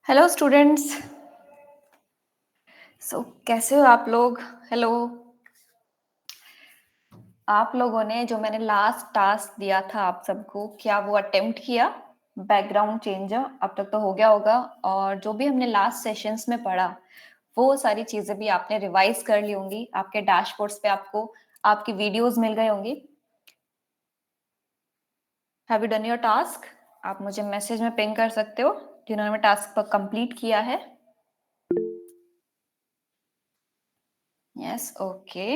Hello students. कैसे हो आप लोग? हेलो। आप लोगों ने जो मैंने लास्ट टास्क दिया था आप सबको, क्या वो अटेम्प्ट किया? बैकग्राउंड चेंजर अब तक तो हो गया होगा। और जो भी हमने लास्ट सेशंस में पढ़ा वो सारी चीजें भी आपने रिवाइज कर ली होंगी। आपके डैशबोर्ड्स पे आपको आपकी वीडियोस मिल गए होंगी। Have you done your task? आप मुझे मैसेज में पिंग कर सकते हो जिन्होंने टास्क पर कंप्लीट किया है। Yes, okay.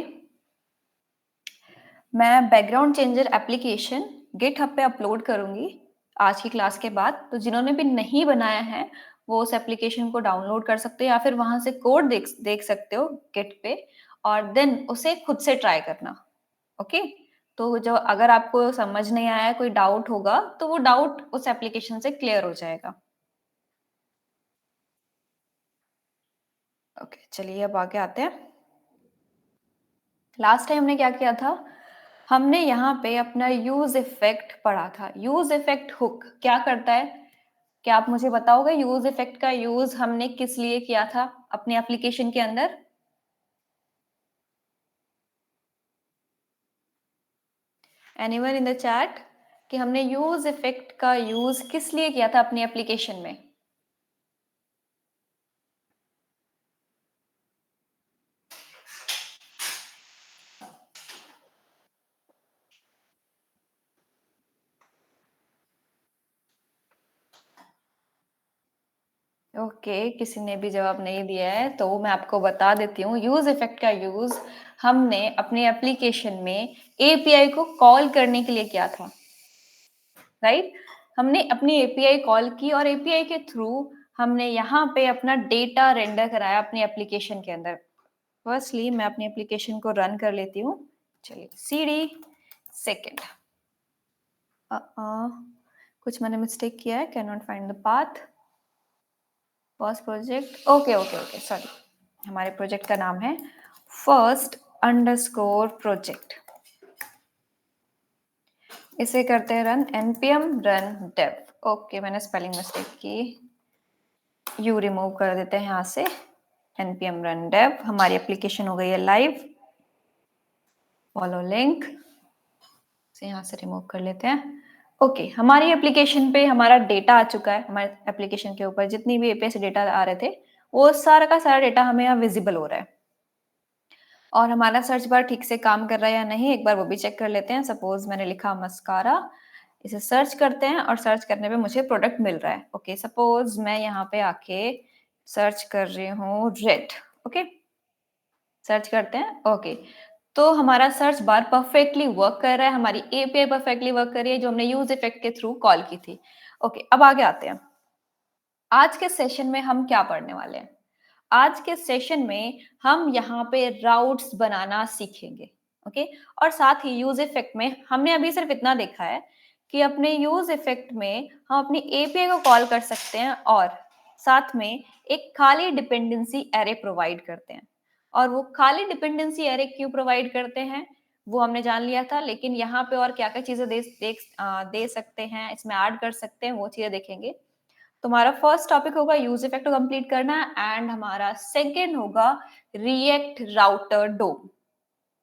मैं बैकग्राउंड चेंजर एप्लीकेशन गिटहब पे अपलोड करूंगी आज की क्लास के बाद। तो जिन्होंने भी नहीं बनाया है वो उस एप्लीकेशन को डाउनलोड कर सकते हो या फिर वहां से कोड देख देख सकते हो गिट पे, और देन उसे खुद से ट्राई करना। ओके। तो जो अगर आपको समझ नहीं आया, कोई डाउट होगा, तो वो डाउट उस एप्लीकेशन से क्लियर हो जाएगा। ओके, चलिए अब आगे आते हैं। लास्ट टाइम हमने क्या किया था? हमने यहाँ पे अपना यूज इफेक्ट पढ़ा था। यूज इफेक्ट हुक क्या करता है? क्या आप मुझे बताओगे यूज इफेक्ट का यूज हमने किस लिए किया था अपने एप्लीकेशन के अंदर? एनीवन इन द चैट कि हमने यूज इफेक्ट का यूज किस लिए किया था अपनी एप्लीकेशन में? ओके, किसी ने भी जवाब नहीं दिया है तो मैं आपको बता देती हूँ। यूज इफेक्ट का यूज हमने अपने एप्लीकेशन में एपीआई को कॉल करने के लिए किया था, राइट? हमने अपनी एपीआई कॉल की और एपीआई के थ्रू हमने यहाँ पे अपना डेटा रेंडर कराया अपनी एप्लीकेशन के अंदर। फर्स्टली मैं अपनी एप्लीकेशन को रन कर लेती हूँ। चलिए, सीडी सेकेंड। कुछ मैंने मिस्टेक किया है। Can not find the path. First project, okay okay okay, sorry. हमारे प्रोजेक्ट का नाम है फर्स्ट अंडरस्कोर प्रोजेक्ट। इसे करते हैं run, npm run dev। Okay, मैंने स्पेलिंग मिस्टेक की, यू रिमूव कर देते हैं यहाँ से। npm रन dev, हमारी एप्लीकेशन हो गई है लाइव। फॉलो लिंक से यहाँ से रिमूव कर लेते हैं। ओके, हमारी एप्लीकेशन पे हमारा डेटा आ चुका है। हमारे एप्लीकेशन के ऊपर जितनी भी एपीआई से डेटा आ रहे थे वो सारा का सारा डेटा हमें यहाँ विजिबल हो रहा है। और हमारा सर्च बार ठीक से काम कर रहा है या नहीं, एक बार वो भी चेक कर लेते हैं। सपोज मैंने लिखा मस्कारा, इसे सर्च करते हैं और सर्च करने पे मुझे प्रोडक्ट मिल रहा है। ओके, सपोज मैं यहाँ पे आके सर्च कर रही हूँ रेड। ओके, सर्च करते हैं। ओके, तो हमारा सर्च बार परफेक्टली वर्क कर रहा है, हमारी एपीआई परफेक्टली वर्क कर रही है जो हमने यूज इफेक्ट के थ्रू कॉल की थी। ओके, अब आगे आते हैं। आज के सेशन में हम क्या पढ़ने वाले हैं? आज के सेशन में हम यहाँ पे राउट्स बनाना सीखेंगे। ओके, और साथ ही यूज इफेक्ट में हमने अभी सिर्फ इतना देखा है कि अपने यूज इफेक्ट में हम अपनी एपीआई को कॉल कर सकते हैं और साथ में एक खाली डिपेंडेंसी एरे प्रोवाइड करते हैं। और वो खाली डिपेंडेंसी एरे क्यों प्रोवाइड करते हैं वो हमने जान लिया था, लेकिन यहाँ पे और क्या क्या चीजें दे सकते हैं, इसमें ऐड कर सकते हैं, वो चीजें देखेंगे। तुम्हारा फर्स्ट टॉपिक होगा यूज इफेक्ट को कंप्लीट करना, एंड हमारा सेकंड होगा रिएक्ट राउटर डोम।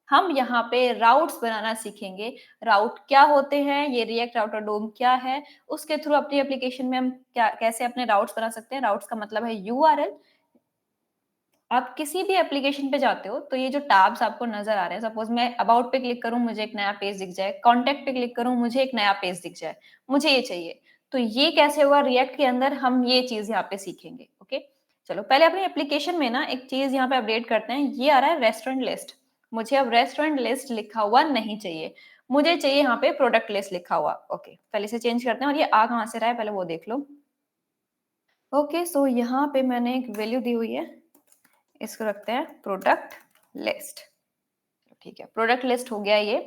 हम यहाँ पे राउट्स बनाना सीखेंगे। राउट क्या होते हैं, ये रिएक्ट राउटर डोम क्या है, उसके थ्रू अपनी एप्लीकेशन में हम क्या कैसे अपने राउट्स बना सकते हैं। राउट्स का मतलब है यूआरएल। आप किसी भी एप्लीकेशन पे जाते हो तो ये जो टैब्स आपको नजर आ रहे हैं, सपोज मैं अबाउट पे क्लिक करूं मुझे एक नया पेज दिख जाए, कॉन्टेक्ट पे क्लिक करूं मुझे एक नया पेज दिख जाए, मुझे ये चाहिए। तो ये कैसे होगा रिएक्ट के अंदर, हम ये चीज यहाँ पे सीखेंगे। ओके, चलो पहले अपनी एप्लीकेशन में ना एक चीज यहाँ पे अपडेट करते हैं। ये आ रहा है रेस्टोरेंट लिस्ट, मुझे अब रेस्टोरेंट लिस्ट लिखा हुआ नहीं चाहिए, मुझे चाहिए यहाँ पे प्रोडक्ट लिस्ट लिखा हुआ। ओके, पहले से चेंज करते हैं। और ये आ कहाँ से रहा है पहले वो देख लो। ओके, सो यहाँ पे मैंने एक वैल्यू दी हुई है, इसको रखते हैं प्रोडक्ट लिस्ट। ठीक है, प्रोडक्ट लिस्ट हो गया ये,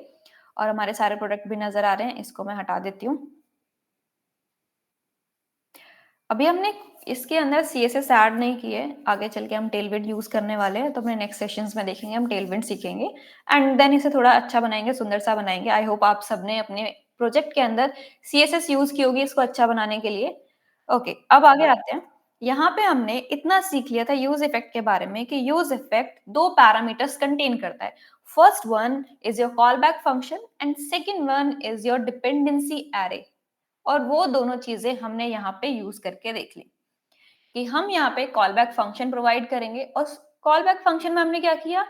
और हमारे सारे प्रोडक्ट भी नजर आ रहे हैं। इसको मैं हटा देती हूँ। अभी हमने इसके अंदर सीएसएस ऐड नहीं किए, आगे चल के हम टेलविंड यूज करने वाले हैं, तो अपने नेक्स्ट सेशंस में देखेंगे, हम टेलविंड सीखेंगे एंड देन इसे थोड़ा अच्छा बनाएंगे, सुंदर सा बनाएंगे। आई होप आप सबने अपने प्रोजेक्ट के अंदर सीएसएस यूज की होगी इसको अच्छा बनाने के लिए। ओके, अब आगे आते हैं। यहाँ पे हमने इतना सीख लिया था यूज इफेक्ट के बारे में कि यूज इफेक्ट दो पैरामीटर्स कंटेन करता है। First one is your call back function and second one is your dependency array. और वो दोनों चीजें हमने यहाँ पे यूज करके देख ली कि हम यहाँ पे कॉल बैक फंक्शन प्रोवाइड करेंगे और कॉल बैक फंक्शन में हमने क्या किया,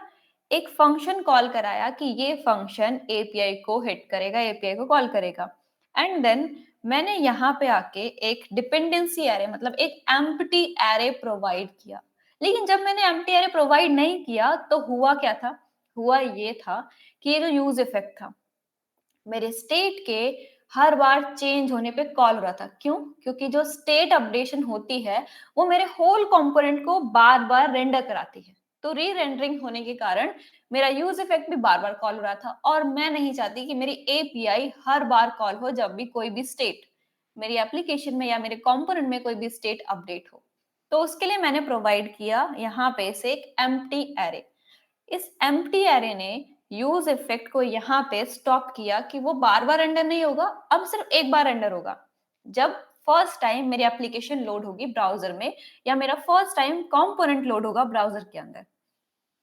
एक फंक्शन कॉल कराया कि ये फंक्शन एपीआई को हिट करेगा, एपीआई को कॉल करेगा। एंड देन मैंने यहाँ पे आके एक डिपेंडेंसी एरे मतलब एक एम्प्टी एरे प्रोवाइड किया। लेकिन जब मैंने एम्प्टी एरे प्रोवाइड नहीं किया तो हुआ क्या था, हुआ ये था कि ये जो यूज इफेक्ट था मेरे स्टेट के हर बार चेंज होने पे कॉल हो रहा था। क्यों? क्योंकि जो स्टेट अपडेशन होती है वो मेरे होल कंपोनेंट को बार बार रेंडर कराती है। तो री रेंडरिंग होने के कारण मेरा यूज इफेक्ट भी बार बार कॉल हो रहा था और मैं नहीं चाहती कि मेरी एपीआई हर बार कॉल हो जब भी कोई भी स्टेट मेरी एप्लीकेशन में या मेरे कंपोनेंट में कोई भी स्टेट अपडेट हो। तो उसके लिए मैंने प्रोवाइड किया यहाँ पे से एक एम्प्टी एरे। इस एम्प्टी एरे ने यूज इफेक्ट को यहाँ पे स्टॉप किया कि वो बार बार रेंडर नहीं होगा, अब सिर्फ एक बार रेंडर होगा जब फर्स्ट टाइम मेरी एप्लीकेशन लोड होगी ब्राउजर में या मेरा फर्स्ट टाइम कंपोनेंट लोड होगा ब्राउजर के अंदर।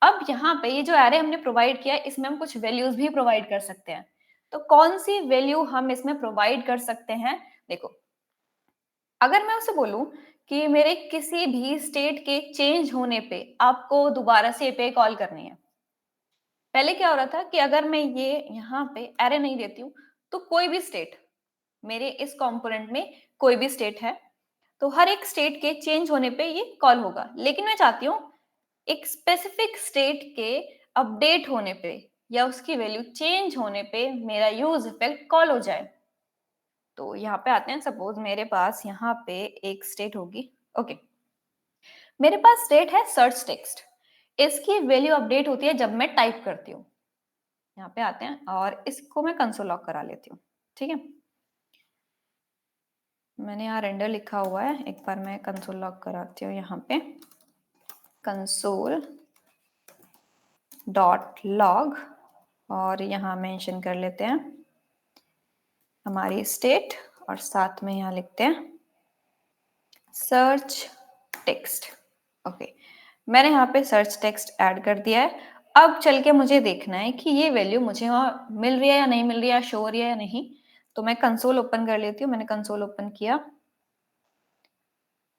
अब यहाँ पे ये जो एरे हमने प्रोवाइड किया है इसमें हम कुछ वैल्यूज भी प्रोवाइड कर सकते हैं। तो कौन सी वैल्यू हम इसमें प्रोवाइड कर सकते हैं, देखो अगर मैं उसे बोलूं कि मेरे किसी भी स्टेट के चेंज होने पे आपको दोबारा से एपीआई कॉल करनी है। पहले क्या हो रहा था कि अगर मैं ये यहाँ पे एरे नहीं देती हूँ तो कोई भी स्टेट मेरे इस कंपोनेंट में कोई भी स्टेट है तो हर एक स्टेट के चेंज होने पे ये कॉल होगा। लेकिन मैं चाहती हूँ एक स्पेसिफिक स्टेट के अपडेट होने पे या उसकी वैल्यू चेंज होने पे मेरा यूज इफेक्ट कॉल हो जाए। तो यहाँ पे आते हैं, सपोज मेरे पास यहाँ पे एक स्टेट होगी। ओके, मेरे पास स्टेट है सर्च टेक्स्ट। इसकी वैल्यू अपडेट होती है जब मैं टाइप करती हूँ। यहाँ पे आते हैं और इसको मैं कंसोल लॉग करा लेती हूँ। ठीक है, मैंने यहाँ रेंडर लिखा हुआ है, एक बार मैं कंसोल लॉग कराती हूँ। यहाँ पे कंसोल डॉट लॉग और यहाँ मेंशन कर लेते हैं हमारी स्टेट और साथ में यहाँ लिखते हैं सर्च टेक्स्ट। ओके, मैंने यहाँ पे सर्च टेक्स्ट ऐड कर दिया है। अब चल के मुझे देखना है कि ये वैल्यू मुझे वहाँ मिल रही है या नहीं मिल रही है, शो हो रही है या नहीं। तो मैं कंसोल ओपन कर लेती हूँ। मैंने कंसोल ओपन किया,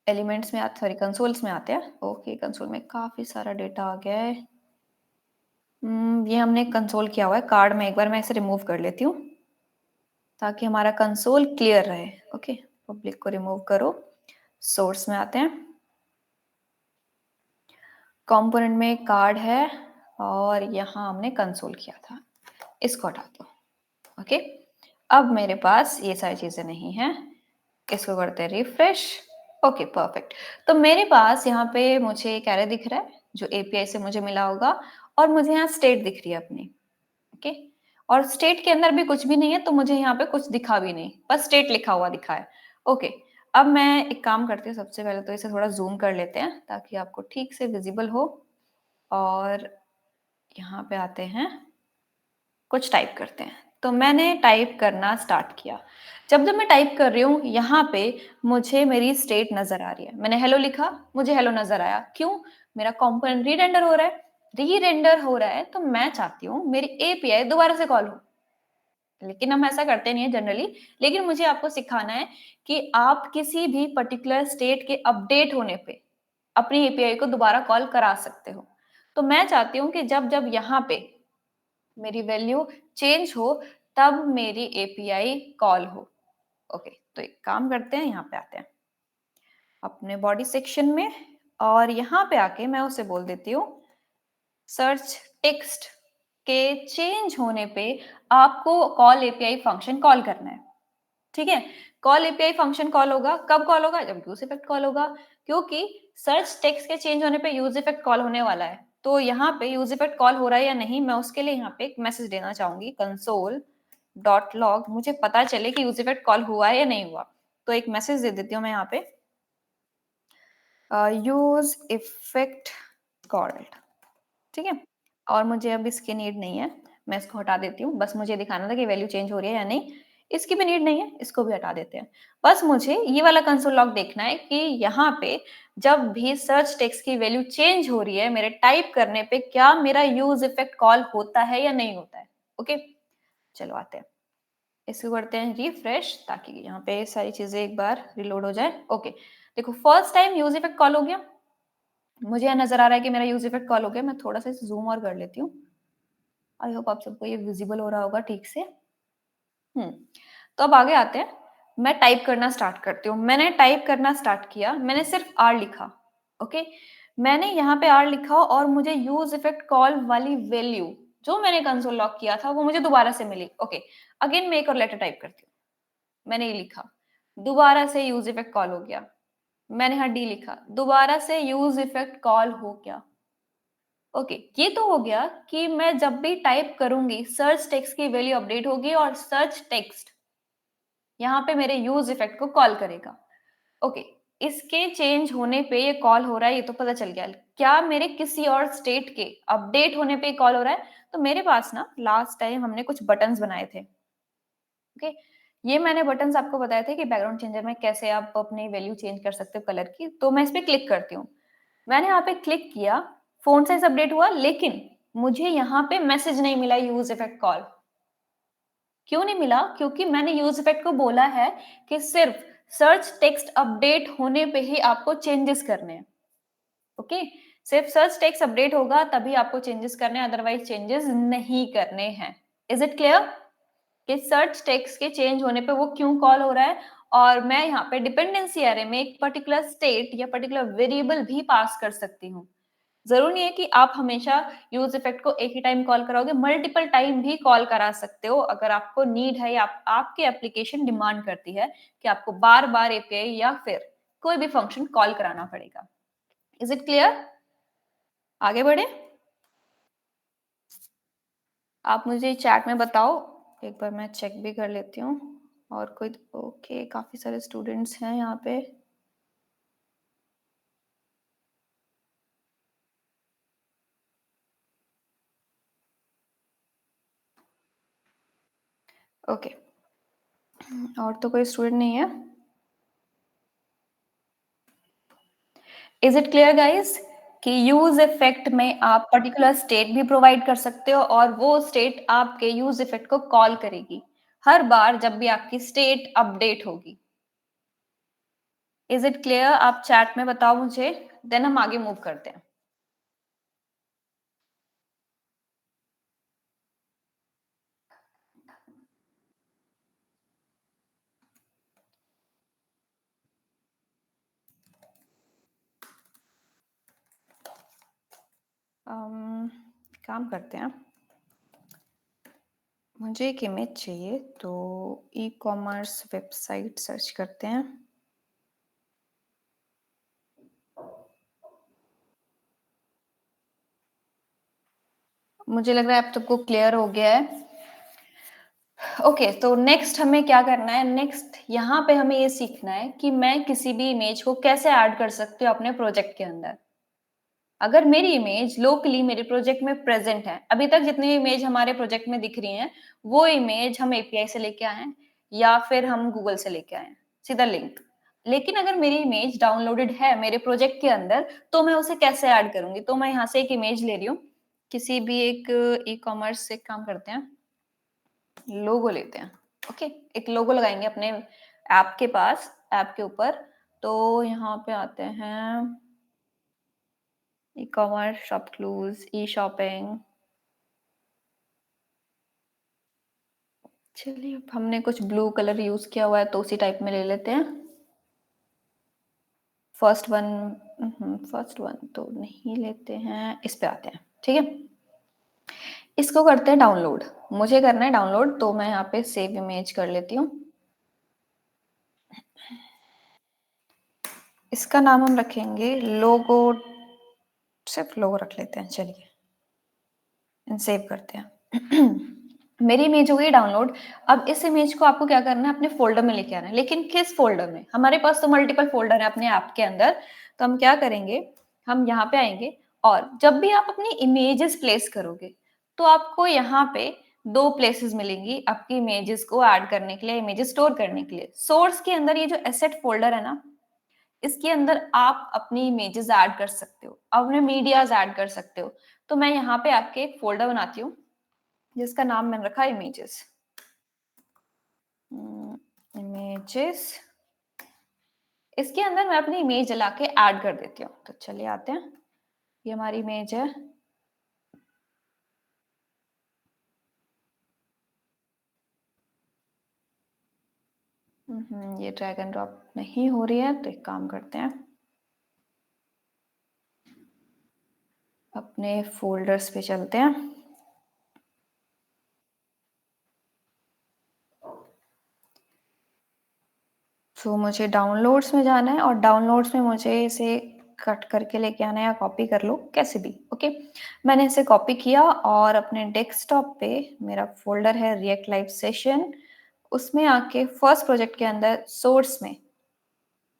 एलिमेंट्स में सॉरी कंसोल्स में आते हैं। ओके, कंसोल में काफी सारा डेटा आ गया है। ये हमने कंसोल किया हुआ है कार्ड में। एक बार मैं इसे रिमूव कर लेती हूँ ताकि हमारा कंसोल क्लियर रहे। ओके, पब्लिक को रिमूव करो, सोर्स में आते हैं, कंपोनेंट में कार्ड है और यहाँ हमने कंसोल किया था, इसको हटा दो। ओके, अब मेरे पास ये सारी चीजें नहीं है, इसको करते हैं रिफ्रेश। ओके परफेक्ट, तो मेरे पास यहाँ पे मुझे एक एरे दिख रहा है जो एपीआई से मुझे मिला होगा और मुझे यहाँ स्टेट दिख रही है अपनी। ओके, और स्टेट के अंदर भी कुछ भी नहीं है तो मुझे यहाँ पे कुछ दिखा भी नहीं, बस स्टेट लिखा हुआ दिखा है। ओके, अब मैं एक काम करती हूँ, सबसे पहले तो इसे थोड़ा जूम कर लेते हैं ताकि आपको ठीक से विजिबल हो। और यहाँ पे आते हैं, कुछ टाइप करते हैं। तो मैंने टाइप करना स्टार्ट किया। जब जब मैं टाइप कर रही हूँ यहाँ पे मुझे मेरी स्टेट नजर आ रही है। मैंने हेलो लिखा, मुझे हेलो नजर आया। क्यों? मेरा कंपोनेंट री रेंडर हो रहा है। री रेंडर हो रहा है तो मैं चाहती हूँ मेरी एपीआई दोबारा से कॉल हो। लेकिन हम ऐसा करते नहीं है जनरली। लेकिन मुझे आपको सिखाना है कि आप किसी भी पर्टिकुलर स्टेट के अपडेट होने पे अपनी एपीआई को दोबारा कॉल करा सकते हो। तो मैं चाहती हूँ कि जब जब यहाँ पे मेरी वैल्यू चेंज हो तब मेरी एपीआई कॉल हो। ओके, तो एक काम करते हैं, यहाँ पे आते हैं अपने बॉडी सेक्शन में और यहाँ पे आके मैं उसे बोल देती हूँ सर्च टेक्स्ट के चेंज होने पे आपको कॉल एपीआई फंक्शन कॉल करना है। ठीक है, कॉल एपीआई फंक्शन कॉल होगा, कब कॉल होगा? जब यूज इफेक्ट कॉल होगा, क्योंकि सर्च टेक्स्ट के चेंज होने पे यूज इफेक्ट कॉल होने वाला है। तो यहाँ पे यूज इफेक्ट कॉल हो रहा है या नहीं, मैं उसके लिए यहाँ पे एक मैसेज देना चाहूंगी, कंसोल डॉट लॉग, मुझे पता चले कि यूज इफेक्ट कॉल हुआ है या नहीं हुआ। तो एक मैसेज दे देती हूँ मैं यहाँ पे, यूज इफेक्ट कॉल्ड। ठीक है, और मुझे अब इसकी नीड नहीं है, मैं इसको हटा देती हूँ। बस मुझे दिखाना था कि वैल्यू चेंज हो रही है या नहीं। इसकी भी नीड नहीं है, इसको भी हटा देते हैं। बस मुझे ये वाला कंसोल लॉग देखना है कि यहाँ पे जब भी सर्च टेक्स्ट की वैल्यू चेंज हो रही है मेरे टाइप करने पे, क्या मेरा यूज़ इफेक्ट कॉल होता है या नहीं होता है? ओके, चलो आते हैं। इसको करते हैं रिफ्रेश ताकि यहाँ पे सारी चीज़ें एक बार रिलोड हो जाए। ओके, देखो first time use effect call हो गया। मुझे यहाँ नज़र आ रहा है कि मेरा यूज़ इफेक्ट कॉल हो गया। मैं थोड़ा-सा इसे ज़ूम और कर लेती हूँ। आई होप आप सबको ये विज़िबल हो रहा होगा ठीक से। हुँ, तो अब आगे आते हैं। मैं टाइप करना स्टार्ट करती हूँ। मैंने टाइप करना स्टार्ट किया, मैंने सिर्फ़ आर लिखा, ओके? मैंने यहाँ पे आर लिखा और मुझे यूज़ इफेक्ट कॉल वाली वैल्यू जो मैंने कंसोल लॉग किया था, वो मुझे दोबारा से मिली। ओके, अगेन मैं एक और लेटर टाइप करती हूँ। मैंने ये लिखा, दोबारा से यूज़ इफेक्ट कॉल हो गया। मैंने यहाँ डी लिखा, दोबारा से यूज़ इफेक्ट कॉल हो गया। ओके, ये तो हो गया कि मैं जब भी टाइप करूँगी, सर्च टेक्स्ट की वैल्यू अपडेट होगी और सर्च टेक्स्ट यहाँ पे मेरे यूज़ इफेक्ट को कॉल करेगा। ओके, इसके चेंज होने पे ये कॉल हो रहा है, ये तो पता चल गया। क्या मेरे किसी और स्टेट के अपडेट होने पे कॉल हो रहा है? तो मेरे पास ना लास्ट टाइम हमने कुछ बटन्स बनाए थे। ओके, ये मैंने बटन्स आपको बताए थे कि बैकग्राउंड चेंजर में कैसे आप अपनी वैल्यू चेंज कर सकते हो कलर की। तो मैं इस पे क्लिक करती हूँ। मैंने यहाँ पे क्लिक किया, फ़ॉन्ट साइज़ अपडेट हुआ, लेकिन मुझे यहाँ पे मैसेज नहीं मिला यूज़ इफेक्ट कॉल। क्यों नहीं मिला? क्योंकि मैंने यूज़ इफेक्ट को बोला है कि सिर्फ सर्च टेक्स्ट अपडेट होने पे ही आपको चेंजेस करने हैं। ओके? सिर्फ सर्च टेक्स्ट अपडेट होगा तभी आपको चेंजेस करने हैं, अदरवाइज़ चेंजेस नहीं करने हैं। Is it clear? कि सर्च टेक्स्ट के चेंज होने पे वो क्यों कॉल हो रहा है और मैं यहाँ पे डिपेंडेंसी अरे में एक पर्टिकुलर स्टेट या पर्टिकुलर वेरिएबल भी पास कर सकती हूँ। ज़रूरी नहीं है कि आप हमेशा यूज़ इफेक्ट को एक ही टाइम कॉल कराओगे, मल्टीपल टाइम भी कॉल करा सकते हो अगर आपको नीड है या आपकी एप्लीकेशन डिमांड करती है कि आपको बार-बार एपीआई या फिर कोई भी फंक्शन कॉल कराना पड़ेगा। Is it clear? आगे बढ़ें? आप मुझे चैट में बताओ, एक बार मैं चेक भी कर लेती हूँ और कोई ओके काफ़ी सारे स्टूडेंट्स हैं यहाँ पे। ओके, और तो कोई स्टूडेंट नहीं है? इज़ इट क्लियर गाइज़ कि यूज़ इफेक्ट में आप पर्टिकुलर स्टेट भी प्रोवाइड कर सकते हो और वो स्टेट आपके यूज़ इफेक्ट को कॉल करेगी, हर बार जब भी आपकी स्टेट अपडेट होगी। Is it clear? आप चैट में बताओ मुझे, देन हम आगे मूव करते हैं। अम, काम करते हैं, मुझे एक इमेज चाहिए तो ई-कॉमर्स वेबसाइट सर्च करते हैं। मुझे लग रहा है अब सबको क्लियर हो गया है। ओके, तो नेक्स्ट हमें क्या करना है? नेक्स्ट यहाँ पे हमें ये सीखना है कि मैं किसी भी इमेज को कैसे ऐड कर सकती हूँ अपने प्रोजेक्ट के अंदर। अगर मेरी इमेज लोकली मेरे प्रोजेक्ट में प्रेज़ेंट है, अभी तक जितनी इमेज हमारे प्रोजेक्ट में दिख रही हैं, वो इमेज हम एपीआई से लेके आए हैं या फिर हम गूगल से लेके आए हैं, सीधा लिंक। लेकिन अगर मेरी इमेज डाउनलोडेड है मेरे प्रोजेक्ट के अंदर, तो मैं उसे कैसे ऐड करूँगी? तो मैं यहाँ से एक इमेज ले रही हूँ, किसी भी एक ई-कॉमर्स से काम करते हैं, लोगो लेते हैं, ओके? एक लोगो लगाएँगे अपने ऐप के पास, ऐप के ऊपर। तो यहाँ पे आते हैं ई-कॉमर्स, शॉप क्लूज़, ई-शॉपिंग। चलिए, अब हमने कुछ ब्लू कलर यूज़ किया हुआ है तो उसी टाइप में ले लेते हैं। फर्स्ट वन फर्स्ट वन तो नहीं लेते हैं, इस पे आते हैं, ठीक है? इसको करते हैं डाउनलोड। मुझे करना है डाउनलोड तो मैं यहाँ पे सेव इमेज कर लेती हूँ। इसका नाम हम रखेंगे लोगो, सिर्फ लोगो रख लेते हैं, चलिए सेव करते हैं। मेरी इमेज हो गई डाउनलोड। अब इस इमेज को आपको क्या करना है, अपने फ़ोल्डर में लेके आना है। लेकिन किस फ़ोल्डर में? हमारे पास तो मल्टीपल फ़ोल्डर है अपने ऐप के अंदर। तो हम क्या करेंगे, हम यहाँ पे आएँगे और जब भी आप अपनी इमेजेस प्लेस करोगे, तो आपको यहाँ पे 2 प्लेसेस मिलेंगी आपकी इमेजेस को ऐड करने के लिए, इमेजेस स्टोर करने के लिए। सोर्स के अंदर ये जो एसेट फ़ोल्डर है ना, इसके अंदर आप अपनी इमेजेस ऐड कर सकते हो, अपने मीडियाज़ ऐड कर सकते हो। तो मैं यहाँ पे आपके एक फ़ोल्डर बनाती हूँ, जिसका नाम मैंने रखा है इमेजेस। इमेजेस, इसके अंदर मैं अपनी इमेज ला के ऐड कर देती हूँ। तो चलिए आते हैं, ये हमारी इमेज है। ये ड्रैग एंड ड्रॉप नहीं हो रही है, तो एक काम करते हैं, अपने फ़ोल्डर्स पे चलते हैं। तो मुझे डाउनलोड्स में जाना है और डाउनलोड्स में मुझे इसे कट करके लेके आना है या कॉपी कर लो, कैसे भी, ओके। मैंने इसे कॉपी किया और अपने डेस्कटॉप पे मेरा फ़ोल्डर है रिएक्ट लाइव सेशन, उसमें आके फर्स्ट प्रोजेक्ट के अंदर सोर्स में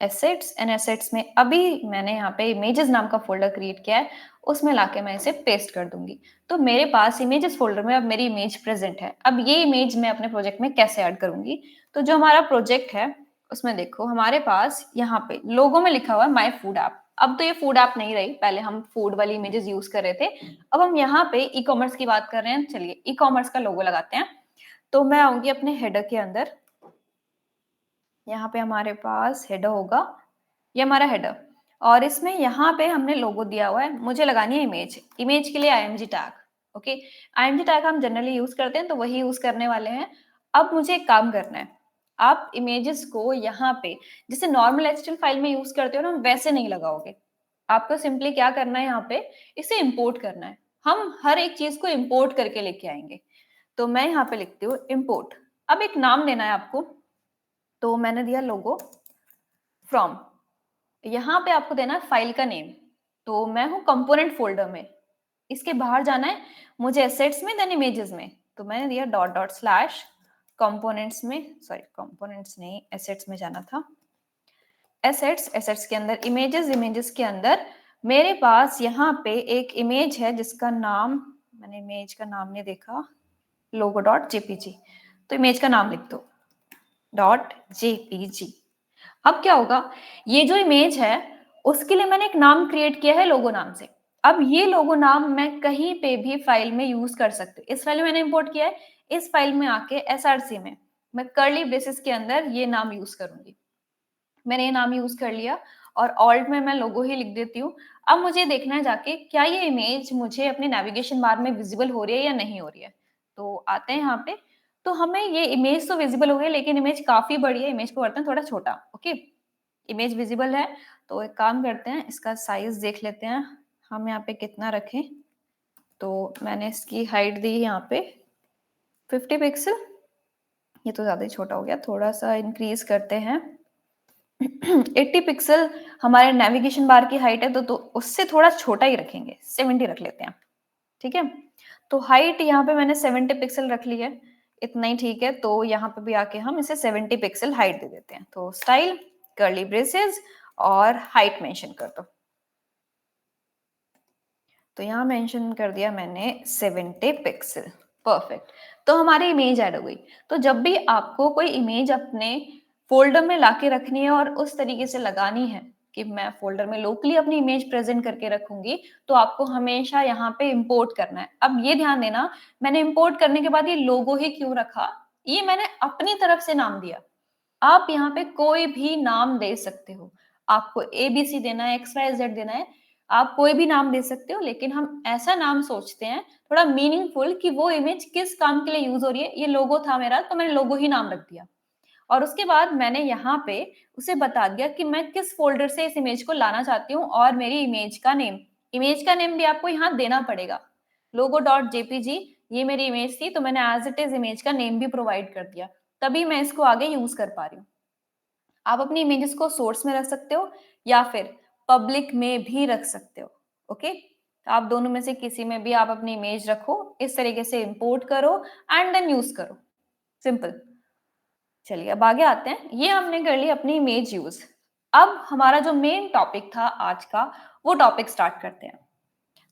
एसेट्स एंड एसेट्स में अभी मैंने यहाँ पे इमेजेस नाम का फ़ोल्डर क्रिएट किया है, उसमें लाके मैं इसे पेस्ट कर दूँगी। तो मेरे पास इमेजेस फ़ोल्डर में अब मेरी इमेज प्रेज़ेंट है। अब ये इमेज मैं अपने प्रोजेक्ट में कैसे ऐड करूँगी? तो जो हमारा प्रोजेक्ट है, उसमें देखो हमारे पास यहाँ पे लोगो में लिखा हुआ है माय फूड ऐप। अब तो ये फूड ऐप नहीं रही, पहले हम फूड वाली इमेजेस यूज़ कर रहे थे। अब हम यहाँ पे ई-कॉमर्स की बात कर रहे हैं, चलिए ई-कॉमर्स का लोगो लगाते हैं। तो मैं आऊँगी अपने हेडर के अंदर, यहाँ पे हमारे पास हेडर होगा, ये हमारा हेडर और इसमें यहाँ पे हमने लोगो दिया हुआ है, मुझे लगानी है इमेज। इमेज के लिए IMG tag, okay. IMG tag हम जनरली यूज़ करते हैं, तो वही यूज़ करने वाले हैं। अब मुझे एक काम करना है, आप इमेजेस को यहाँ पे जैसे नॉर्मल एचटीएमएल फाइल में यूज़ करते हो ना, वैसे नहीं लगाओगे। आपको सिंपली क्या करना है यहाँ पे, इसे इम्पोर्ट करना है। हम हर एक चीज़ को इम्पोर्ट करके लेके आएँगे। तो मैं यहाँ पे लिखती हूँ इम्पोर्ट। अब एक नाम देना है आपको, तो मैंने दिया लोगो फ्रॉम। यहाँ पे आपको देना है फाइल का नेम, तो मैं हूँ कंपोनेंट फ़ोल्डर में। इसके बाहर जाना है मुझे एसेट्स में देन इमेजेस में, तो मैंने दिया डॉट डॉट स्लैश कंपोनेंट्स में, सॉरी कंपोनेंट्स नहीं, एसेट्स में जाना था। एसेट्स, एसेट्स के अंदर इमेजेस, इमेजेस के अंदर मेरे पास यहाँ पे एक इमेज है जिसका नाम, मैंने इमेज का नाम नहीं देखा, लोगो डॉट जेपीजी। तो इमेज का नाम लिख दो, डॉट जेपीजी। अब क्या होगा, ये जो इमेज है उसके लिए मैंने एक नाम क्रिएट किया है लोगो नाम से। अब ये लोगो नाम मैं कहीं पे भी फाइल में यूज कर सकती हूँ। इस फाइल में मैंने इंपोर्ट किया है, इस फाइल में आके एसआरसी में मैं कर्ली ब्रेसेस के अंदर ये नाम यूज करूंगी। मैंने ये नाम यूज कर लिया और ऑल्ट में मैं लोगो ही लिख देती हूँ। अब मुझे देखना है जाके क्या ये इमेज मुझे अपने नेविगेशन बार में विजिबल हो रही है या नहीं हो रही है। तो आते हैं यहाँ पे, तो हमें ये इमेज तो विजिबल हो गई, लेकिन इमेज काफी बड़ी है, इमेज को करते हैं थोड़ा छोटा, ओके। इमेज विजिबल है, तो एक काम करते हैं, इसका साइज देख लेते हैं हम यहाँ पे कितना रखें। तो मैंने इसकी हाइट दी यहाँ पे 50 पिक्सल, ये तो ज्यादा ही छोटा हो गया, थोड़ा सा इंक्रीज करते हैं 80 पिक्सल। हमारे नेविगेशन बार की हाइट है, तो उससे थोड़ा छोटा ही रखेंगे, 70 रख लेते हैं, ठीक है। तो हाइट यहाँ पे मैंने 70 पिक्सल रख ली है, इतना ही ठीक है। तो यहाँ पे भी आके हम इसे 70 पिक्सल हाइट दे देते हैं। तो स्टाइल कर्ली ब्रेसेस और हाइट मेंशन कर दो। तो यहाँ मेंशन कर दिया मैंने 70 पिक्सल, परफेक्ट। तो हमारी इमेज ऐड हो गई। तो जब भी आपको कोई इमेज अपने फोल्डर में लाके रखनी है और उस तरीके से लगानी है कि मैं फोल्डर में लोकली अपनी इमेज प्रेजेंट करके रखूंगी, तो आपको हमेशा यहाँ पे इंपोर्ट करना है। अब ये ध्यान देना, मैंने इंपोर्ट करने के बाद ये लोगो ही क्यों रखा, ये मैंने अपनी तरफ से नाम दिया। आप यहाँ पे कोई भी नाम दे सकते हो, आपको एबीसी देना है, एक्स वाई जेड देना है, आप कोई भी नाम दे सकते हो, लेकिन हम ऐसा नाम सोचते हैं थोड़ा मीनिंगफुल कि वो इमेज किस काम के लिए यूज हो रही है। ये लोगो था मेरा, तो मैंने लोगो ही नाम रख दिया और उसके बाद मैंने यहाँ पे उसे बता दिया कि मैं किस फोल्डर से इस इमेज को लाना चाहती हूँ और मेरी इमेज का नेम भी आपको यहाँ देना पड़ेगा। लोगो डॉट जेपीजी, ये मेरी इमेज थी, तो मैंने एज इट इज इमेज का नेम भी प्रोवाइड कर दिया, तभी मैं इसको आगे यूज कर पा रही हूँ। आप अपनी इमेजेस को सोर्स में रख सकते हो या फिर पब्लिक में भी रख सकते हो, ओके। तो आप दोनों में से किसी में भी आप अपनी इमेज रखो, इस तरीके से इंपोर्ट करो एंड देन यूज करो, सिंपल। चलिए अब आगे आते हैं, ये हमने कर ली अपनी इमेज यूज। अब हमारा जो मेन टॉपिक था आज का, वो टॉपिक स्टार्ट करते हैं।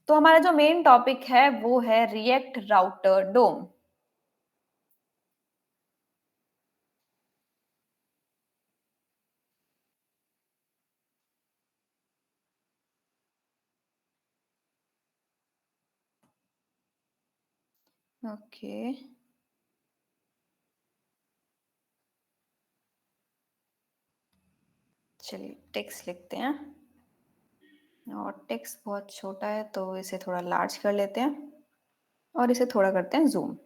तो हमारा जो मेन टॉपिक है वो है रिएक्ट राउटर डोम। ओके, चलिए टेक्स्ट लिखते हैं और टेक्स्ट बहुत छोटा है तो इसे थोड़ा लार्ज कर लेते हैं और इसे थोड़ा करते हैं ज़ूम।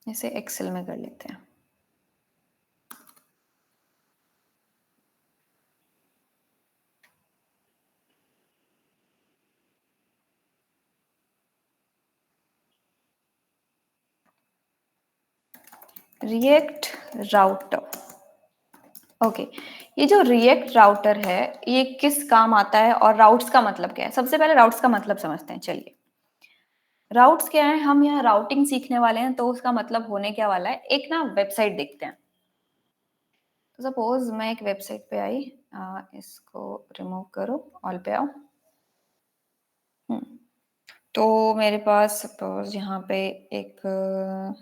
इसे एक्सेल में कर लेते हैं। React Router. ओके, ये जो रिएक्ट राउटर है, ये किस काम आता है और राउट्स का मतलब क्या है? सबसे पहले राउट्स का मतलब समझते हैं, चलिए। राउट्स क्या है? हम यहाँ राउटिंग सीखने वाले हैं, तो उसका मतलब होने क्या वाला है? एक ना वेबसाइट देखते हैं। तो सपोज मैं एक वेबसाइट पे आई, इसको रिमूव करो, ऑल पे आओ। तो मेरे पास सपोज यहाँ पे एक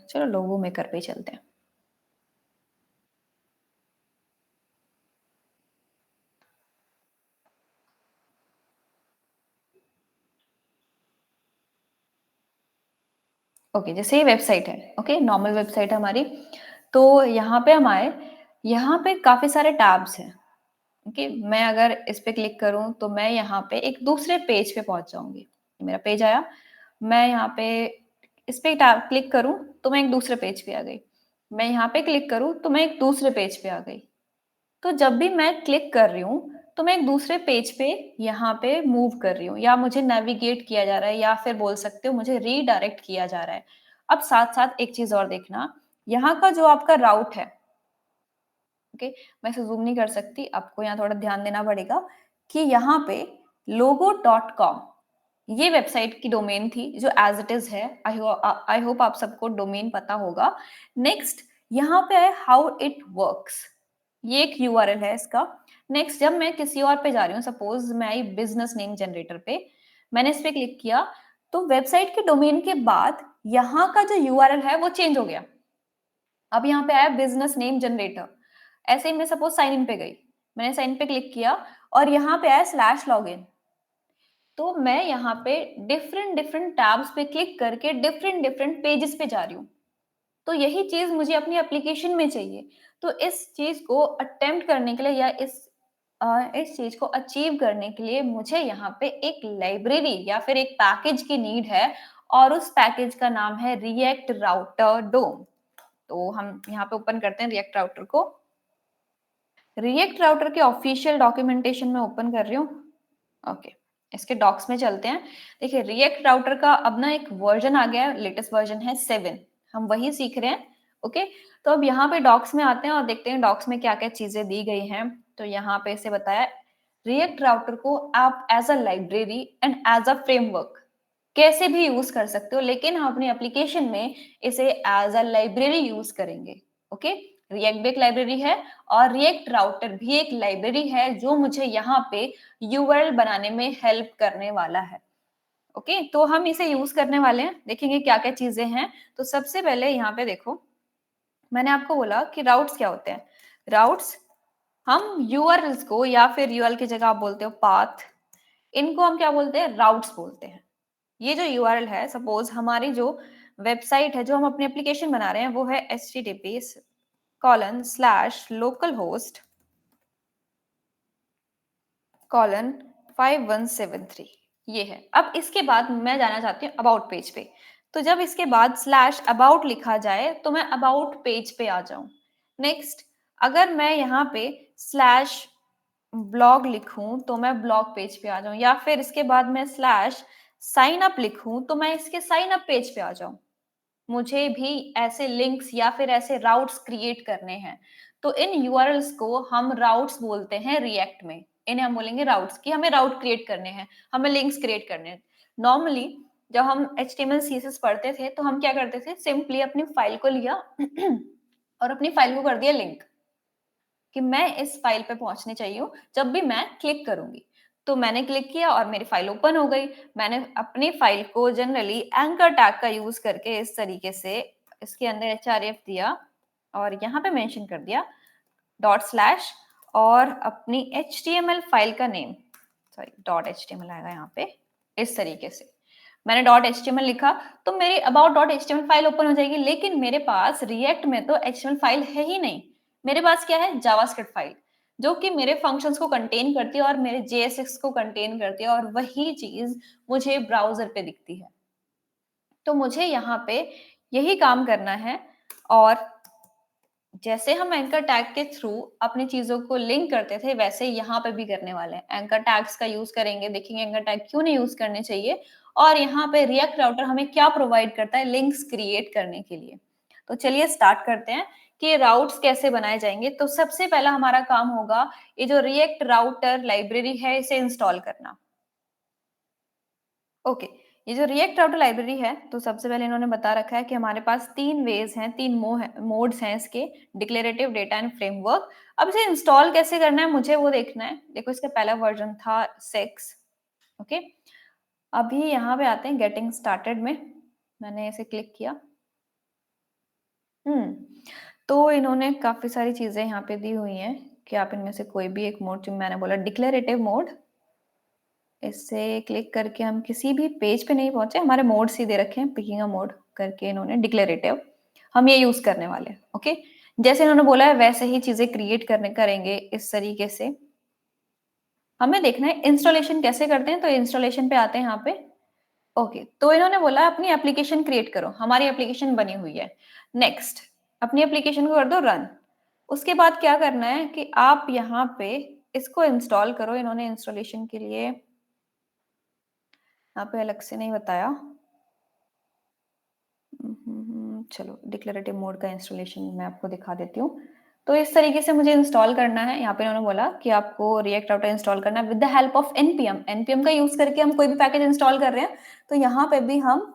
चलो लोगो मेकर पे ही चलते हैं। ओके, जैसे ये वेबसाइट है, ओके, नॉर्मल वेबसाइट है हमारी। तो यहाँ पे हम आए, यहाँ पे काफी सारे टैब्स हैं। ओके, मैं अगर इस पे क्लिक करूँ तो मैं यहाँ पे एक दूसरे पेज पे पहुंच जाऊंगी। मेरा पेज आया, मैं यहाँ पे इस पे टैब क्लिक करूँ तो मैं एक दूसरे पेज पे आ गई। मैं यहाँ पे क्लिक करूँ तो मैं एक दूसरे पेज पे आ गई। तो जब भी मैं क्लिक कर रही हूँ तो मैं एक दूसरे पेज पे यहाँ पे मूव कर रही हूँ, या मुझे नेविगेट किया जा रहा है, या फिर बोल सकते हो मुझे रीडायरेक्ट किया जा रहा है। अब साथ साथ एक चीज और देखना, यहाँ का जो आपका राउट है, ओके, मैं इसे जूम नहीं कर सकती, आपको यहाँ थोड़ा ध्यान देना पड़ेगा कि यहाँ पे logo.com ये वेबसाइट की डोमेन थी जो एज इट इज है। आई होप आप सबको डोमेन पता होगा। नेक्स्ट यहाँ पे है हाउ इट वर्क्स, ये एक यूआरएल है इसका। नेक्स्ट जब मैं किसी और पे जा रही हूँ, सपोज मैं आई बिजनेस नेम जनरेटर पे, मैंने इस पे क्लिक किया, तो वेबसाइट के डोमेन के बाद यहाँ का जो यूआरएल है वो चेंज हो गया। अब यहाँ पे आया बिजनेस नेम जनरेटर। ऐसे ही मैं सपोज साइन इन पे गई, मैंने साइन पे क्लिक किया और यहाँ पे आया स्लैश लॉगिन। तो मैं यहाँ पे डिफरेंट डिफरेंट टैब्स पे क्लिक करके डिफरेंट डिफरेंट पेजेस पे जा रही हूँ। तो यही चीज मुझे अपनी एप्लीकेशन में चाहिए। तो इस चीज को अटेम्प्ट करने के लिए, या इस चीज को अचीव करने के लिए मुझे यहाँ पे एक लाइब्रेरी या फिर एक पैकेज की नीड है, और उस पैकेज का नाम है रिएक्ट राउटर डोम। तो हम यहाँ पे ओपन करते हैं रिएक्ट राउटर को। रिएक्ट राउटर के ऑफिशियल डॉक्यूमेंटेशन में ओपन कर रही हूँ। ओके, इसके डॉक्स में चलते हैं। देखिए रिएक्ट राउटर का अब ना एक वर्जन आ गया है, लेटेस्ट वर्जन है 7, हम वही सीख रहे हैं। ओके, तो अब यहाँ पे डॉक्स में आते हैं और देखते हैं डॉक्स में क्या क्या चीजें दी गई हैं। तो यहाँ पे इसे बताया, रिएक्ट राउटर को आप as a library and as a framework कैसे भी यूज कर सकते हो, लेकिन हम अपनी एप्लीकेशन में इसे एज अ लाइब्रेरी यूज करेंगे। ओके, रिएक्ट भी एक लाइब्रेरी है और रिएक्ट राउटर भी एक लाइब्रेरी है जो मुझे यहाँ पे यूआरएल बनाने में हेल्प करने वाला है। ओके, तो हम इसे यूज करने वाले हैं, देखेंगे क्या क्या चीजें हैं। तो सबसे पहले यहाँ पे देखो, मैंने आपको बोला कि राउट्स क्या होते हैं। राउट्स, हम यूआरएल्स को, या फिर यूआरएल की जगह आप बोलते हो पाथ, इनको हम क्या बोलते हैं? राउट्स बोलते हैं। ये जो यूआरएल है, सपोज हमारी जो वेबसाइट है जो हम अपनी एप्लीकेशन बना रहे हैं वो है https://localhost 5173, ये है। अब इसके बाद मैं जाना चाहती हूँ अबाउट पेज पे। तो जब इसके बाद स्लैश अबाउट लिखा जाए तो मैं अबाउट पेज पे आ जाऊं। नेक्स्ट, अगर मैं यहाँ पे स्लैश ब्लॉग लिखूं तो मैं ब्लॉग पेज पे आ जाऊं, या फिर इसके बाद मैं स्लैश साइन अप लिखूं तो मैं इसके साइन अप पेज पे आ जाऊं। मुझे भी ऐसे लिंक्स या फिर ऐसे राउट्स क्रिएट करने हैं। तो इन यूआरएल्स को हम राउट्स बोलते हैं रिएक्ट में। इन्हें हम बोलेंगे राउट्स, कि हमें राउट क्रिएट करने हैं, हमें लिंक्स क्रिएट करने हैं। नॉर्मली जब हम एचटीएमएल सीएसएस पढ़ते थे तो हम क्या करते थे, सिंपली अपनी फाइल को लिया और अपनी फाइल को कर दिया लिंक, कि मैं इस फाइल पे पहुंचने चाहिए हूँ जब भी मैं क्लिक करूंगी। तो मैंने क्लिक किया और मेरी फाइल ओपन हो गई। मैंने अपनी फाइल को जनरली एंकर टैग का यूज करके इस तरीके से इसके अंदर href दिया और यहाँ पे मेंशन कर दिया डॉट स्लैश, और अपनी HTML फाइल का नेम, सॉरी डॉट HTML आएगा यहाँ पे इस तरीके से। मैंने डॉट HTML लिखा तो मेरी about dot HTML file open हो जाएगी, लेकिन मेरे पास रिएक्ट में तो HTML फाइल है ही नहीं। मेरे पास क्या है, जावास्क्रिप्ट फाइल, जो कि मेरे फंक्शंस को कंटेन करती है और मेरे JSX को कंटेन करती है, और वही चीज मुझे ब्राउजर पे दिखती है। तो मुझे यहाँ पे यही काम करना है, और जैसे हम एंकर टैग के थ्रू अपनी चीजों को लिंक करते थे, वैसे यहाँ पे भी करने वाले हैं। एंकर टैग्स का यूज करेंगे, देखेंगे एंकर टैग क्यों नहीं यूज करने चाहिए, और यहाँ पे रिएक्ट राउटर हमें क्या प्रोवाइड करता है लिंक्स क्रिएट करने के लिए। तो चलिए स्टार्ट करते हैं कि राउट्स कैसे बनाए जाएंगे। तो सबसे पहला हमारा काम होगा ये जो रिएक्ट राउटर लाइब्रेरी है इसे इंस्टॉल करना। ओके, ये जो रिएक्ट राउटर लाइब्रेरी है, तो सबसे पहले इन्होंने बता रखा है कि हमारे पास 3 वेज हैं, 3 मोड्स हैं इसके, डिक्लेरेटिव, डेटा एंड फ्रेमवर्क। अब इसे इंस्टॉल कैसे करना है मुझे वो देखना है। देखो इसका पहला वर्जन था 6। ओके, अभी यहाँ पे आते हैं गेटिंग स्टार्टेड में, मैंने इसे क्लिक किया। तो इन्होंने काफी सारी चीजें यहाँ पे दी हुई हैं कि आप इनमें से कोई भी एक मोड, जो मैंने बोला डिक्लेरेटिव मोड, इससे क्लिक करके हम किसी भी पेज पे नहीं पहुंचे, हमारे मोड सीधे रखे हैं, पिकिंग अ मोड करके इन्होंने डिक्लेरेटिव, हम ये यूज करने वाले हैं। ओके, जैसे इन्होंने बोला है वैसे ही चीजें क्रिएट करने करेंगे इस तरीके से। हमें देखना है इंस्टॉलेशन कैसे करते हैं, तो इंस्टॉलेशन पे आते हैं यहाँ पे। ओके, तो इन्होंने बोला अपनी एप्लीकेशन क्रिएट करो, हमारी एप्लीकेशन बनी हुई है। नेक्स्ट, अपनी एप्लीकेशन को कर दो रन। उसके बाद क्या करना है कि आप यहाँ पे इसको इंस्टॉल करो। इन्होंने इंस्टॉलेशन के लिए यहाँ पे अलग से नहीं बताया। चलो डिक्लेरेटिव मोड का इंस्टॉलेशन मैं आपको दिखा देती हूँ। तो इस तरीके से मुझे इंस्टॉल करना है। यहाँ पे इन्होंने बोला कि आपको रिएक्ट राउटर इंस्टॉल करना है with the help of npm। npm का यूज करके हम कोई भी पैकेज इंस्टॉल कर रहे हैं, तो यहाँ पे भी हम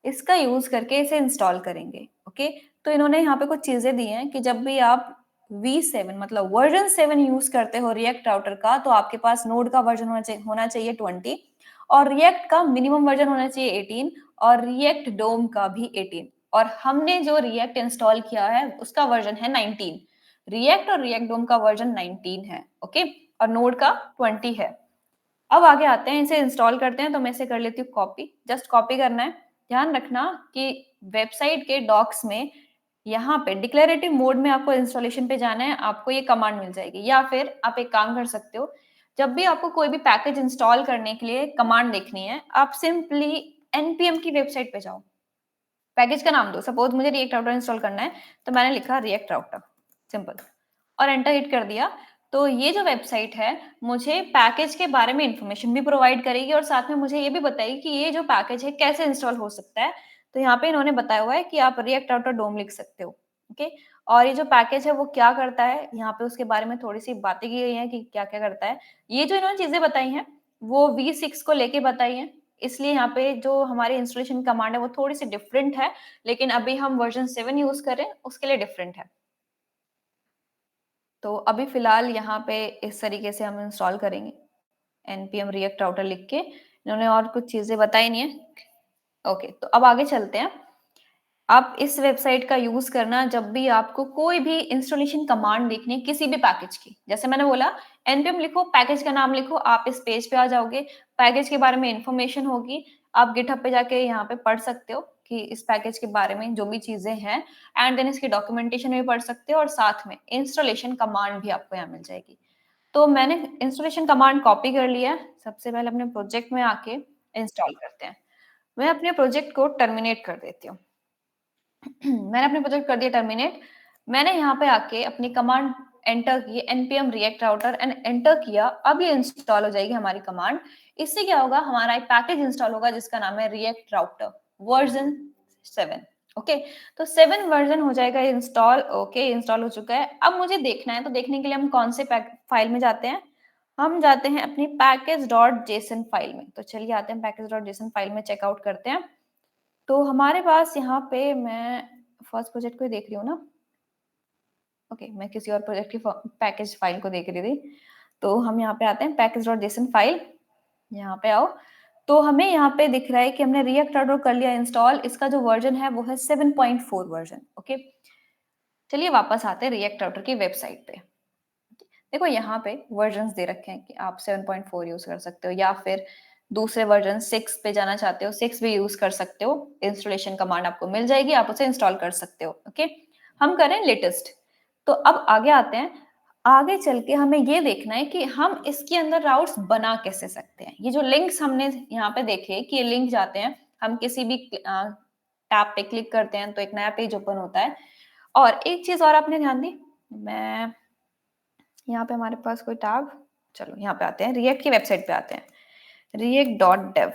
इसका यूज करके इसे इंस्टॉल करेंगे। ओके, तो इन्होंने यहाँ पे कुछ चीजें दी हैं कि जब भी आप V7 मतलब वर्जन 7 यूज करते हो रिएक्ट राउटर का, तो आपके पास नोड का वर्जन होना चाहिए 20, और रिएक्ट का मिनिमम वर्जन होना चाहिए 18, और रिएक्ट डोम का भी 18। और हमने जो रिएक्ट इंस्टॉल किया है उसका वर्जन है 19। रिएक्ट और रिएक्ट डोम का वर्जन 19 है। ओके, और नोड का 20 है। अब आगे आते हैं, इसे इंस्टॉल करते हैं। तो मैं इसे कर लेती हूँ कॉपी, जस्ट कॉपी करना है। ध्यान रखना कि वेबसाइट के डॉक्स में यहाँ पे डिक्लेरेटिव मोड में आपको इंस्टॉलेशन पे जाना है, आपको ये कमांड मिल जाएगी। या फिर आप एक काम कर सकते हो, जब भी आपको कोई भी पैकेज इंस्टॉल करने के लिए कमांड देखनी है, आप सिंपली npm की वेबसाइट पे जाओ, पैकेज का नाम दो। सपोज मुझे रिएक्ट राउटर इंस्टॉल करना है, तो मैंने लिखा रिएक्ट राउटर, सिंपल, और एंटर हिट कर दिया। तो ये जो वेबसाइट है मुझे पैकेज के बारे में इंफॉर्मेशन भी प्रोवाइड करेगी, और साथ में मुझे ये भी बताएगी कि ये जो पैकेज है कैसे इंस्टॉल हो सकता है। तो यहाँ पे इन्होंने बताया हुआ है कि आप रिएक्ट राउटर डोम लिख सकते हो। ओके, और ये जो पैकेज है वो क्या करता है, यहाँ पे उसके बारे में थोड़ी सी बातें की गई हैं कि क्या क्या करता है। ये जो इन्होंने चीजें बताई हैं वो V6 को लेके बताई हैं, इसलिए यहाँ पे जो हमारी इंस्टॉलेशन कमांड है वो थोड़ी सी डिफरेंट है, लेकिन अभी हम वर्जन 7 यूज कर रहे हैं उसके लिए डिफरेंट है। तो अभी फिलहाल यहाँ पे इस तरीके से हम इंस्टॉल करेंगे npm react router लिख के। इन्होंने और कुछ चीजें बताई नहीं है। ओके, तो अब आगे चलते हैं। आप इस वेबसाइट का यूज करना जब भी आपको कोई भी इंस्टॉलेशन कमांड देखनी है किसी भी पैकेज की। जैसे मैंने बोला npm लिखो, पैकेज का नाम लिखो, आप इस पेज पे आ जाओगे, पैकेज के बारे में इंफॉर्मेशन होगी। आप गिटहब पे जाके यहाँ पे पढ़ सकते हो कि इस पैकेज के बारे में जो भी चीजें हैं, एंड देन इसकी डॉक्यूमेंटेशन भी पढ़ सकते हो, और साथ में इंस्टॉलेशन कमांड भी आपको यहाँ मिल जाएगी। तो मैंने इंस्टॉलेशन कमांड कॉपी कर लिया है। सबसे पहले अपने प्रोजेक्ट में आके इंस्टॉल करते हैं। मैं अपने प्रोजेक्ट को टर्मिनेट कर देती हूँ। मैंने अपने प्रोजेक्ट कर दिया टर्मिनेट। मैंने यहाँ पे आके अपनी कमांड एंटर की npm react router and enter किया। अब ये इंस्टॉल हो जाएगी हमारी कमांड। इससे क्या होगा, हमारा एक पैकेज इंस्टॉल होगा जिसका नाम है react router वर्जन 7। ओके, तो 7 वर्जन हो जाएगा इंस्टॉल। ओके, इंस्टॉल हो चुका है। अब मुझे देखना है, तो देखने के लिए हम कौन से फाइल में जाते हैं, हम जाते हैं अपनी package.json फाइल में। तो चलिए आते हैं package.json फाइल में, चेकआउट करते हैं। तो हमारे पास यहाँ पे मैं फर्स्ट प्रोजेक्ट को ही देख रही हूँ ना। ओके, मैं किसी और प्रोजेक्ट की पैकेज फाइल को देख रही थी। तो हम यहाँ पे आते हैं package.json फाइल, यहाँ पे आओ। तो हमें यहाँ पे दिख रहा है कि हमने रिएक्ट राउटर कर लिया इंस्टॉल। इसका जो वर्जन है वो है 7.4 वर्जन। ओके, चलिए वापस आते हैं रिएक्ट राउटर की वेबसाइट पे। देखो यहाँ पे वर्जन्स दे रखे हैं कि आप 7.4 यूज़ कर सकते हो या फिर दूसरे वर्जन 6 पे जाना चाहते हो, 6 भी यूज़ कर सकते हो। इंस्टॉलेशन कमांड आपको मिल जाएगी, आप उसे इंस्टॉल कर सकते हो, ओके? हम करें लेटेस्ट। तो अब आगे आते हैं। आगे चल के हमें ये देखना है कि हम इसके अंदर राउट्स बना कैसे सकते हैं। ये जो लिंक्स हमने यहाँ पे देखे कि ये लिंक जाते हैं, हम किसी भी टैब पे क्लिक करते हैं तो एक नया पेज ओपन होता है। और एक चीज़ और आपने ध्यान दी, मैं यहाँ पे हमारे पास कोई टैब, चलो यहाँ पे आते हैं, रिएक्ट की वेबसाइट पे आते हैं, react.dev।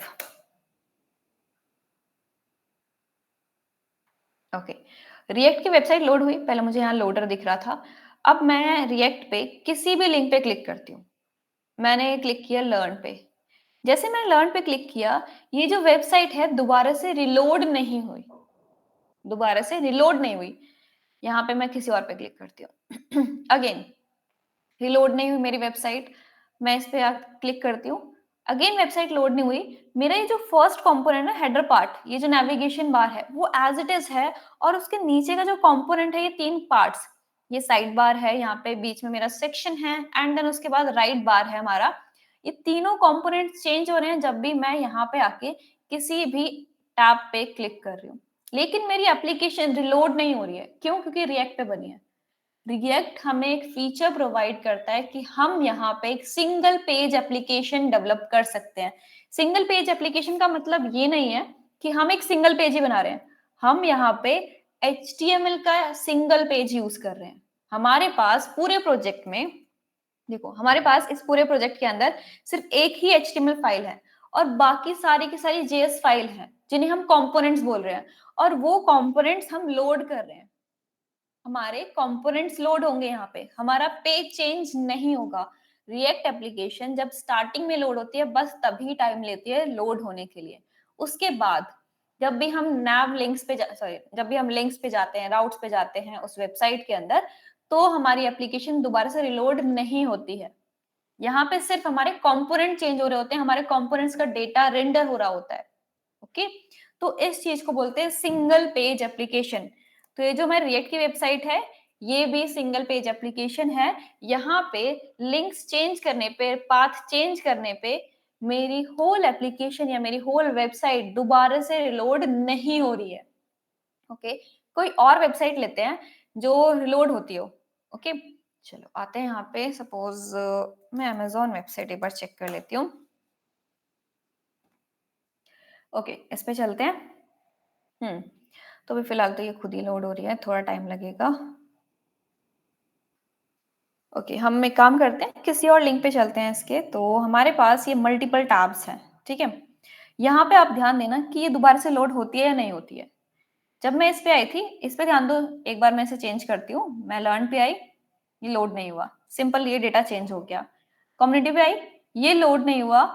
ओके, रिएक्ट की वेबसाइट लोड हुई, पहले मुझे यहाँ लोडर दिख रहा था। अब मैं रिएक्ट पे किसी भी लिंक पे क्लिक करती हूँ। मैंने क्लिक किया लर्न पे। जैसे मैंने लर्न पे क्लिक किया, ये जो वेबसाइट है दोबारा से रिलोड नहीं हुई, दोबारा से रिलोड नहीं हुई। यहाँ पे मैं किसी और पे क्लिक करती हूँ। अगेन रिलोड नहीं हुई मेरी वेबसाइट। मैं इस पे क्लिक करती हूँ। अगेन वेबसाइट लोड नहीं हुई। मेरा ये जो फर्स्ट कंपोनेंट है हेडर पार्ट, ये जो नेविगेशन बार है वो एज इट इज है, और उसके नीचे का जो कंपोनेंट है ये 3 पार्ट्स, ये साइड बार है, यहाँ पे बीच में मेरा सेक्शन है एंड देन उसके बाद राइट बार है हमारा। ये तीनों कंपोनेंट्स चेंज हो रहे हैं जब भी मैं यहाँ पे आके किसी भी टैब पे क्लिक कर रही हूँ। लेकिन मेरी एप्लीकेशन रिलोड नहीं हो रही है। क्यों? क्योंकि रिएक्ट पे बनी है। रिएक्ट हमें एक फीचर प्रोवाइड करता है कि हम यहाँ पे एक सिंगल पेज एप्लीकेशन डेवलप कर सकते हैं। सिंगल पेज एप्लीकेशन का मतलब ये नहीं है कि हम एक सिंगल पेज ही बना रहे हैं। हम यहाँ पे HTML का सिंगल पेज यूज कर रहे हैं। हमारे पास पूरे प्रोजेक्ट में, देखो हमारे पास इस पूरे प्रोजेक्ट के अंदर सिर्फ एक ही HTML फाइल है और बाकी सारी की सारी JS फाइल है जिन्हें हम कंपोनेंट्स बोल रहे हैं, और वो कंपोनेंट्स हम लोड कर रहे हैं। हमारे कंपोनेंट्स लोड होंगे यहाँ पे, हमारा पेज चेंज नहीं होगा। रिएक्ट एप्लीकेशन जब स्टार्टिंग में लोड होती है बस तभी टाइम लेती है लोड होने के लिए। उसके बाद जब भी हम नैव लिंक्स पे सॉरी जब भी हम लिंक्स पे जाते हैं, राउट्स पे जाते हैं उस वेबसाइट के अंदर, तो हमारी एप्लीकेशन दोबारा से रिलोड नहीं होती है। यहाँ पे सिर्फ हमारे कंपोनेंट चेंज हो रहे होते हैं, हमारे कंपोनेंट्स का डेटा रेंडर हो रहा होता है। ओके, तो इस चीज को बोलते हैं सिंगल पेज एप्लीकेशन। तो ये जो हमारी रिएक्ट की वेबसाइट है, ये भी सिंगल पेज एप्लीकेशन है। यहाँ पे लिंक्स चेंज करने पे, पाथ चेंज करने पे मेरी होल एप्लीकेशन या मेरी होल वेबसाइट दोबारा से रिलोड नहीं हो रही है। ओके, कोई और वेबसाइट लेते हैं जो रिलोड होती हो। ओके, चलो आते हैं यहाँ पे, सपोज मैं अमेजोन वेबसाइट एक बार चेक कर लेती हूँ। ओके, इस पे चलते हैं। हम्म, तो अभी फिलहाल तो ये खुद ही लोड हो रही है, थोड़ा टाइम लगेगा। ओके, हम एक काम करते हैं, किसी और लिंक पे चलते हैं इसके। तो हमारे पास ये मल्टीपल टैब्स हैं, ठीक है। यहाँ पे आप ध्यान देना कि ये दोबारा से लोड होती है या नहीं होती है। जब मैं इस पे आई थी, इस पे ध्यान दो, एक बार मैं इसे चेंज करती हूँ। मैं लर्न पे आई, ये लोड नहीं हुआ, सिंपल ये डेटा चेंज हो गया। कम्युनिटी पे आई, ये लोड नहीं हुआ,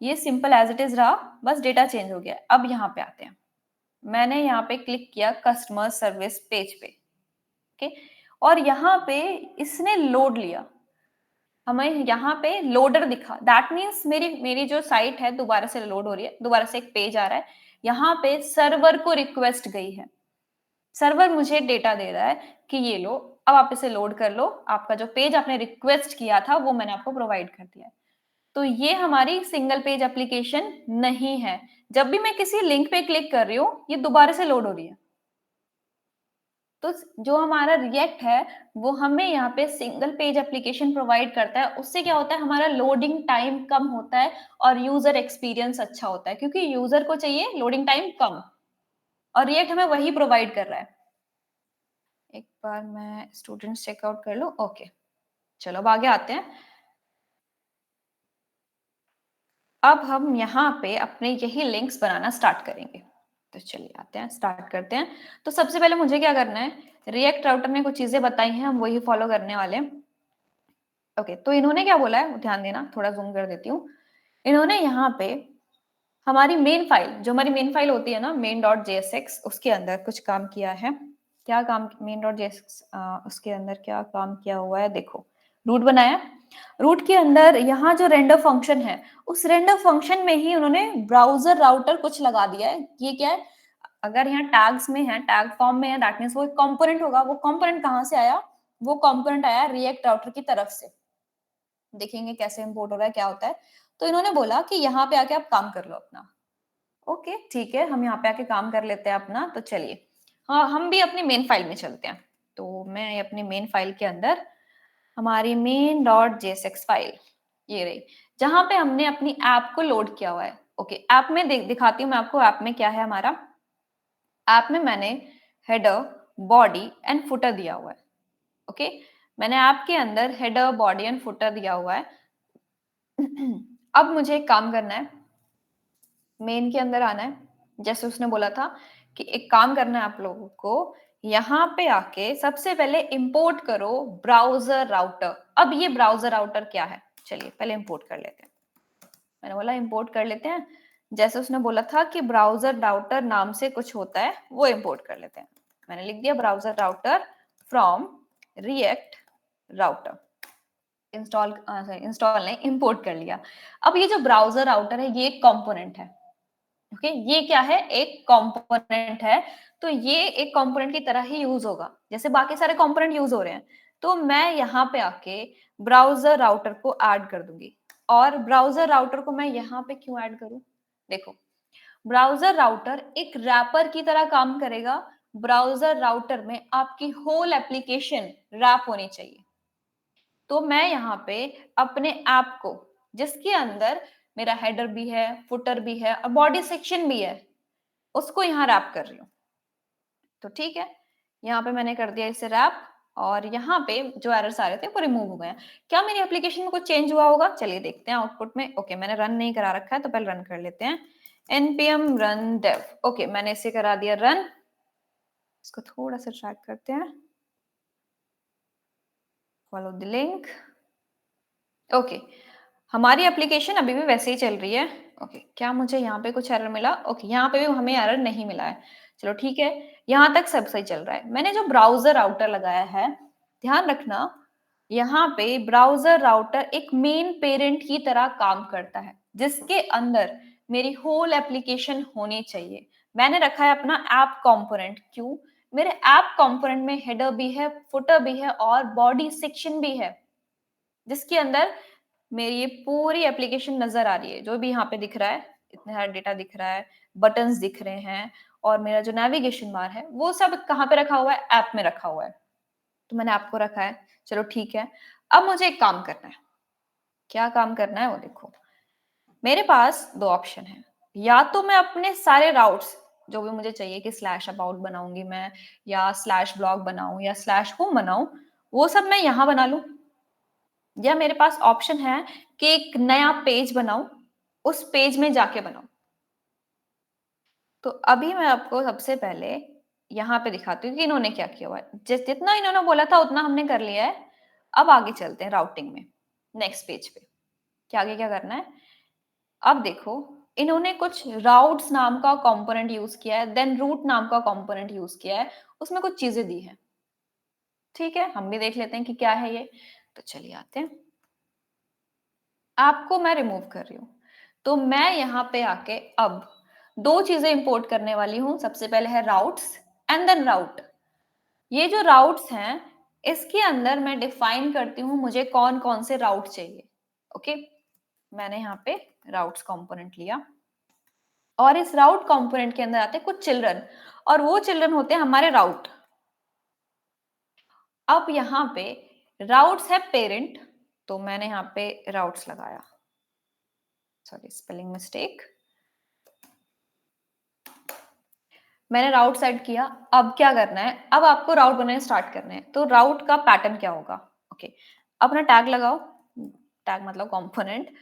ये सिंपल एज इट इज रहा, बस डेटा चेंज हो गया। अब यहाँ पे आते हैं, मैंने यहाँ पे क्लिक किया कस्टमर सर्विस पेज पे, ओके, और यहाँ पे इसने लोड लिया, हमें यहाँ पे लोडर दिखा। दैट मीन्स मेरी मेरी जो साइट है दोबारा से लोड हो रही है, दोबारा से एक पेज आ रहा है। यहाँ पे सर्वर को रिक्वेस्ट गई है, सर्वर मुझे डेटा दे रहा है कि ये लो, अब आप इसे लोड कर लो, आपका जो पेज आपने रिक्वेस्ट किया था वो मैंने आपको प्रोवाइड कर दिया है। तो ये हमारी सिंगल पेज एप्लीकेशन नहीं है। जब भी मैं किसी लिंक पे क्लिक कर रही हूँ, ये दोबारा से लोड हो रही है। तो जो हमारा रिएक्ट है वो हमें यहाँ पे सिंगल पेज एप्लीकेशन प्रोवाइड करता है। उससे क्या होता है, हमारा लोडिंग टाइम कम होता है और यूजर एक्सपीरियंस अच्छा होता है, क्योंकि यूजर को चाहिए लोडिंग टाइम कम, और रिएक्ट हमें वही प्रोवाइड कर रहा है। एक बार मैं स्टूडेंट्स चेकआउट कर लूं। ओके, चलो अब आगे आते हैं। अब हम यहाँ पे अपने यही लिंक्स बनाना स्टार्ट करेंगे। तो चलिए आते हैं, स्टार्ट करते हैं। तो सबसे पहले मुझे क्या करना है, रिएक्ट राउटर ने कुछ चीजें बताई हैं, हम वही फॉलो करने वाले हैं। ओके, तो इन्होंने क्या बोला है, ध्यान देना, थोड़ा जूम कर देती हूँ। इन्होंने यहाँ पे हमारी मेन फाइल, जो हमारी मेन फाइल होती है ना, main.jsx, उसके अंदर कुछ काम किया है। क्या काम, main.jsx उसके अंदर क्या काम किया हुआ है, देखो, रूट बनाया। रूट के अंदर यहाँ जो रेंडर फंक्शन है, उस रेंडर फंक्शन में ही उन्होंने ब्राउजर राउटर कुछ लगा दिया है। ये क्या है, अगर यहाँ टैग्स में है, टैग फॉर्म में है, दैट मीन्स वो एक कंपोनेंट होगा। वो कंपोनेंट कहाँ से आया, वो कंपोनेंट आया रिएक्ट राउटर की तरफ से। देखेंगे कैसे इंपोर्ट हो रहा है, क्या होता है। तो इन्होंने बोला कि यहाँ पे आके आप काम कर लो अपना। ओके, ठीक है, हम यहाँ पे आके काम कर लेते हैं अपना, तो चलिए। हाँ, हम भी अपनी मेन फाइल में चलते हैं। तो मैं अपनी मेन फाइल के अंदर हमारी मेन डॉट जेएसएक्स फाइल ये रही, जहाँ पे हमने अपनी ऐप को लोड किया हुआ है। ओके, ऐप में दिखाती हूँ मैं आपको ऐप में क्या है हमारा। ऐप में मैंने हेडर, बॉडी एंड फुटर दिया हुआ है। ओके, मैंने ऐप के अंदर हेडर, बॉडी एंड फुटर दिया हुआ है। अब मुझे एक काम करना है, मेन के अंदर आना है। जैसे उसने बोला था कि एक काम करना है आप लोगों को, यहाँ पे आके सबसे पहले इंपोर्ट करो ब्राउजर राउटर। अब ये ब्राउजर राउटर क्या है, चलिए पहले इंपोर्ट कर लेते हैं। मैंने बोला इंपोर्ट कर लेते हैं। जैसे उसने बोला था कि ब्राउजर राउटर नाम से कुछ होता है, वो इंपोर्ट कर लेते हैं। मैंने लिख दिया browser router from React router. Install नहीं, इंपोर्ट कर लिया। अब ये जो ब्राउजर राउटर है ये एक कंपोनेंट है। ओके, ये क्या है, एक कंपोनेंट है। तो ये एक कंपोनेंट की तरह ही यूज होगा जैसे बाकी सारे कंपोनेंट यूज हो रहे हैं। तो मैं यहाँ पे आके ब्राउजर राउटर को ऐड कर दूंगी। और ब्राउजर राउटर को मैं यहाँ पे क्यों ऐड करूं, देखो, ब्राउजर राउटर एक रैपर की तरह काम करेगा। ब्राउजर राउटर में आपकी होल एप्लीकेशन रैप होनी चाहिए। तो मैं यहाँ पे अपने ऐप को, जिसके अंदर मेरा हेडर भी है, फुटर भी है और बॉडी सेक्शन भी है, उसको यहाँ रैप कर रही हूँ। तो ठीक है, यहाँ पे मैंने कर दिया इसे रैप। और यहाँ पे जो एरर्स आ रहे थे वो रिमूव हो गए हैं। क्या मेरी एप्लीकेशन में कुछ चेंज हुआ होगा, चलिए देखते हैं आउटपुट में। ओके, मैंने रन नहीं करा रखा है तो पहले रन कर लेते हैं। npm run dev। ओके, मैंने इसे करा दिया रन। इसको थोड़ा सा ट्रैक करते हैं, फॉलो द लिंक। ओके, हमारी एप्लीकेशन अभी भी वैसे ही चल रही है। ओके, क्या मुझे यहाँ पे कुछ एरर मिला, ओके, यहाँ पे भी हमें एरर नहीं मिला है। चलो ठीक है, यहाँ तक सब सही चल रहा है। मैंने जो ब्राउजर राउटर लगाया है, ध्यान रखना, यहाँ पे ब्राउजर राउटर एक मेन पेरेंट की तरह काम करता है, जिसके अंदर मेरी होल एप्लीकेशन होनी चाहिए। मैंने रखा है अपना ऐप कंपोनेंट। क्यों, मेरे ऐप कंपोनेंट में हेडर भी है, फुटर भी है और बॉडी सेक्शन भी है, जिसके अंदर मेरी ये पूरी एप्लीकेशन नजर आ रही है। जो भी यहाँ पे दिख रहा है, इतने सारा डेटा दिख रहा है, बटन्स दिख रहे हैं और मेरा जो नेविगेशन बार है वो सब कहाँ पे रखा हुआ है, ऐप में रखा हुआ है। तो मैंने ऐप को रखा है। चलो ठीक है, अब मुझे एक काम करना है। क्या काम करना है वो देखो, मेरे पास दो ऑप्शन है। या तो मैं अपने सारे राउट्स जो भी मुझे चाहिए कि स्लैश अबाउट बनाऊंगी मैं, या स्लैश ब्लॉग बनाऊं, या स्लैश होम बनाऊं, वो सब मैं यहाँ बना लूं। या मेरे पास ऑप्शन है कि एक नया पेज बनाऊं, उस पेज में जाके बनाऊं। तो अभी मैं आपको सबसे पहले यहाँ पे दिखाती हूँ कि इन्होंने क्या किया हुआ है। जितना इन्होंने बोला था उतना हमने कर लिया है। अब आगे चलते हैं राउटिंग में, नेक्स्ट पेज पे कि आगे क्या करना है। अब देखो, इन्होंने कुछ राउट्स नाम का कंपोनेंट यूज किया है, देन रूट नाम का कंपोनेंट यूज किया है, उसमें कुछ चीजें दी है। ठीक है, हम भी देख लेते हैं कि क्या है ये। तो चलिए आते हैं, आपको मैं रिमूव कर रही हूँ। तो मैं यहाँ पे आके अब दो चीजें इंपोर्ट करने वाली हूँ। सबसे पहले है राउट्स एंड देन राउट। ये जो राउट्स हैं, इसके अंदर मैं डिफाइन करती हूँ मुझे कौन कौन से राउट चाहिए। ओके, मैंने यहाँ पे राउट्स कंपोनेंट लिया और इस राउट कंपोनेंट के अंदर आते हैं कुछ चिल्ड्रन, और वो चिल्ड्रन होते हैं हमारे राउट। अब यहाँ पे राउट्स है पेरेंट, तो मैंने यहाँ पे राउट्स लगाया। Sorry, spelling mistake. मैंने राउट सेट किया। अब क्या करना है, अब आपको राउट बनाने स्टार्ट करने हैं। तो राउट का पैटर्न क्या होगा, ओके, अपना टैग लगाओ। टैग मतलब कंपोनेंट।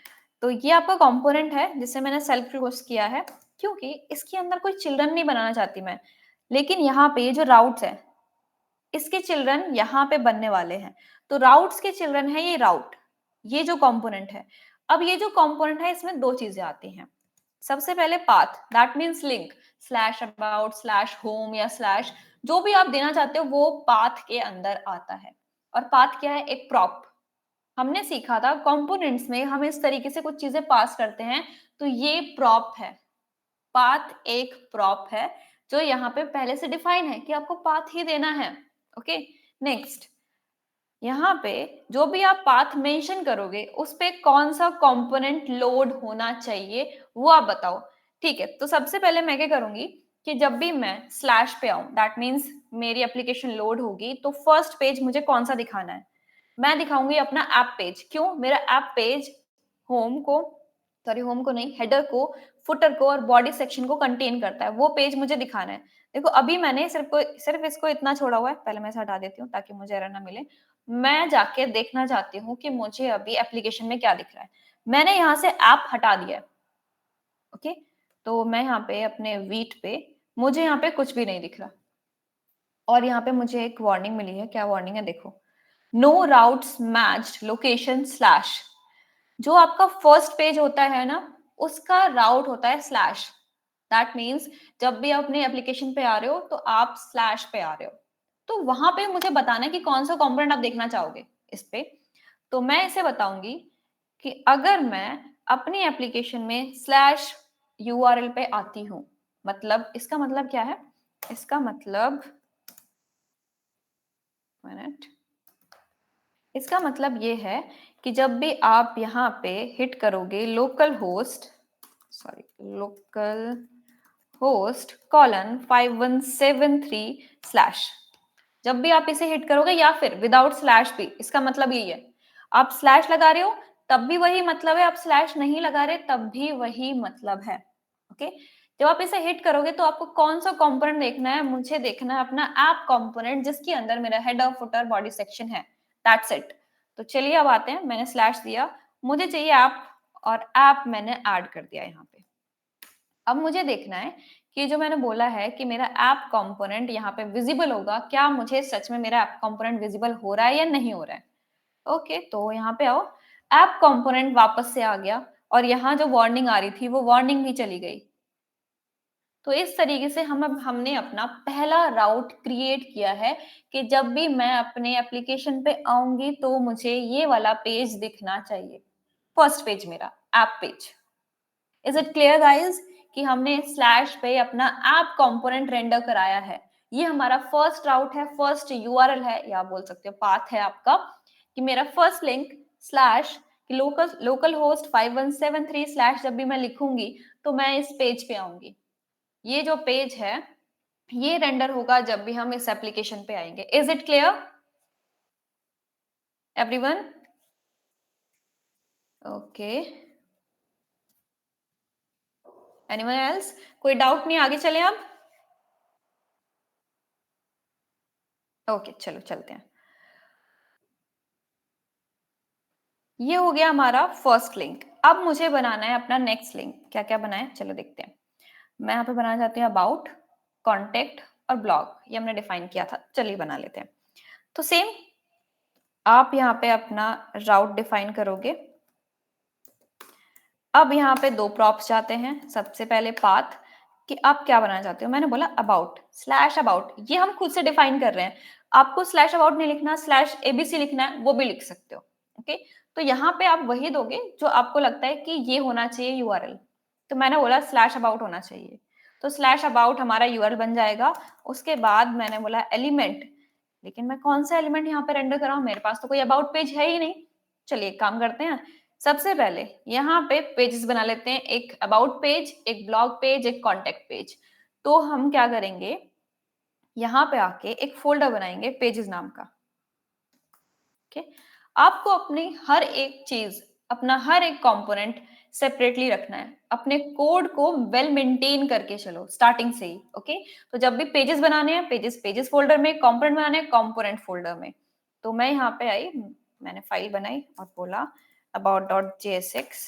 तो ये आपका कंपोनेंट है जिसे मैंने सेल्फ रिक्वेस्ट किया है, क्योंकि इसके अंदर कोई चिल्ड्रन नहीं बनाना चाहती मैं। लेकिन यहाँ पे ये जो राउट्स है, इसके चिल्ड्रन यहाँ पे बनने वाले हैं। तो राउट्स के चिल्ड्रन है ये राउट, ये जो कंपोनेंट है। अब ये जो कंपोनेंट है इसमें दो चीजें आती हैं। सबसे पहले path, that means link, slash about, slash home या स्लैश जो भी आप देना चाहते हो वो पाथ के अंदर आता है। और पाथ क्या है, एक प्रॉप। हमने सीखा था कंपोनेंट्स में हम इस तरीके से कुछ चीजें पास करते हैं, तो ये प्रॉप है। पाथ एक प्रॉप है जो यहाँ पे पहले से डिफाइन है कि आपको पाथ ही देना है। ओके, नेक्स्ट, यहाँ पे जो भी आप पाथ मेंशन करोगे उस पे कौन सा कंपोनेंट लोड होना चाहिए वो आप बताओ। ठीक है, तो सबसे पहले मैं क्या करूंगी कि जब भी मैं स्लैश पे आऊं, दैट मीन्स मेरी एप्लीकेशन लोड होगी, तो फर्स्ट पेज मुझे कौन सा दिखाना है? मैं दिखाऊंगी अपना ऐप पेज। क्यों? मेरा ऐप पेज होम को, सॉरी होम को नहीं, हेडर को, फुटर को और बॉडी सेक्शन को कंटेन करता है। वो पेज मुझे दिखाना है। देखो अभी मैंने सिर्फ इसको इतना छोड़ा हुआ है। पहले मैं इसे हटा देती हूँ ताकि मुझे एरर ना मिले। मैं जाके देखना चाहती हूँ कि मुझे अभी एप्लीकेशन में क्या दिख रहा है। मैंने यहाँ से ऐप हटा दिया है। ओके, तो मैं यहाँ पे अपने वीट पे, मुझे यहाँ पे कुछ भी नहीं दिख रहा और यहाँ पे मुझे एक वार्निंग मिली है। क्या वार्निंग है? देखो, no routes matched location slash. जो आपका फर्स्ट पेज होता है ना, उसका राउट होता है स्लैश। दैट मीन्स जब भी आप अपने एप्लीकेशन पे आ रहे हो तो आप स्लैश पे आ रहे हो। तो वहां पे मुझे बताना है कि कौन सा कंपोनेंट आप देखना चाहोगे इस पे। तो मैं इसे बताऊंगी कि अगर मैं अपनी एप्लीकेशन में स्लैश यूआरएल पे आती हूँ, मतलब इसका मतलब क्या है? इसका मतलब, मिनट, इसका मतलब ये है कि जब भी आप यहाँ पे हिट करोगे local host, sorry local host colon 5173 slash, जब भी आप इसे हिट करोगे या फिर विदाउट स्लैश भी, इसका मतलब यही है। आप स्लैश लगा रहे हो तब भी वही मतलब है, आप स्लैश नहीं लगा रहे तब भी वही मतलब है। ओके, जब आप इसे हिट करोगे तो आपको कौन सा कंपोनेंट देखना है? मुझे देखना है अपना ऐप कंपोनेंट जिसके अंदर मेरा हेडर फुटर बॉडी सेक्शन है। That's it. तो चलिए अब आते हैं, मैंने स्लैश दिया, मुझे चाहिए ऐप और ऐप मैंने ऐड कर दिया यहाँ पे। अब मुझे देखना है कि जो मैंने बोला है कि मेरा ऐप कंपोनेंट यहाँ पे विजिबल होगा, क्या मुझे सच में मेरा ऐप कंपोनेंट विजिबल हो रहा है या नहीं हो रहा है। ओके, तो यहाँ पे आओ, ऐप कंपोनेंट वापस से आ गया और यहाँ जो वार्निंग आ रही थी वो वार्निंग भी चली गई। तो इस तरीके से हमने अपना पहला राउट क्रिएट किया है कि जब भी मैं अपने एप्लीकेशन पे आऊंगी तो मुझे ये वाला पेज दिखना चाहिए, फर्स्ट पेज मेरा app page. Is it clear guys कि हमने स्लैश पे अपना ऐप कंपोनेंट रेंडर कराया है। ये हमारा फर्स्ट राउट है, फर्स्ट यूआरएल है, या बोल सकते हो पाथ है आपका, कि मेरा first link slash local local host 5173 slash जब भी मैं लिखूंगी तो मैं इस पेज पे आऊंगी। ये जो पेज है ये रेंडर होगा जब भी हम इस एप्लीकेशन पे आएंगे। Is it clear everyone? Okay, anyone else? कोई डाउट नहीं, आगे चले अब? ओके, चलो चलते हैं। ये हो गया हमारा फर्स्ट लिंक। अब मुझे बनाना है अपना नेक्स्ट लिंक। क्या क्या बनाए चलो देखते हैं। मैं यहाँ पे बनाना चाहती हूँ अबाउट, कॉन्टेक्ट और ब्लॉग। ये हमने डिफाइन किया था, चलिए बना लेते हैं। तो सेम आप यहाँ पे अपना राउट डिफाइन करोगे। अब यहाँ पे दो प्रॉप्स जाते हैं। सबसे पहले पाथ, कि आप क्या बनाना चाहते हो। मैंने बोला अबाउट स्लैश अबाउट, ये हम खुद से डिफाइन कर रहे हैं। आपको स्लैश अबाउट नहीं लिखना, स्लैश एबीसी लिखना है वो भी लिख सकते हो। ओके, तो यहाँ पे आप वही दोगे जो आपको लगता है कि ये होना चाहिए यूआरएल। तो मैंने बोला स्लैश अबाउट होना चाहिए, तो स्लैश अबाउट हमारा यूआरएल बन जाएगा। उसके बाद मैंने बोला एलिमेंट, लेकिन मैं कौन सा एलिमेंट यहाँ पे रेंडर कराऊं, मेरे पास तो कोई अबाउट पेज है ही नहीं। चलिए एक काम करते हैं, सबसे पहले यहाँ पे पेजेस बना लेते हैं, एक अबाउट पेज, एक ब्लॉग पेज, एक कॉन्टेक्ट पेज। तो हम क्या करेंगे, यहाँ पे आके एक फोल्डर बनाएंगे पेजेस नाम का। ओके, आपको अपनी हर एक चीज, अपना हर एक कंपोनेंट सेपरेटली रखना है। अपने कोड को वेल मेंटेन करके चलो स्टार्टिंग से ही। ओके, तो जब भी पेजेस बनाने हैं, पेजेस पेजेस फोल्डर में, कंपोनेंट बनाने हैं कंपोनेंट फोल्डर में। तो मैं यहाँ पे आई, मैंने फाइल बनाई और बोला about.jsx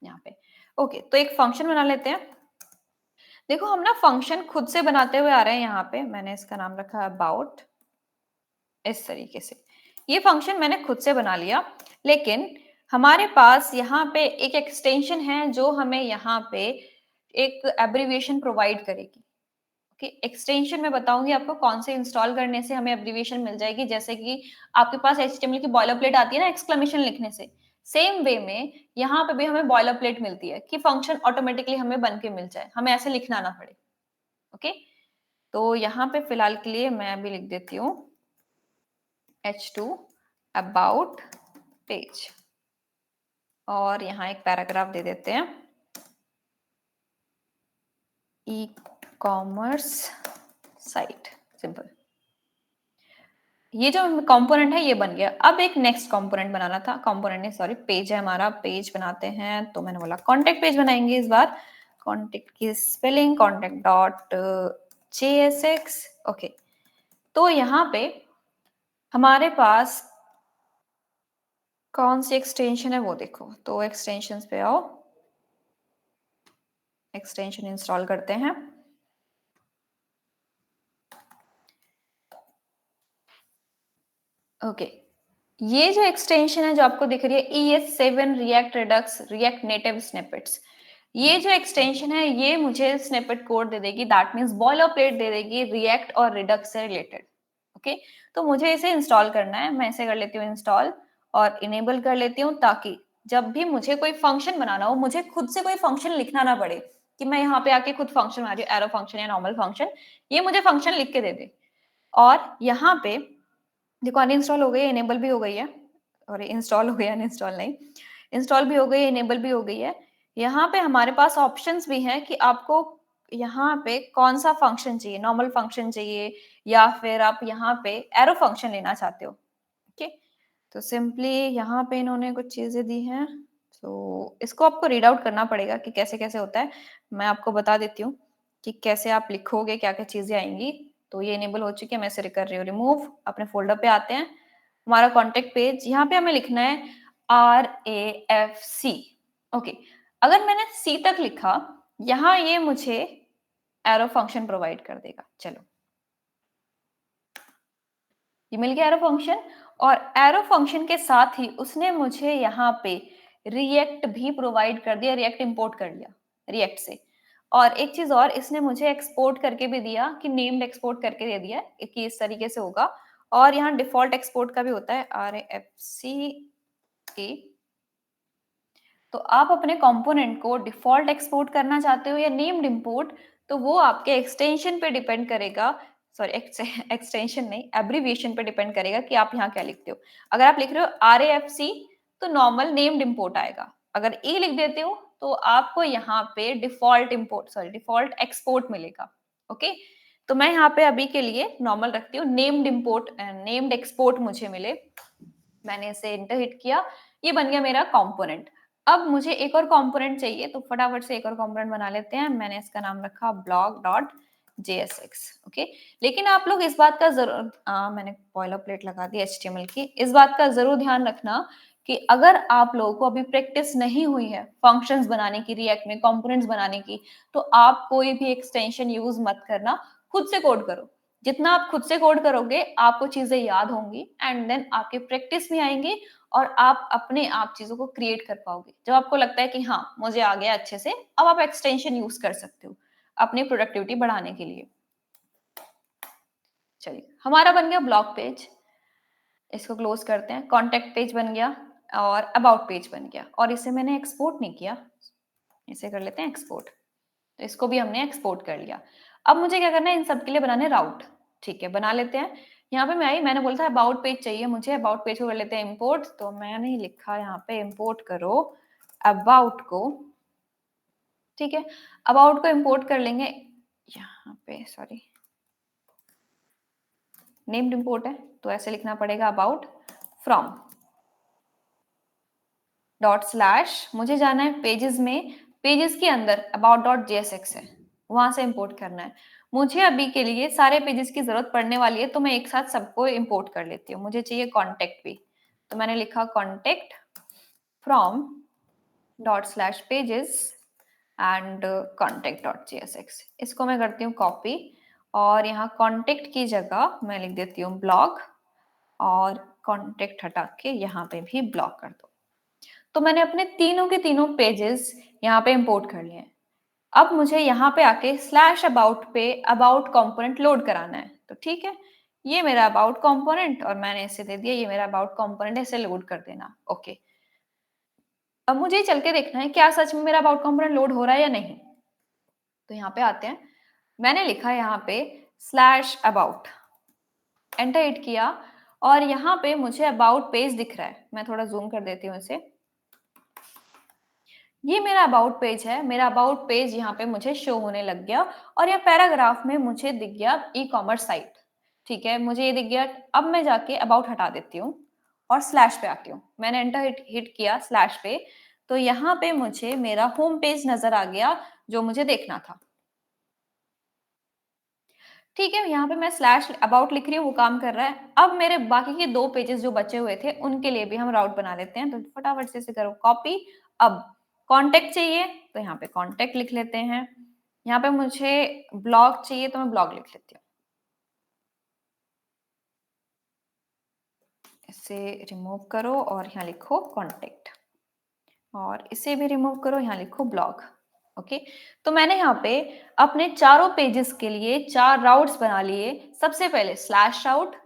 यहाँ पे। ओके, तो एक फंक्शन बना लेते हैं। देखो हम ना फंक्शन खुद से बनाते हुए आ रहे हैं। यहाँ पे मैंने इसका नाम रखा अबाउट, इस तरीके से। ये फंक्शन मैंने खुद से बना लिया, लेकिन हमारे पास यहाँ पे एक एक्सटेंशन है जो हमें यहाँ पे एक एब्रिविएशन प्रोवाइड करेगी। ओके, एक्सटेंशन मैं बताऊंगी आपको कौन से इंस्टॉल करने से हमें एब्रिविएशन मिल जाएगी। जैसे कि आपके पास एचटीएमएल की बॉयलर प्लेट आती है ना एक्सक्लेमेशन लिखने से, सेम वे में यहाँ पे भी हमें बॉयलर प्लेट मिलती है कि फंक्शन ऑटोमेटिकली हमें बन के मिल जाए, हमें ऐसे लिखना ना पड़े। ओके, तो यहाँ पे फिलहाल के लिए मैं अभी लिख देती हूँ h2 अबाउट पेज और यहाँ एक पैराग्राफ दे देते हैं, ई कॉमर्स साइट, सिंपल। ये जो कंपोनेंट है ये बन गया। अब एक नेक्स्ट कंपोनेंट बनाना था, कंपोनेंट नहीं सॉरी, पेज है हमारा, पेज बनाते हैं। तो मैंने बोला कॉन्टेक्ट पेज बनाएंगे इस बार। कॉन्टेक्ट की spelling contact dot JSX। Okay, तो यहाँ पे हमारे पास कौन सी एक्सटेंशन है वो देखो। तो एक्सटेंशंस पे आओ, एक्सटेंशन इंस्टॉल करते हैं। ओके, ये जो एक्सटेंशन है जो आपको दिख रही है ES7 react Redux react native snippets, ये जो एक्सटेंशन है ये मुझे स्निपेट कोड दे देगी, दैट मींस बॉयलरप्लेट दे देगी रिएक्ट और रिडक्स से रिलेटेड। ओके, तो मुझे इसे इंस्टॉल करना है। मैं इसे कर लेती हूँ इंस्टॉल और इनेबल कर लेती हूँ, ताकि जब भी मुझे कोई फंक्शन बनाना हो मुझे खुद से कोई फंक्शन लिखना ना पड़े कि मैं यहाँ पे आके खुद फंक्शन बना रही हूँ, एरो फंक्शन या नॉर्मल फंक्शन, ये मुझे फंक्शन लिख के दे दे। और यहाँ पे देखो अनइंस्टॉल हो गई है, इनेबल भी हो गई है, और इंस्टॉल हो गया, अनइंस्टॉल नहीं, इंस्टॉल भी हो गई है, इनेबल भी हो गई है। यहाँ पे हमारे पास ऑप्शंस भी हैं कि आपको यहाँ पे कौन सा फंक्शन चाहिए, नॉर्मल फंक्शन चाहिए या फिर आप यहाँ पे एरो फंक्शन लेना चाहते हो। ओके, तो सिंपली यहाँ पे इन्होंने कुछ चीजें दी हैं, तो इसको आपको रीड आउट करना पड़ेगा कि कैसे कैसे होता है। मैं आपको बता देती हूँ कि कैसे आप लिखोगे, क्या क्या चीजें आएंगी। तो ये इनेबल हो चुकी है, मैं इसे कर रही हूँ रिमूव। अपने फोल्डर पे आते हैं, हमारा कॉन्टेक्ट पेज, यहाँ पे हमें लिखना है RAFC। ओके, अगर मैंने C तक लिखा, यहाँ ये मुझे एरो फंक्शन प्रोवाइड कर देगा। चलो, ये मिल गया एरो फंक्शन, और एरो फंक्शन के साथ ही उसने मुझे यहाँ पे रिएक्ट भी प्रोवाइड कर दिया, रिएक्ट इंपोर्ट कर लिया रिएक्ट से। और एक चीज और, इसने मुझे एक्सपोर्ट करके भी दिया कि नेम्ड एक्सपोर्ट करके दे दिया कि इस तरीके से होगा। और यहाँ डिफॉल्ट एक्सपोर्ट का भी होता है RAFC की। तो आप अपने कंपोनेंट को डिफॉल्ट एक्सपोर्ट करना चाहते हो या नेम्ड इंपोर्ट, तो वो आपके एक्सटेंशन पे डिपेंड करेगा। सॉरी, एक्सटेंशन नहीं, एब्रीविएशन पे डिपेंड करेगा कि आप यहाँ क्या लिखते हो। अगर आप लिख रहे हो RAFC तो नॉर्मल नेम्ड इंपोर्ट आएगा। अगर E लिख देते हो तो आपको यहाँ पे default import sorry default export मिलेगा। ओके, तो मैं यहाँ पे अभी के लिए नॉर्मल रखती हूँ, नेम्ड इंपोर्ट नेम्ड एक्सपोर्ट मुझे मिले। मैंने इसे इंटर हिट किया, ये बन गया मेरा कंपोनेंट। अब मुझे एक और कंपोनेंट चाहिए, तो फटाफट से एक और कंपोनेंट बना लेते हैं। मैंने इसका नाम रखा blog.jsx। ओके, लेकिन आप लोग इस बात का जरूर मैंने बॉयलर प्लेट लगा दी HTML की, इस बात का जरूर ध्यान रखना कि अगर आप लोगों को अभी प्रैक्टिस नहीं हुई है फंक्शंस बनाने की, रिएक्ट में कंपोनेंट्स बनाने की, तो आप कोई भी एक्सटेंशन यूज मत करना, खुद से कोड करो। जितना आप खुद से कोड करोगे आपको चीजें याद होंगी, एंड देन आपके प्रैक्टिस में आएंगे और आप अपने आप चीजों को क्रिएट कर पाओगे। जब आपको लगता है कि हाँ मुझे आ गया अच्छे से, अब आप एक्सटेंशन यूज कर सकते हो अपनी प्रोडक्टिविटी बढ़ाने के लिए। चलिए, हमारा बन गया ब्लॉग पेज, इसको क्लोज करते हैं। कॉन्टेक्ट पेज बन गया और अबाउट पेज बन गया, और इसे मैंने एक्सपोर्ट नहीं किया, इसे कर लेते हैं एक्सपोर्ट। तो इसको भी हमने एक्सपोर्ट कर लिया। अब मुझे क्या करना है, इन सब के लिए बनाने राउट। ठीक है, बना लेते हैं। यहाँ पे मैं आई, मैंने बोला था अबाउट पेज चाहिए मुझे, अबाउट पेज को कर लेते हैं इंपोर्ट। तो मैंने लिखा यहाँ पे इंपोर्ट करो अबाउट को। ठीक है, अबाउट को इंपोर्ट कर लेंगे। यहाँ पे सॉरी नेम्ड इंपोर्ट है, तो ऐसे लिखना पड़ेगा अबाउट फ्रॉम डॉट स्लैश, मुझे जाना है पेजेस में, पेजेस के अंदर अबाउट डॉट JSX है, वहां से इंपोर्ट करना है। मुझे अभी के लिए सारे पेजेस की जरूरत पड़ने वाली है, तो मैं एक साथ सबको इंपोर्ट कर लेती हूँ। मुझे चाहिए कॉन्टेक्ट भी, तो मैंने लिखा contact from dot slash pages and contact dot JSX। इसको मैं करती हूँ कॉपी, और यहाँ कॉन्टेक्ट की जगह मैं लिख देती हूँ ब्लॉग, और कॉन्टेक्ट हटा के यहाँ पे भी ब्लॉक कर दो। तो मैंने अपने तीनों के तीनों पेजेस यहाँ पे इंपोर्ट कर लिए हैं। अब मुझे यहाँ पे आके स्लैश अबाउट पे अबाउट कंपोनेंट लोड कराना है। तो ठीक है, ये मेरा अबाउट कंपोनेंट, और मैंने इसे दे दिया ये मेरा अबाउट कंपोनेंट है, इसे लोड कर देना। ओके, अब मुझे चल के देखना है क्या सच में मेरा अबाउट कंपोनेंट लोड हो रहा है या नहीं। तो यहाँ पे आते हैं, मैंने लिखा है यहाँ पे स्लैश अबाउट, एंटर हिट किया, और यहाँ पे मुझे अबाउट पेज दिख रहा है। मैं थोड़ा ज़ूम कर देती हूँ इसे। ये मेरा अबाउट पेज है। मेरा अबाउट पेज यहाँ पे मुझे शो होने लग गया और यहाँ पैराग्राफ में मुझे दिख गया ई-कॉमर्स साइट। ठीक है, मुझे ये दिख गया। अब मैं जाके अबाउट हटा देती हूँ और स्लैश पे आती हूँ। मैंने एंटर हिट किया स्लैश पे, तो यहाँ पे मुझे मेरा होम पेज नज़र आ गया, जो मुझे देखना था। ठीक है, यहाँ पे मैं स्लैश अबाउट लिख रही हूँ, वो काम कर रहा है। अब मेरे बाकी के 2 पेजेज़ जो बचे हुए थे, उनके लिए भी हम राउट बना लेते हैं। तो फटाफट से इसे करो कॉपी। अब कॉन्टैक्ट चाहिए, तो यहाँ पे कॉन्टैक्ट लिख लेते हैं। यहाँ पे मुझे ब्लॉग चाहिए, तो मैं ब्लॉग लिख लेती हूँ। इसे रिमूव करो और यहाँ लिखो कॉन्टैक्ट और इसे भी रिमूव करो, यहाँ लिखो ब्लॉग। ओके, तो मैंने यहाँ पे अपने चारों पेजेस के लिए 4 राउट्स बना लिए। सबसे पहले स्लैश राउट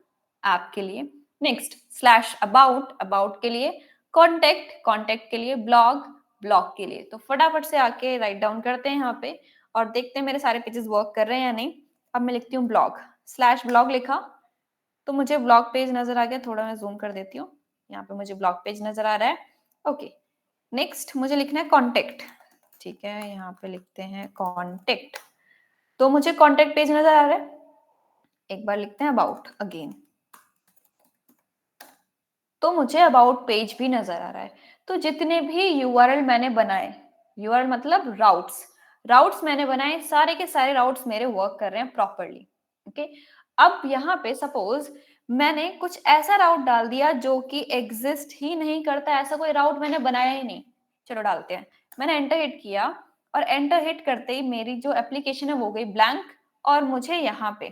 ऐप के लिए, नेक्स्ट स्लैश अबाउट अबाउट के लिए, कॉन्टैक्ट कॉन्टैक्ट के लिए, ब्लॉग ब्लॉग के लिए। तो फटाफट से आके राइट डाउन करते हैं यहाँ पे और देखते हैं मेरे सारे पेजेस वर्क कर रहे हैं या नहीं। अब मैं लिखती हूँ ब्लॉग, स्लैश ब्लॉग लिखा तो मुझे ब्लॉग पेज नजर आ गया। थोड़ा मैं जूम कर देती हूँ, यहाँ पे मुझे ब्लॉग पेज नजर आ रहा है। ओके, नेक्स्ट मुझे लिखना है कॉन्टेक्ट। ठीक है, यहाँ पे लिखते हैं कॉन्टेक्ट, तो मुझे कॉन्टेक्ट पेज नजर आ रहा है। एक बार लिखते हैं अबाउट अगेन, तो मुझे अबाउट पेज भी नजर आ रहा है। तो जितने भी यूआरएल मैंने बनाए, यूआरएल मतलब राउट्स, राउट्स मैंने बनाए, सारे के सारे राउट्स मेरे वर्क कर रहे हैं प्रॉपरली। ओके, अब यहाँ पे सपोज मैंने कुछ ऐसा राउट डाल दिया जो कि एग्जिस्ट ही नहीं करता, ऐसा कोई राउट मैंने बनाया ही नहीं। चलो डालते हैं। मैंने एंटर हिट किया और एंटर हिट करते ही मेरी जो एप्लीकेशन है वो गई ब्लैंक और मुझे यहाँ पे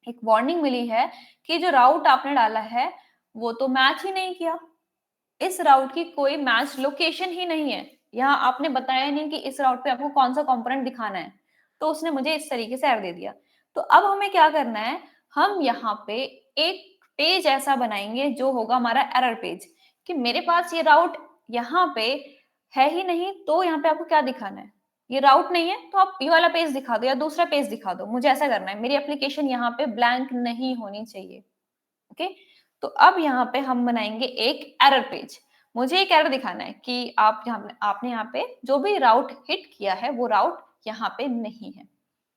एक वार्निंग मिली है कि जो राउट आपने डाला है वो तो मैच ही नहीं किया। इस राउट की कोई मैच लोकेशन ही नहीं है। यहाँ आपने बताया नहीं कि इस राउट पे आपको कौन सा कंपोनेंट दिखाना है, तो उसने मुझे इस तरीके से एरर दे दिया। तो अब हमें क्या करना है, हम यहाँ पे एक पेज ऐसा बनाएंगे जो होगा हमारा एरर पेज, कि मेरे पास ये राउट यहाँ पे है ही नहीं, तो यहाँ पे आपको क्या दिखाना है, ये राउट नहीं है तो आप ये वाला पेज दिखा दो या दूसरा पेज दिखा दो। मुझे ऐसा करना है, मेरी एप्लीकेशन यहाँ पे ब्लैंक नहीं होनी चाहिए। ओके, तो अब यहाँ पे हम बनाएंगे एक एरर पेज। मुझे एक एरर दिखाना है कि आपने यहाँ पे जो भी राउट हिट किया है वो राउट यहाँ पे नहीं है।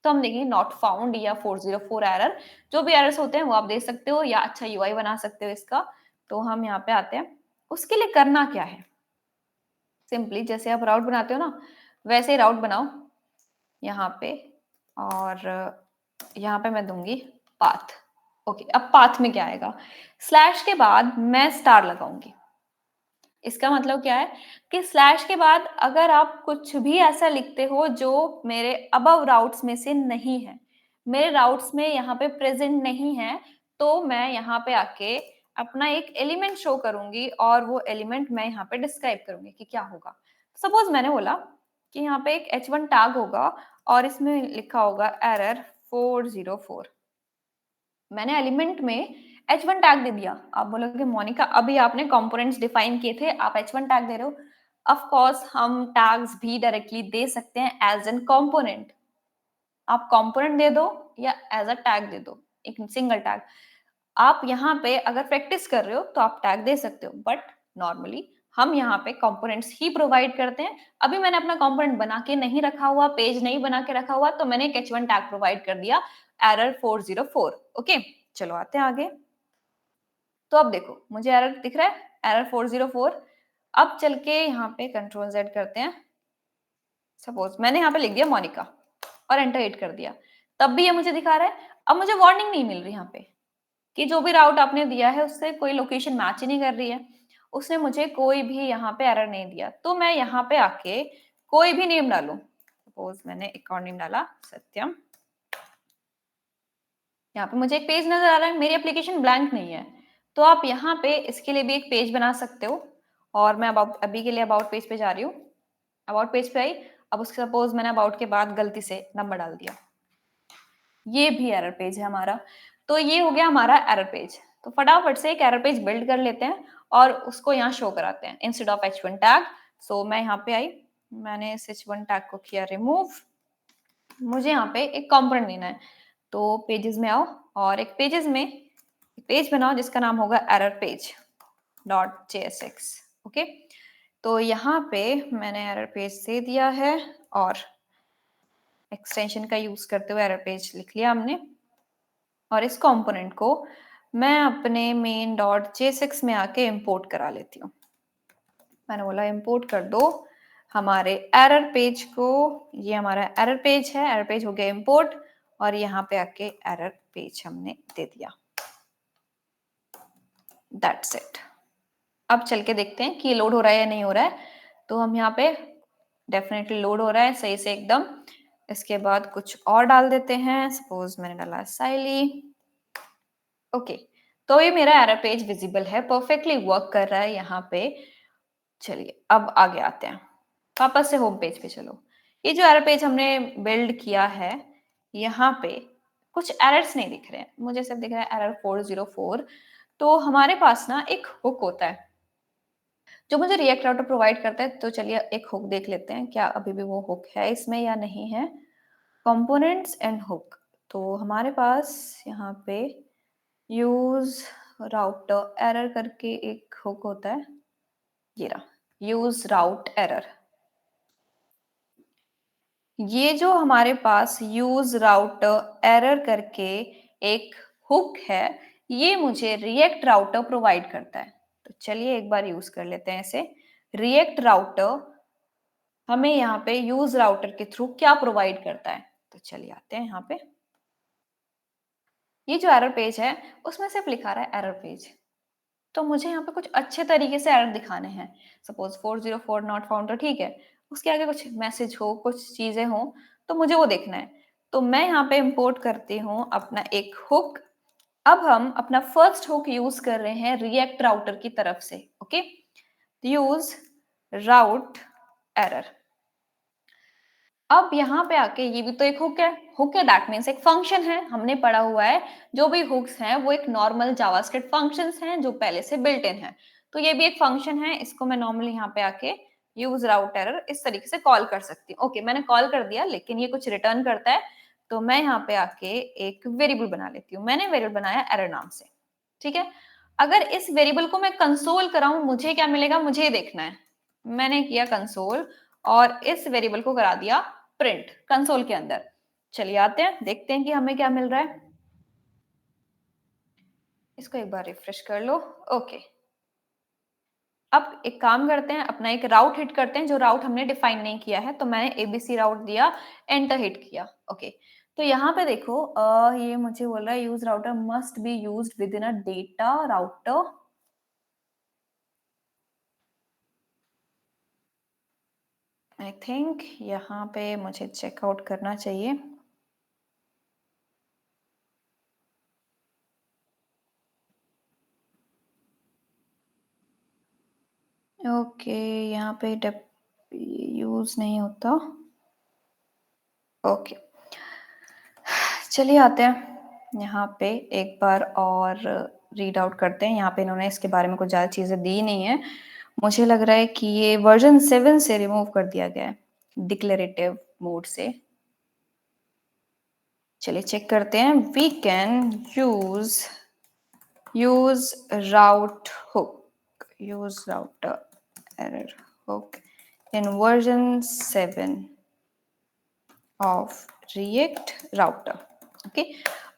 तो हम देखेंगे नॉट फाउंड या 404 एरर, जो भी एरर्स होते हैं वो आप दे सकते हो या अच्छा यूआई बना सकते हो इसका। तो हम यहाँ पे आते हैं, उसके लिए करना क्या है, सिंपली जैसे आप राउट बनाते हो ना वैसे ही राउट बनाओ यहाँ पे, और यहाँ पे मैं दूंगी पाथ। ओके, अब पाथ में क्या आएगा, स्लैश के बाद मैं स्टार लगाऊंगी। इसका मतलब क्या है कि स्लैश के बाद अगर आप कुछ भी ऐसा लिखते हो जो मेरे अबव राउट्स में से नहीं है, मेरे राउट्स में यहाँ पे प्रेजेंट नहीं है, तो मैं यहाँ पे आके अपना एक एलिमेंट शो करूंगी और वो एलिमेंट मैं यहाँ पे डिस्क्राइब करूंगी कि क्या होगा। सपोज मैंने बोला कि यहाँ पे एक h1 टैग होगा और इसमें लिखा होगा एरर 404। मैंने एलिमेंट में h1 टैग दे दिया। आप बोलोगे मोनिका अभी आपने कंपोनेंट्स डिफाइन किए थे, आप h1 टैग दे रहे हो। ऑफ कोर्स हम टैग्स भी डायरेक्टली दे सकते हैं एज एन कंपोनेंट। आप कंपोनेंट दे दो या एज अ टैग दे दो, एक सिंगल टैग। आप यहाँ पे अगर प्रैक्टिस कर रहे हो तो आप टैग दे सकते हो, बट नॉर्मली हम यहाँ पे कंपोनेंट्स ही प्रोवाइड करते हैं। अभी मैंने अपना कंपोनेंट बना के नहीं रखा हुआ, पेज नहीं बना के रखा हुआ, तो मैंने एक h1 टैग प्रोवाइड कर दिया एरर 404। ओके, चलो आते हैं आगे। तो अब देखो मुझे एरर दिख रहा है एरर 404। अब चल के यहाँ पे कंट्रोल जेड करते हैं। सपोज मैंने यहाँ पे लिख दिया मोनिका और एंटर हिट कर दिया, तब भी ये मुझे दिखा रहा है। अब मुझे वार्निंग नहीं मिल रही यहाँ पे कि जो भी राउट आपने दिया है उससे कोई लोकेशन मैच ही नहीं कर रही है। उसने मुझे कोई भी यहाँ पे एरर नहीं दिया, तो मैं यहाँ पे आके कोई भी नेम डालू। सपोज मैंने एक और नेम डाला सत्यम। यहाँ पे मुझे एक पेज नजर आ रहा है, मेरी एप्लीकेशन ब्लैंक नहीं है। तो आप यहाँ पे इसके लिए भी एक पेज बना सकते हो। और मैं अभी के लिए अबाउट पेज पे जा रही हूँ। अबाउट पेज पे आई, अब उसके सपोज मैंने अबाउट के बाद गलती से नंबर डाल दिया, ये भी एरर पेज है हमारा। तो ये हो गया हमारा एरर पेज। तो फटाफट से एक एरर पेज बिल्ड कर लेते हैं और उसको यहाँ शो कराते हैं इंस्टेड ऑफ h1 टैग। सो मैं यहाँ पे आई, मैंने इस h1 टैग को किया रिमूव। मुझे यहाँ पे एक कंपोनेंट देना है, तो पेजेस में आओ और एक पेजेस में पेज बनाओ जिसका नाम होगा error page dot JSX। Okay, तो यहाँ पे मैंने एरर पेज दे दिया है और एक्सटेंशन का यूज करते हुए एरर पेज लिख लिया हमने। और इस कंपोनेंट को मैं अपने मेन डॉट JSX में आके इंपोर्ट करा लेती हूँ। मैंने बोला इंपोर्ट कर दो हमारे एरर पेज को। ये हमारा एरर पेज है, एरर पेज हो गया इंपोर्ट और यहाँ पे आके एरर पेज हमने दे दिया। That's it. अब चल के देखते हैं कि ये लोड हो रहा है या नहीं हो रहा है। तो हम यहाँ पे डेफिनेटली लोड हो रहा है सही से एकदम। इसके बाद कुछ और डाल देते हैं, सपोज मैंने डाला साइली। ओके, तो ये मेरा एरर पेज विजिबल है, परफेक्टली वर्क कर रहा है यहाँ पे। चलिए अब आगे आते हैं, वापस से होम पेज पे चलो। ये जो एरर पेज हमने बिल्ड किया है, यहाँ पे कुछ एरर्स नहीं दिख रहे हैं मुझे, सिर्फ दिख रहा है एरर 404। तो हमारे पास ना एक हुक होता है जो मुझे रिएक्ट राउटर प्रोवाइड करता है। तो चलिए एक हुक देख लेते हैं, क्या अभी भी वो हुक है इसमें या नहीं है। कंपोनेंट्स एंड हुक, तो हमारे पास यहाँ पे यूज राउटर एरर करके एक हुक होता है। ये रहा, यूज राउट एरर। ये जो हमारे पास यूज राउटर एरर करके एक हुक है, ये मुझे रिएक्ट राउटर प्रोवाइड करता है। तो चलिए एक बार यूज कर लेते हैं इसे। रिएक्ट राउटर हमें यहाँ पे यूज राउटर के थ्रू क्या प्रोवाइड करता है, तो चलिए आते हैं यहाँ पे। ये जो एरर पेज है उसमें सिर्फ लिखा रहा है एरर पेज। तो मुझे यहाँ पे कुछ अच्छे तरीके से एरर दिखाने हैं। सपोज 404 नॉट फाउंड, तो ठीक है, उसके आगे कुछ मैसेज हो, कुछ चीजें हो, तो मुझे वो देखना है। तो मैं यहाँ पे इंपोर्ट करती हूँ अपना एक हुक। अब हम अपना फर्स्ट हुक यूज कर रहे हैं रिएक्ट राउटर की तरफ से। ओके, यूज राउट एरर। अब यहाँ पे आके ये भी तो एक हुक है। हुक है दैट मीन्स एक फंक्शन है, हमने पढ़ा हुआ है जो भी हुक्स हैं वो एक नॉर्मल जावास्क्रिप्ट फंक्शंस हैं जो पहले से बिल्ट इन है। तो ये भी एक फंक्शन है, इसको मैं नॉर्मली यहाँ पे आके यूज राउट एरर इस तरीके से कॉल कर सकती हूँ। ओके, मैंने कॉल कर दिया लेकिन ये कुछ रिटर्न करता है, तो मैं यहाँ पे आके एक वेरिएबल बना लेती हूँ। मैंने वेरिएबल बनाया एरर नाम से। ठीक है, अगर इस वेरिएबल को मैं कंसोल कराऊं मुझे क्या मिलेगा, मुझे ये देखना है। मैंने किया कंसोल और इस वेरिएबल को करा दिया प्रिंट कंसोल के अंदर। चलिए आते हैं, देखते हैं कि हमें क्या मिल रहा है। इसको एक बार रिफ्रेश कर लो। ओके, अब एक काम करते हैं, अपना एक राउट हिट करते हैं जो राउट हमने डिफाइन नहीं किया है। तो मैंने ABC राउट दिया, एंटर हिट किया। ओके, तो यहाँ पे देखो ये मुझे बोल रहा है use router must be used with in a data router. I think यहाँ पे मुझे चेकआउट करना चाहिए। ओके, यहाँ पे यूज नहीं होता। ओके, चलिए आते हैं यहाँ पे एक बार और रीड आउट करते हैं। यहाँ पे इन्होंने इसके बारे में कुछ ज़्यादा चीज़ें दी नहीं है। मुझे लग रहा है कि ये वर्जन 7 से रिमूव कर दिया गया है, डिक्लेरेटिव मोड से। चलिए चेक करते हैं। We can use route hook, use router error hook in version 7 of React Router. Okay,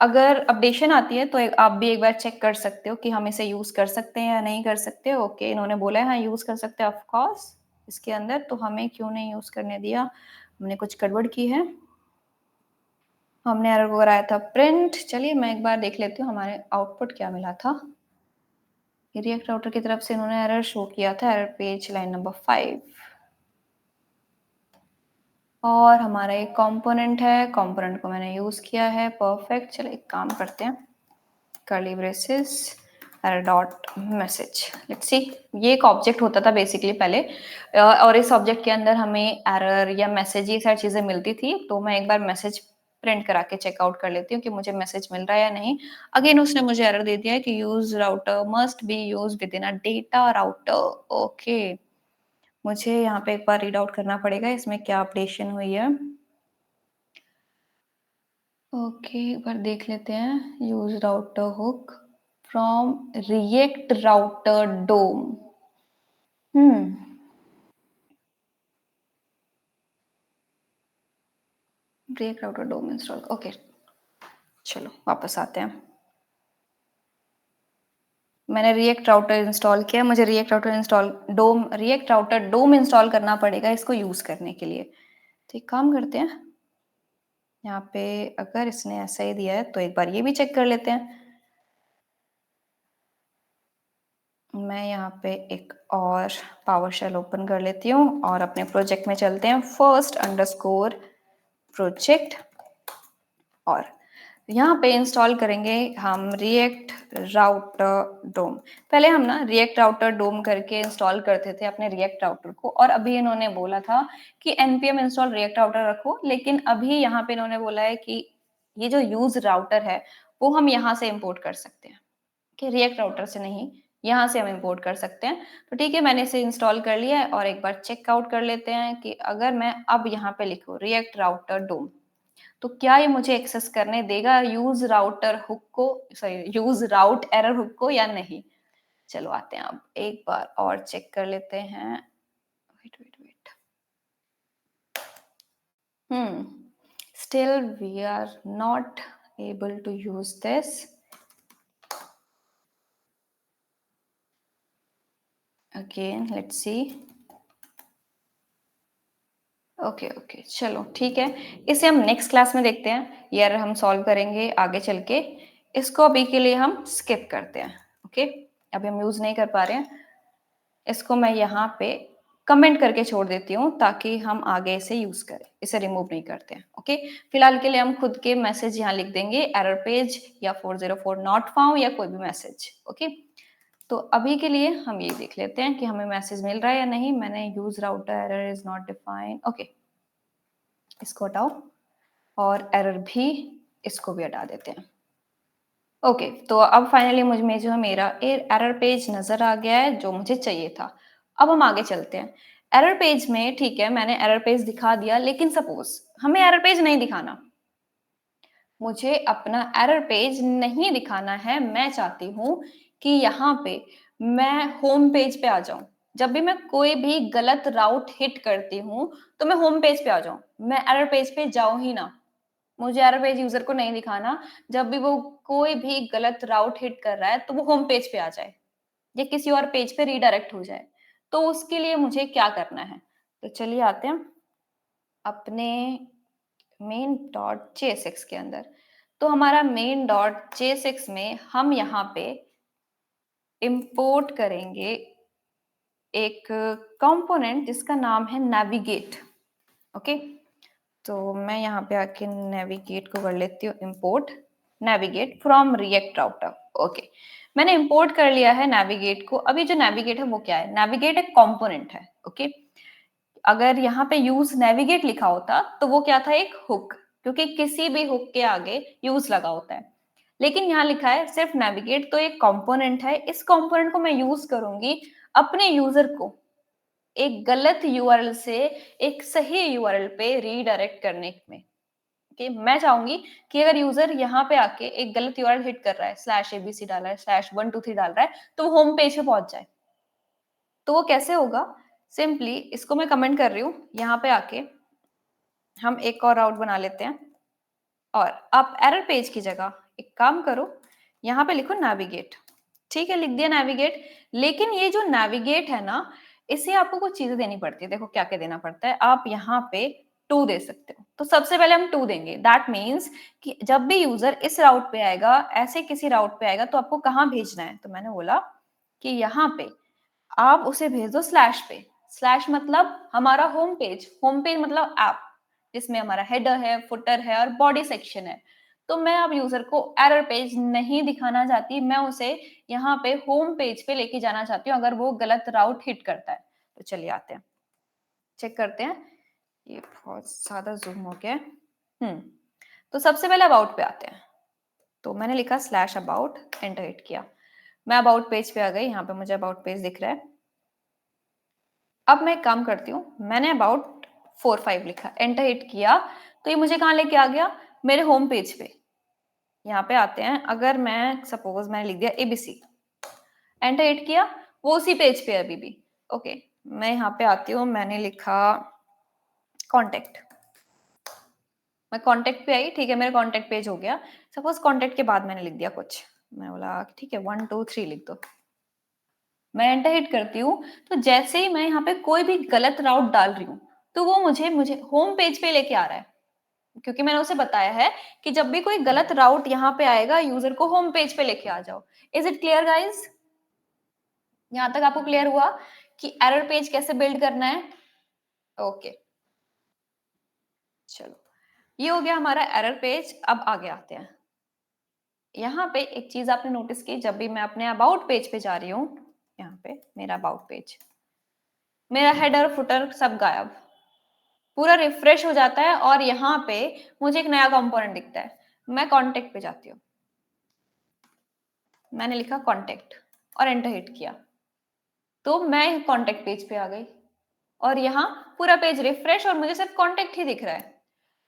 अगर अपडेशन आती है तो आप भी एक बार चेक कर सकते हो कि हम इसे यूज कर सकते हैं या नहीं कर सकते। ओके, इन्होंने बोला है हाँ यूज कर सकते हैं ऑफ कोर्स इसके अंदर, तो हमें क्यों नहीं यूज करने दिया, हमने कुछ गड़बड़ की है। हमने एरर को कराया था प्रिंट। चलिए मैं एक बार देख लेती हूँ हमारे आउटपुट क्या मिला था। रिएक्ट राउटर की तरफ से इन्होंने एरर शो किया था, एरर पेज लाइन नंबर 5। और हमारा एक कंपोनेंट है, कंपोनेंट को मैंने यूज किया है, परफेक्ट। चलो एक काम करते हैं, curly braces error dot message. Let's see, ये एक ऑब्जेक्ट होता था बेसिकली पहले, और इस ऑब्जेक्ट के अंदर हमें एरर या मैसेज ये सारी चीजें मिलती थी। तो मैं एक बार मैसेज प्रिंट करा के चेकआउट कर लेती हूँ कि मुझे मैसेज मिल रहा है या नहीं। अगेन उसने मुझे एरर दे दिया है कि use router must be use with in a data router. Okay, मुझे यहाँ पे एक बार रीड आउट करना पड़ेगा इसमें क्या अपडेशन हुई है। ओके, एक बार देख लेते हैं। Use router hook from React Router DOM. Hmm React Router DOM install, okay. चलो वापस आते हैं। मैंने रिएक्ट राउटर इंस्टॉल किया, मुझे रिएक्ट राउटर डोम इंस्टॉल करना पड़ेगा इसको यूज करने के लिए। तो एक काम करते हैं, यहाँ पे अगर इसने ऐसा ही दिया है तो एक बार ये भी चेक कर लेते हैं। मैं यहाँ पे एक और पावर शेल ओपन कर लेती हूँ और अपने प्रोजेक्ट में चलते हैं, फर्स्ट अंडरस्कोर प्रोजेक्ट, और यहाँ पे इंस्टॉल करेंगे हम रिएक्ट राउटर डोम। पहले हम ना रिएक्ट राउटर डोम करके इंस्टॉल करते थे अपने रिएक्ट राउटर को, और अभी इन्होंने बोला था कि npm इंस्टॉल रिएक्ट राउटर रखो, लेकिन अभी यहाँ पे इन्होंने बोला है कि ये जो यूज राउटर है वो हम यहाँ से इंपोर्ट कर सकते हैं, कि रिएक्ट राउटर से नहीं, यहाँ से हम इंपोर्ट कर सकते हैं। तो ठीक है, मैंने इसे इंस्टॉल कर लिया है और एक बार चेकआउट कर लेते हैं कि अगर मैं अब यहाँ पे लिखूँ रिएक्ट राउटर डोम, तो क्या ये मुझे एक्सेस करने देगा यूज राउटर हुक को, सॉरी यूज राउट एरर हुक को, या नहीं। चलो आते हैं, अब एक बार और चेक कर लेते हैं। Wait wait wait, still we are not able to use this. Again let's see. Okay okay, चलो ठीक है, इसे हम नेक्स्ट क्लास में देखते हैं, ये एरर हम सॉल्व करेंगे आगे चल के। इसको अभी के लिए हम स्किप करते हैं। ओके, अभी हम यूज नहीं कर पा रहे हैं, इसको मैं यहाँ पे कमेंट करके छोड़ देती हूँ ताकि हम आगे इसे यूज करें, इसे रिमूव नहीं करते हैं। ओके, फिलहाल के लिए हम खुद के मैसेज यहाँ लिख देंगे, एरर पेज या 404 नॉट फाउंड या कोई भी मैसेज। ओके, तो अभी के लिए हम ये देख लेते हैं कि हमें मैसेज मिल रहा है या नहीं। मैंने use router error is not defined, okay, इसको हटाओ और एरर भी, इसको भी हटा देते हैं। ओके, तो अब फाइनली मुझ में जो है मेरा एरर पेज नजर आ गया है जो मुझे चाहिए था। अब हम आगे चलते हैं। एरर पेज में ठीक है, मैंने एरर पेज दिखा दिया, लेकिन सपोज हमें एरर पेज नहीं दिखाना, मुझे अपना एरर पेज नहीं दिखाना है। मैं चाहती हूँ कि यहाँ पे मैं होम पेज पे आ जाऊं, जब भी मैं कोई भी गलत राउट हिट करती हूँ तो मैं होम पेज पे आ जाऊं, मैं एरर पेज पे जाऊं ही ना। मुझे एरर पेज यूजर को नहीं दिखाना, जब भी वो कोई भी गलत राउट हिट कर रहा है तो वो होम पेज पे आ जाए या किसी और पेज पे रीडायरेक्ट हो जाए। तो उसके लिए मुझे क्या करना है, तो चलिए आते हैं अपने मेन डॉट जेएसएक्स के अंदर। तो हमारा मेन डॉट जेएसएक्स में हम यहाँ पे इंपोर्ट करेंगे एक कंपोनेंट जिसका नाम है नेविगेट। ओके, तो मैं यहाँ पे आके नेविगेट को कर लेती हूँ import, navigate from React Router. Okay, मैंने इंपोर्ट कर लिया है नेविगेट को। अभी जो नेविगेट है वो क्या है, नेविगेट एक कंपोनेंट है। ओके, अगर यहाँ पे यूज नेविगेट लिखा होता तो वो क्या था, एक हुक, क्योंकि किसी भी हुक के आगे यूज लगा होता है। लेकिन यहाँ लिखा है सिर्फ नेविगेट, तो एक कंपोनेंट है, इस कंपोनेंट को मैं यूज करूंगी अपने यूजर को एक गलत यूआरएल से एक सही यूआरएल पे रीडायरेक्ट करने में। कि मैं चाहूंगी कि अगर यूजर यहाँ पे आके एक गलत यूआरएल हिट कर रहा है, स्लैश एबीसी डाल रहा है, स्लैश 123 डाल रहा है, तो वो होम पेज पे पहुंच जाए। तो वो कैसे होगा, सिंपली इसको मैं कमेंट कर रही हूँ, यहाँ पे आके हम एक और राउट बना लेते हैं, और आप एरर पेज की जगह एक काम करो, यहाँ पे लिखो नेविगेट। ठीक है, लिख दिया नेविगेट। लेकिन ये जो नेविगेट है ना, इसे आपको कुछ चीजें देनी पड़ती है। देखो क्या क्या देना पड़ता है, आप यहाँ पे टू दे सकते हो। तो सबसे पहले हम टू देंगे, दैट मीन्स कि जब भी यूजर इस राउट पे आएगा, ऐसे किसी राउट पे आएगा, तो आपको कहाँ भेजना है। तो मैंने बोला कि यहाँ पे आप उसे भेज दो स्लैश पे। स्लैश मतलब हमारा होम पेज, होम पेज मतलब ऐप, जिसमें हमारा हेडर है, फुटर है और बॉडी सेक्शन है। तो मैं अब यूजर को एरर पेज नहीं दिखाना चाहती, मैं उसे यहाँ पे होम पेज पे लेके जाना चाहती हूँ अगर वो गलत राउट हिट करता है। तो चलिए आते हैं, चेक करते हैं। ये बहुत ज्यादा जूम हो गया है। तो सबसे पहले अबाउट पे आते हैं। तो मैंने लिखा स्लैश अबाउट, एंटर हिट किया, मैं अबाउट पेज पे आ गई। यहाँ पे मुझे अबाउट पेज दिख रहा है। अब मैं एक काम करती हूँ, मैंने अबाउट 4 5 लिखा, एंटर हिट किया, तो ये मुझे कहाँ लेके आ गया, मेरे होम पेज पे। यहाँ पे आते हैं, अगर मैं सपोज मैंने लिख दिया एबीसी, एंटर हिट किया, वो उसी पेज पे है अभी भी। ओके, मैं यहाँ पे आती हूँ, मैंने लिखा कॉन्टेक्ट, मैं कॉन्टेक्ट पे आई, ठीक है, मेरा कॉन्टेक्ट पेज हो गया। सपोज कॉन्टेक्ट के बाद मैंने लिख दिया कुछ, मैं बोला ठीक है 1 2 3 लिख दो, मैं एंटर हिट करती हूँ, तो जैसे ही मैं यहाँ पे कोई भी गलत राउट डाल रही हूँ, तो वो मुझे मुझे होम पेज पे लेके आ रहा है, क्योंकि मैंने उसे बताया है कि जब भी कोई गलत राउट यहाँ पे आएगा, यूजर को होम पेज पे लेके आ जाओ। Is it clear guys? यहाँ तक आपको क्लियर हुआ कि एरर पेज कैसे बिल्ड करना है? ओके, चलो, ये हो गया हमारा एरर पेज। अब आगे आते हैं। यहाँ पे एक चीज आपने नोटिस की, जब भी मैं अपने अबाउट पेज पे जा रही हूँ, यहाँ पे मेरा अबाउट पेज, मेरा हेडर फुटर सब गायब, पूरा रिफ्रेश हो जाता है और यहाँ पे मुझे एक नया कंपोनेंट दिखता है। मैं कॉन्टेक्ट पे जाती हूँ, मैंने लिखा कॉन्टेक्ट और एंटर हिट किया, तो मैं कॉन्टेक्ट पेज पे आ गई और यहाँ पूरा पेज रिफ्रेश और मुझे सिर्फ कॉन्टेक्ट ही दिख रहा है।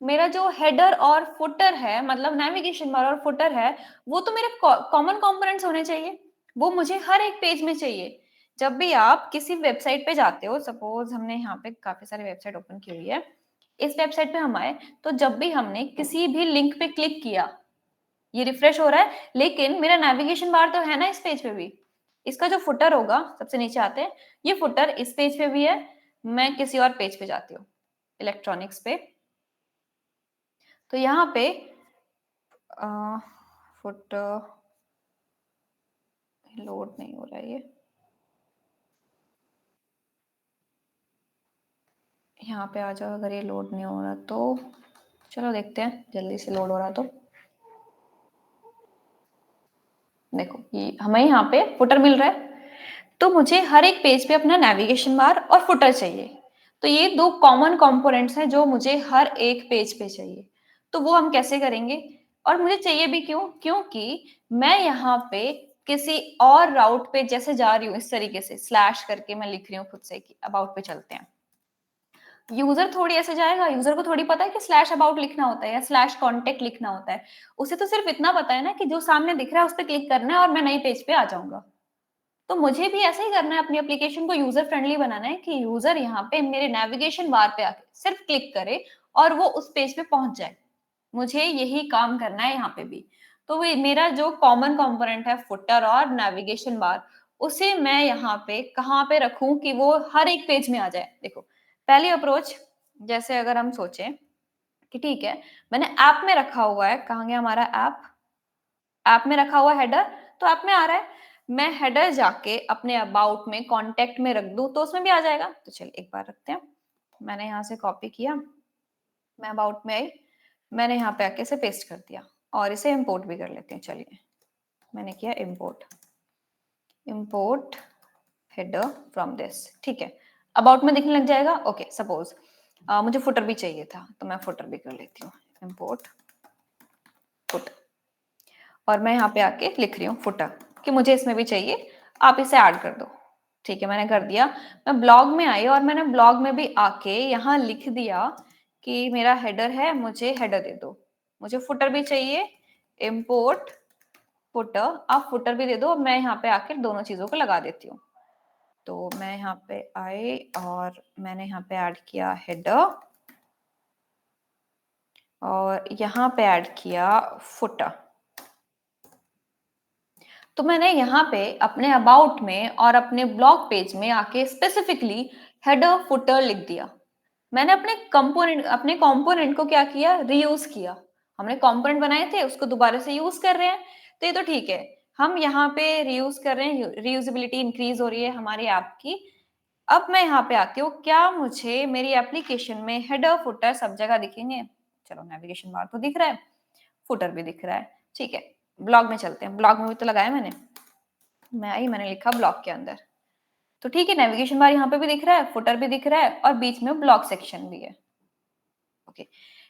मेरा जो हेडर और फुटर है, मतलब नेविगेशन बार और फुटर है, वो तो मेरे कॉमन कंपोनेंट्स होने चाहिए, वो मुझे हर एक पेज में चाहिए। जब भी आप किसी वेबसाइट पे जाते हो, सपोज हमने यहाँ पे काफी सारी वेबसाइट ओपन की हुई है, इस वेबसाइट पे हम आए, तो जब भी हमने किसी भी लिंक पे क्लिक किया, ये रिफ्रेश हो रहा है, लेकिन मेरा नेविगेशन बार तो है ना इस पेज पे भी। इसका जो फुटर होगा, सबसे नीचे आते हैं, ये फुटर इस पेज पे भी है। मैं किसी और पेज पे जाती हूँ, इलेक्ट्रॉनिक्स पे, तो यहाँ पे फुटर लोड नहीं हो रहा है, ये यहाँ पे आ जाओ। अगर ये लोड नहीं हो रहा तो चलो देखते हैं, जल्दी से लोड हो रहा तो देखो, ये हमें यहाँ पे फुटर मिल रहा है, तो मुझे हर एक पेज पे अपना नेविगेशन बार और फुटर चाहिए। तो ये दो कॉमन कंपोनेंट्स हैं जो मुझे हर एक पेज पे चाहिए। तो वो हम कैसे करेंगे, और मुझे चाहिए भी क्यों? क्योंकि मैं यहाँ पे किसी और राउट पे जैसे जा रही हूँ, इस तरीके से स्लैश करके मैं लिख रही हूँ खुद से कि अबाउट पे चलते हैं। यूजर थोड़ी ऐसे जाएगा, यूजर को थोड़ी पता है कि स्लैश अबाउट लिखना होता है या स्लैश कॉन्टेक्ट लिखना होता है। उसे तो सिर्फ इतना पता है ना कि जो सामने दिख रहा है उस पर क्लिक करना है और मैं नई पेज पे आ जाऊंगा। तो मुझे भी ऐसा ही करना है, अपनी एप्लीकेशन को यूजर फ्रेंडली बनाना है कि यूजर यहाँ पे मेरे नेविगेशन बार पे आके सिर्फ क्लिक करे और वो उस पेज पे पहुंच जाए। मुझे यही काम करना है यहाँ पे भी। तो वो मेरा जो कॉमन कंपोनेंट है फुटर और नेविगेशन बार, उसे मैं यहाँ पे कहाँ पे रखूं कि वो हर एक पेज में आ जाए। देखो, पहली अप्रोच, जैसे अगर हम सोचें कि ठीक है, मैंने ऐप में रखा हुआ है, कहाँ गया हमारा ऐप, ऐप में रखा हुआ हेडर, तो ऐप में आ रहा है। मैं हेडर जाके अपने अबाउट में कॉन्टेक्ट में रख दूं तो उसमें भी आ जाएगा। तो चलिए एक बार रखते हैं, मैंने यहाँ से कॉपी किया, मैं अबाउट में आई, मैंने यहाँ पे आके इसे पेस्ट कर दिया और इसे इंपोर्ट भी कर लेते हैं। चलिए, मैंने किया import, import header from this, ठीक है, अबाउट में दिखने लग जाएगा। ओके, सपोज मुझे फुटर भी चाहिए था, तो मैं फुटर भी कर लेती हूँ, इंपोर्ट फुटर, और मैं यहाँ पे आके लिख रही हूँ फुटर कि मुझे इसमें भी चाहिए, आप इसे ऐड कर दो। ठीक है, मैंने कर दिया। मैं ब्लॉग में आई और मैंने ब्लॉग में भी आके यहाँ लिख दिया कि मेरा हेडर है, मुझे हेडर दे दो। मुझे फुटर भी चाहिए, इम्पोर्ट फुटर, आप फुटर भी दे दो। मैं यहाँ पे आके दोनों चीजों को लगा देती हूँ। तो मैं यहाँ पे आई और मैंने यहाँ पे ऐड किया हेडर और यहाँ पे ऐड किया फुटर। तो मैंने यहाँ पे अपने अबाउट में और अपने ब्लॉग पेज में आके स्पेसिफिकली हेडर फुटर लिख दिया। मैंने अपने कंपोनेंट को क्या किया, रीयूज किया। हमने कंपोनेंट बनाए थे, उसको दोबारा से यूज कर रहे हैं, तो ये तो ठीक है। हम यहाँ पे रीयूज कर रहे हैं, रीयूजेबिलिटी इंक्रीज हो रही है हमारी ऐप की। अब मैं यहाँ पे आती हूँ, क्या मुझे मेरी एप्लीकेशन में हेडर फुटर सब जगह दिखेंगे? चलो, नेविगेशन बार तो दिख रहा है, फुटर भी दिख रहा है, ठीक है। ब्लॉग में चलते हैं, ब्लॉग में भी तो लगाया मैंने। मैं आई, मैंने लिखा ब्लॉग के अंदर, तो ठीक है, नेविगेशन बार यहाँ पे भी दिख रहा है, फुटर भी दिख रहा है और बीच में ब्लॉग सेक्शन भी है। ओके,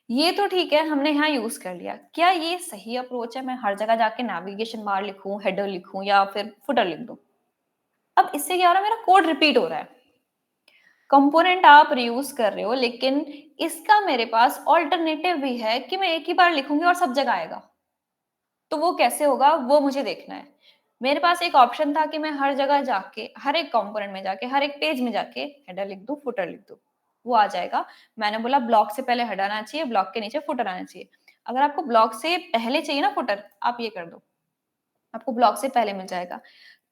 ये तो ठीक है, हमने यहाँ यूज कर लिया। क्या ये सही अप्रोच है, मैं हर जगह जाके नेविगेशन बार लिखूं, हेडर लिखूं या फिर फुटर लिख दूं? अब इससे क्या हो रहा है, मेरा कोड रिपीट हो रहा है। कंपोनेंट आप रीयूज कर रहे हो, लेकिन इसका मेरे पास ऑल्टरनेटिव भी है कि मैं एक ही बार लिखूंगी और सब जगह आएगा। तो वो कैसे होगा वो मुझे देखना है। मेरे पास एक ऑप्शन था कि मैं हर जगह जाके, हर एक कंपोनेंट में जाके, हर एक पेज में जाके हेडर लिख दूँ, फुटर लिख दूँ, वो आ जाएगा। मैंने बोला ब्लॉक से पहले हेडर आना चाहिए, ब्लॉक के नीचे फुटर आना चाहिए। अगर आपको ब्लॉक से पहले चाहिए ना फुटर, आप ये कर दो, आपको ब्लॉक से पहले मिल जाएगा।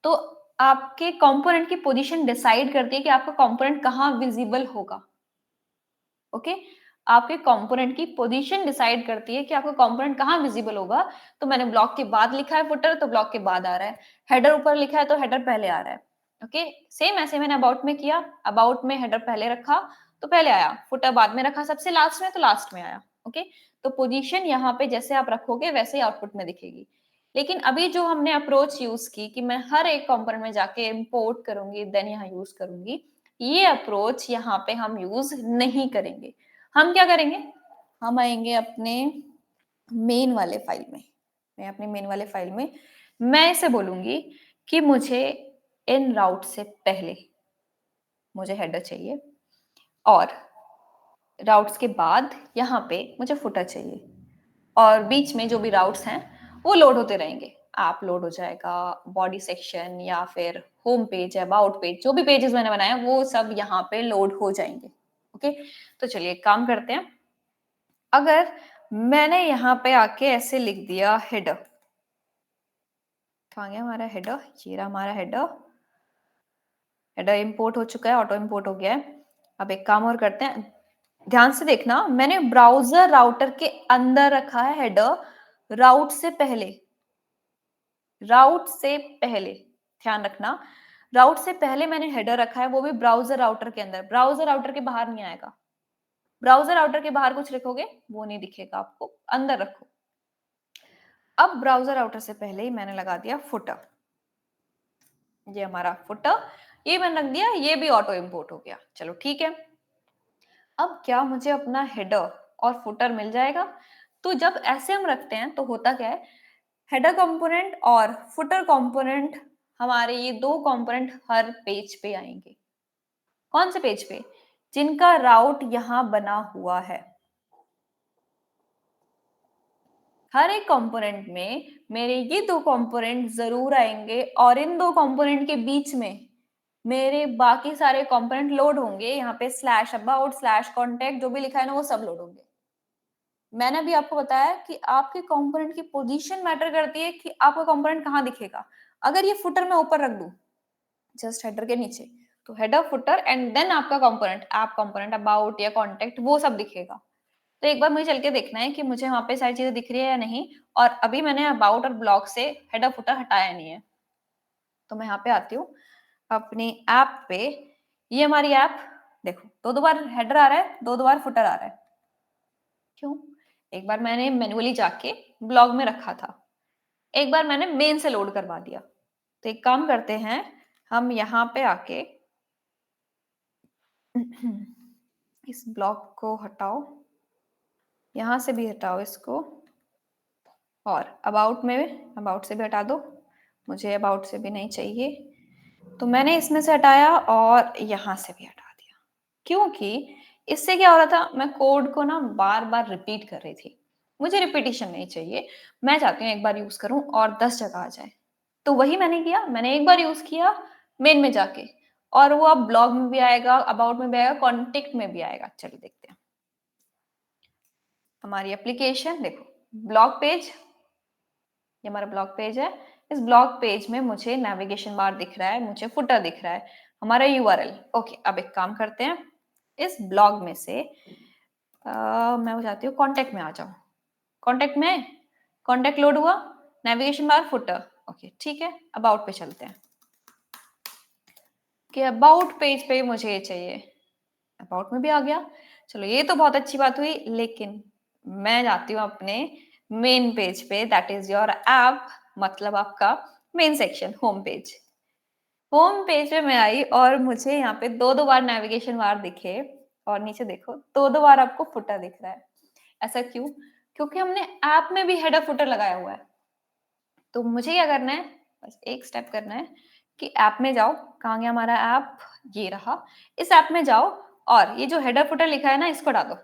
तो आपके कंपोनेंट की पोजीशन डिसाइड करती है कि आपका कंपोनेंट कहाँ विजिबल होगा। ओके, आपके कंपोनेंट की पोजीशन डिसाइड करती है कि आपका कंपोनेंट कहाँ विजिबल होगा। तो मैंने ब्लॉक के बाद लिखा है फुटर, तो ब्लॉक के बाद आ रहा है। हेडर ऊपर लिखा है तो हेडर पहले आ रहा है। ओके, सेम ऐसे मैंने अबाउट में किया। अबाउट में हेडर पहले रखा तो पहले आया, फुटर बाद में रखा सबसे लास्ट में तो लास्ट में आया। ओके, तो पोजीशन यहाँ पे जैसे आप रखोगे वैसे ही आउटपुट में दिखेगी। लेकिन अभी जो हमने अप्रोच यूज की कि मैं हर एक कंपोनेंट में जाके इंपोर्ट करूंगी देन यहाँ यूज करूंगी, ये अप्रोच यहाँ पे हम यूज नहीं करेंगे। हम क्या करेंगे, हम आएंगे अपने मेन वाले फाइल में। मैं अपने मेन वाले फाइल में मैं इसे बोलूंगी कि मुझे इन राउट से पहले मुझे हेडर चाहिए और राउट्स के बाद यहाँ पे मुझे फुटर चाहिए और बीच में जो भी राउट्स हैं वो लोड होते रहेंगे। ऐप लोड हो जाएगा, बॉडी सेक्शन या फिर होम पेज, अबाउट पेज, जो भी पेजेस मैंने बनाया वो सब यहाँ पे लोड हो जाएंगे। ओके, तो चलिए एक काम करते हैं। अगर मैंने यहाँ पे आके ऐसे लिख दिया हेडर, कहाँ गया हमारा हेडर, ये रहा हमारा हेडर। हेडर इंपोर्ट हो चुका है, ऑटो इंपोर्ट हो गया है। अब एक काम और करते हैं, ध्यान से देखना, मैंने ब्राउजर राउटर के अंदर रखा है हेडर, राउट से पहले, राउट से पहले, ध्यान रखना, राउट से पहले मैंने हेडर रखा है, वो भी ब्राउजर राउटर के अंदर। ब्राउजर राउटर के बाहर नहीं आएगा। ब्राउजर राउटर के बाहर कुछ लिखोगे वो नहीं दिखेगा आपको, अंदर रखो। अब ब्राउजर राउटर से पहले ही मैंने लगा दिया फुटर, ये हमारा फुटर, ये मैंने रख दिया, ये भी ऑटो इंपोर्ट हो गया। चलो ठीक है, अब क्या मुझे अपना हेडर और फुटर मिल जाएगा। तो जब ऐसे हम रखते हैं तो होता क्या है, हेडर कंपोनेंट और फुटर कंपोनेंट, हमारे ये दो कंपोनेंट हर पेज पे आएंगे। कौन से पेज पे, जिनका राउट यहां बना हुआ है। हर एक कंपोनेंट में मेरे ये दो कंपोनेंट जरूर आएंगे और इन दो कंपोनेंट के बीच में मेरे बाकी सारे कंपोनेंट लोड होंगे। यहाँ पे स्लैश अबाउट, स्लैश कॉन्टेक्ट, जो भी लिखा है ना वो सब लोड होंगे। मैंने भी आपको बताया कि आपके कंपोनेंट की पोजीशन मैटर करती है कि आपका कंपोनेंट कहाँ दिखेगा। अगर ये फुटर में ऊपर रख दूं जस्ट हेडर के नीचे, तो हेडर फुटर एंड देन आपका कंपोनेंट, ऐप कंपोनेंट, अबाउट या कॉन्टेक्ट, वो सब दिखेगा। तो एक बार मुझे चल के देखना है कि मुझे वहां पे सारी चीजें दिख रही है या नहीं। और अभी मैंने अबाउट और ब्लॉक से हेडर फुटर हटाया नहीं है। तो मैं यहाँ पे आती हूँ अपनी ऐप पे, ये हमारी ऐप, देखो दो दो बार हेडर आ रहा है, दो दो बार फुटर आ रहा है। क्यों, एक बार मैंने मैन्युअली जाके ब्लॉग में रखा था, एक बार मैंने मेन से लोड करवा दिया। तो एक काम करते हैं, हम यहाँ पे आके इस ब्लॉक को हटाओ, यहां से भी हटाओ इसको, और अबाउट में, अबाउट से भी हटा दो, मुझे अबाउट से भी नहीं चाहिए। तो मैंने इसमें से हटाया और यहां से भी हटा दिया, क्योंकि इससे क्या हो रहा था, मैं कोड को ना बार बार रिपीट कर रही थी। मुझे रिपीटिशन नहीं चाहिए, मैं चाहती हूँ एक बार यूज करूं और 10 जगह आ जाए। तो वही मैंने किया, मैंने एक बार यूज किया मेन में जाके, और वो अब ब्लॉग में भी आएगा, अबाउट में भी आएगा, कॉन्टेक्ट में भी आएगा। चलिए देखते हैं हमारी एप्लीकेशन। देखो ब्लॉग पेज, ये हमारा ब्लॉग पेज है। इस ब्लॉग पेज में मुझे नेविगेशन बार दिख रहा है, मुझे फुटर दिख रहा है, हमारा यूआरएल। ओके, अब एक काम करते हैं, इस ब्लॉग में से मैं वो चाहती हूँ कॉन्टेक्ट में आ जाऊं। कॉन्टेक्ट में, कॉन्टेक्ट लोड हुआ, नेविगेशन बार फुटर। ओके ठीक है, अबाउट पे चलते हैं कि अबाउट पेज पे मुझे ये चाहिए, अबाउट में भी आ गया। चलो ये तो बहुत अच्छी बात हुई, लेकिन मैं जाती हूँ अपने मेन पेज पे, दैट इज योर ऐप, मतलब आपका main section, home page. Home page पे मैं आई और मुझे यहाँ पे दो दो बार नेविगेशन बार दिखे, और नीचे देखो दो दो बार आपको फुटर दिख रहा है। ऐसा क्यों, क्योंकि हमने ऐप में भी हेडर फुटर लगाया हुआ है। तो मुझे क्या करना है, बस एक स्टेप करना है कि ऐप में जाओ, कहाँ गया हमारा ऐप, ये रहा। इस ऐप में जाओ और ये जो हेडर फुटर लिखा है ना इसको हटा दो,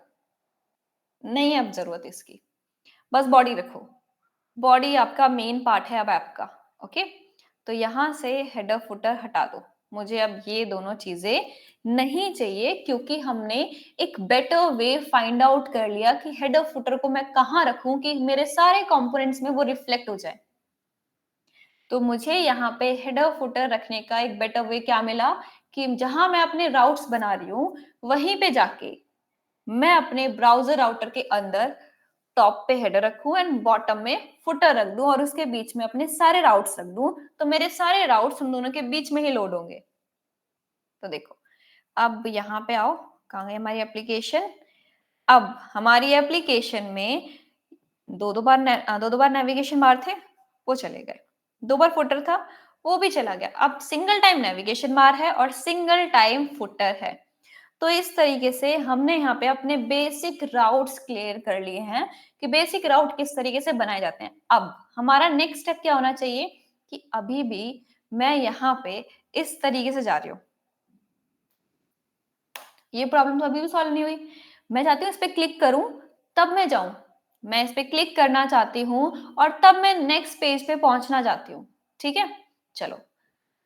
नहीं अब जरूरत इसकी, बस बॉडी रखो। बॉडी आपका मेन पार्ट है अब ऐप का, ओके? तो यहाँ से हेडर फुटर हटा दो। मुझे अब ये दोनों चीजें नहीं चाहिए क्योंकि हमने एक बेटर वे फाइंड आउट कर लिया कि हेडर फुटर को मैं कहाँ रखूं कि मेरे सारे कंपोनेंट्स में वो रिफ्लेक्ट हो जाए। तो मुझे यहाँ पे हेडर फुटर रखने का एक बेटर वे क्या मिला कि जहां मैं अपने राउट्स बना रही हूँ वहीं पे जाके मैं अपने ब्राउजर राउटर के अंदर टॉप पे हेडर रखूं एंड बॉटम में फुटर रख दूं और उसके बीच में अपने सारे राउट्स रख दूं, तो मेरे सारे राउट्स उन दोनों के बीच में ही लोड होंगे। तो देखो, अब यहाँ पे आओ, कहाँ गई हमारी एप्लीकेशन? अब हमारी एप्लीकेशन में दो दो बार नेविगेशन बार थे, वो चले गए। दो बार फुटर था, वो भी चला गया। अब सिंगल टाइम नेविगेशन बार है और सिंगल टाइम फुटर है। तो इस तरीके से हमने यहाँ पे अपने बेसिक राउट्स क्लियर कर लिए हैं कि बेसिक राउट किस तरीके से बनाए जाते हैं। अब हमारा नेक्स्ट स्टेप क्या होना चाहिए कि अभी भी मैं यहाँ पे इस तरीके से जा रही हूँ, ये प्रॉब्लम तो अभी भी सॉल्व नहीं हुई। मैं चाहती हूँ इस पे क्लिक करूं तब मैं जाऊं, मैं इस पे क्लिक करना चाहती हूँ और तब मैं नेक्स्ट पेज पे पहुंचना चाहती हूँ। ठीक है, चलो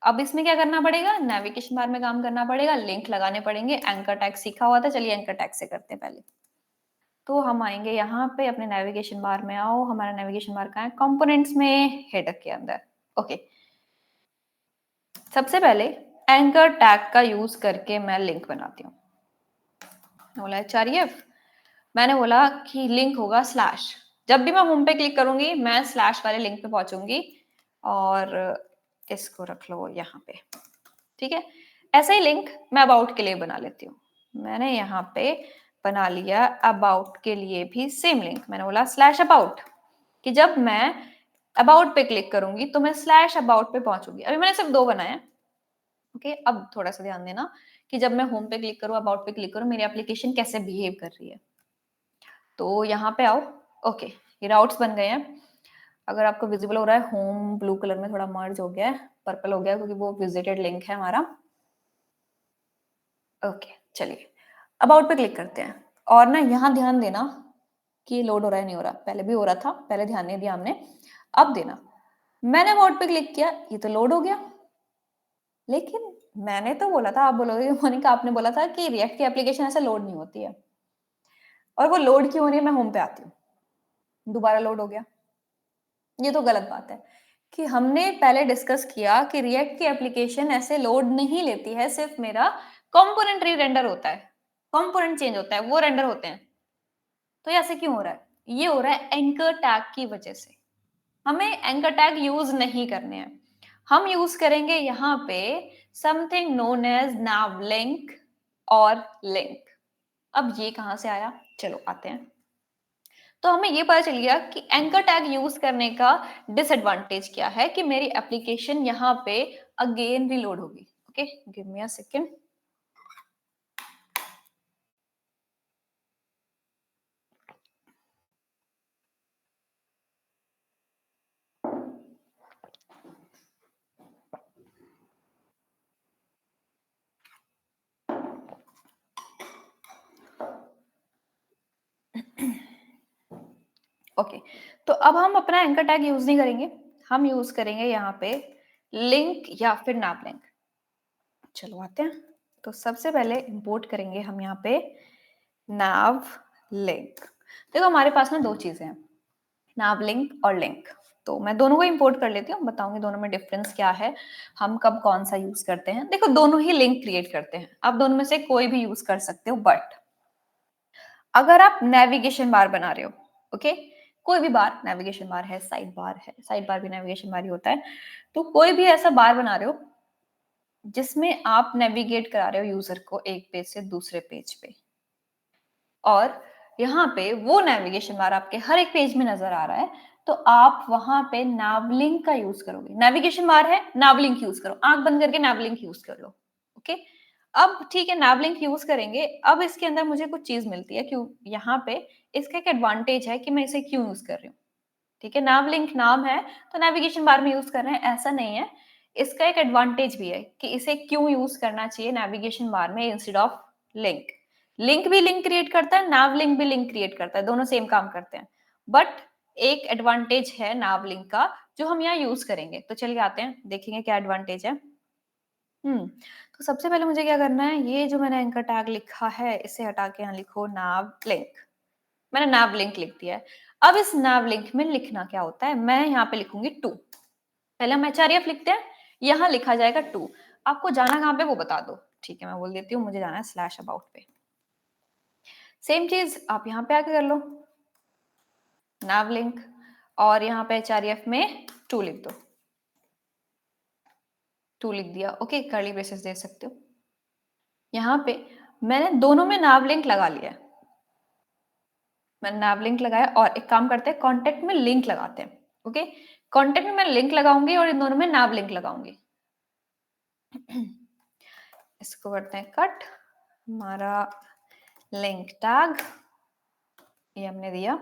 अब इसमें क्या करना पड़ेगा, नेविगेशन बार में काम करना पड़ेगा, लिंक लगाने पड़ेंगे। एंकर टैग सीखा हुआ था, चलिए एंकर टैग से करते हैं पहले। तो हम आएंगे यहाँ पे अपने नेविगेशन बार में, आओ हमारा नेविगेशन बार कहाँ है, कंपोनेंट्स में, हेडर के अंदर। ओके, सबसे पहले एंकर टैग का यूज करके मैं लिंक बनाती हूँ। बोला एचआरईएफ, मैंने बोला कि लिंक होगा स्लैश। जब भी मैं होम पे क्लिक करूंगी मैं स्लैश वाले लिंक पे पहुंचूंगी और इसको रख लो यहाँ पे। ठीक है, ऐसा ही लिंक मैं अबाउट के लिए बना लेती हूँ। मैंने यहाँ पे बना लिया अबाउट के लिए भी सेम लिंक। मैंने बोला स्लैश अबाउट, कि जब मैं अबाउट पे क्लिक करूंगी तो मैं स्लैश अबाउट पे पहुंचूंगी। अभी मैंने सिर्फ दो बनाए। ओके, अब थोड़ा सा ध्यान देना कि जब मैं होम पे क्लिक करूँ, अबाउट पे क्लिक करूँ, मेरी एप्लीकेशन कैसे बिहेव कर रही है। तो यहाँ पे आओ। ओके, ये राउट्स बन गए हैं। अगर आपको विजिबल हो रहा है, होम ब्लू कलर में थोड़ा मर्ज हो गया है, पर्पल हो गया क्योंकि वो विजिटेड लिंक है हमारा। ओके, चलिए अबाउट पे क्लिक करते हैं और ना यहाँ ध्यान देना कि ये लोड हो रहा है नहीं हो रहा। पहले भी हो रहा था, पहले ध्यान नहीं दिया हमने, अब देना। मैंने अबाउट पे क्लिक किया, ये तो लोड हो गया, लेकिन मैंने तो बोला था, आप बोलोगे मोनिका आपने बोला था कि रिएक्ट की एप्लीकेशन ऐसे लोड नहीं होती है। और वो लोड क्यों हो रही है, मैं होम पे आती हूँ, दोबारा लोड हो गया। ये तो गलत बात है कि हमने पहले डिस्कस किया कि रिएक्ट की एप्लीकेशन ऐसे लोड नहीं लेती है, सिर्फ मेरा कंपोनेंट री रेंडर होता है, कंपोनेंट चेंज होता है, वो रेंडर होते हैं। तो ये ऐसे क्यों हो रहा है? ये हो रहा है एंकर टैग की वजह से। हमें एंकर टैग यूज नहीं करने हैं, हम यूज करेंगे यहाँ पे something known as nav link और लिंक। अब ये कहां से आया, चलो आते हैं। तो हमें ये पता चल गया कि एंकर टैग यूज करने का डिसएडवांटेज क्या है कि मेरी एप्लीकेशन यहाँ पे अगेन रिलोड होगी। Okay, give me a second. Okay, तो अब हम अपना एंकर टैग यूज नहीं करेंगे, हम यूज करेंगे यहाँ पे लिंक या फिर nav लिंक। चलो आते हैं। तो सबसे पहले इंपोर्ट करेंगे हम यहाँ पे nav लिंक। देखो हमारे पास ना दो चीजें हैं, nav लिंक और लिंक। तो मैं दोनों को इंपोर्ट कर लेती हूँ, बताऊंगी दोनों में डिफरेंस क्या है, हम कब कौन सा यूज करते हैं। देखो दोनों ही लिंक क्रिएट करते हैं, आप दोनों में से कोई भी यूज कर सकते हो, बट अगर आप नेविगेशन बार बना रहे हो, ओके, कोई भी बार, नेविगेशन बार है, साइड बार है, साइड बार भी नेविगेशन बार ही होता है, तो कोई भी ऐसा बार बना रहे हो जिसमें आप नेविगेट करा रहे हो यूजर को एक पेज से दूसरे पेज पे, और यहाँ पे वो नेविगेशन बार आपके हर एक पेज में नजर आ रहा है, तो आप वहां पे नावलिंक का यूज करोगे। नेविगेशन बार है, नावलिंक यूज करो, आंख बंद करके नावलिंक यूज कर लो। ओके, अब ठीक है, नावलिंक यूज करेंगे। अब इसके अंदर मुझे कुछ चीज मिलती है, क्यों यहाँ पे इसका एक एडवांटेज है कि मैं इसे क्यों यूज कर रही हूँ। ठीक है, नावलिंक नाम है तो नेविगेशन बार में यूज कर रहे हैं, ऐसा नहीं है। इसका एक एडवांटेज भी है कि इसे क्यों यूज करना चाहिए नेविगेशन बार में इंस्टेड ऑफ लिंक। लिंक भी लिंक क्रिएट करता है, nav लिंक भी लिंक क्रिएट करता है, दोनों सेम काम करते हैं, बट एक एडवांटेज है nav लिंक का जो हम यहाँ यूज करेंगे। तो चलिए आते हैं, देखेंगे क्या एडवांटेज है। तो सबसे पहले मुझे क्या करना है, ये जो मैंने एंकर टैग लिखा है इसे हटा के यहाँ लिखो nav लिंक। मैंने nav लिंक लिख दिया है। अब इस nav लिंक में लिखना क्या होता है, मैं यहाँ पे लिखूंगी 2। पहले हम href लिखते हैं, यहाँ लिखा जाएगा 2। आपको जाना कहाँ पे वो बता दो। ठीक है, मैं बोल देती हूँ मुझे जाना है /about पे। सेम चीज आप यहाँ पे आके कर लो, nav लिंक, और यहाँ पे href में 2 लिख दो। 2 लिख दिया, ओके, कर्ली ब्रेसेस दे सकते हो। यहाँ पे मैंने दोनों में nav लिंक लगा लिया है। मैंने nav लिंक लगाया, और एक काम करते हैं, कॉन्टेक्ट में लिंक लगाते हैं। ओके, कॉन्टेक्ट में मैं लिंक लगाऊंगी और इन दोनों में nav लिंक लगाऊंगी। इसको करते हैं कट, हमारा लिंक टैग ये हमने दिया।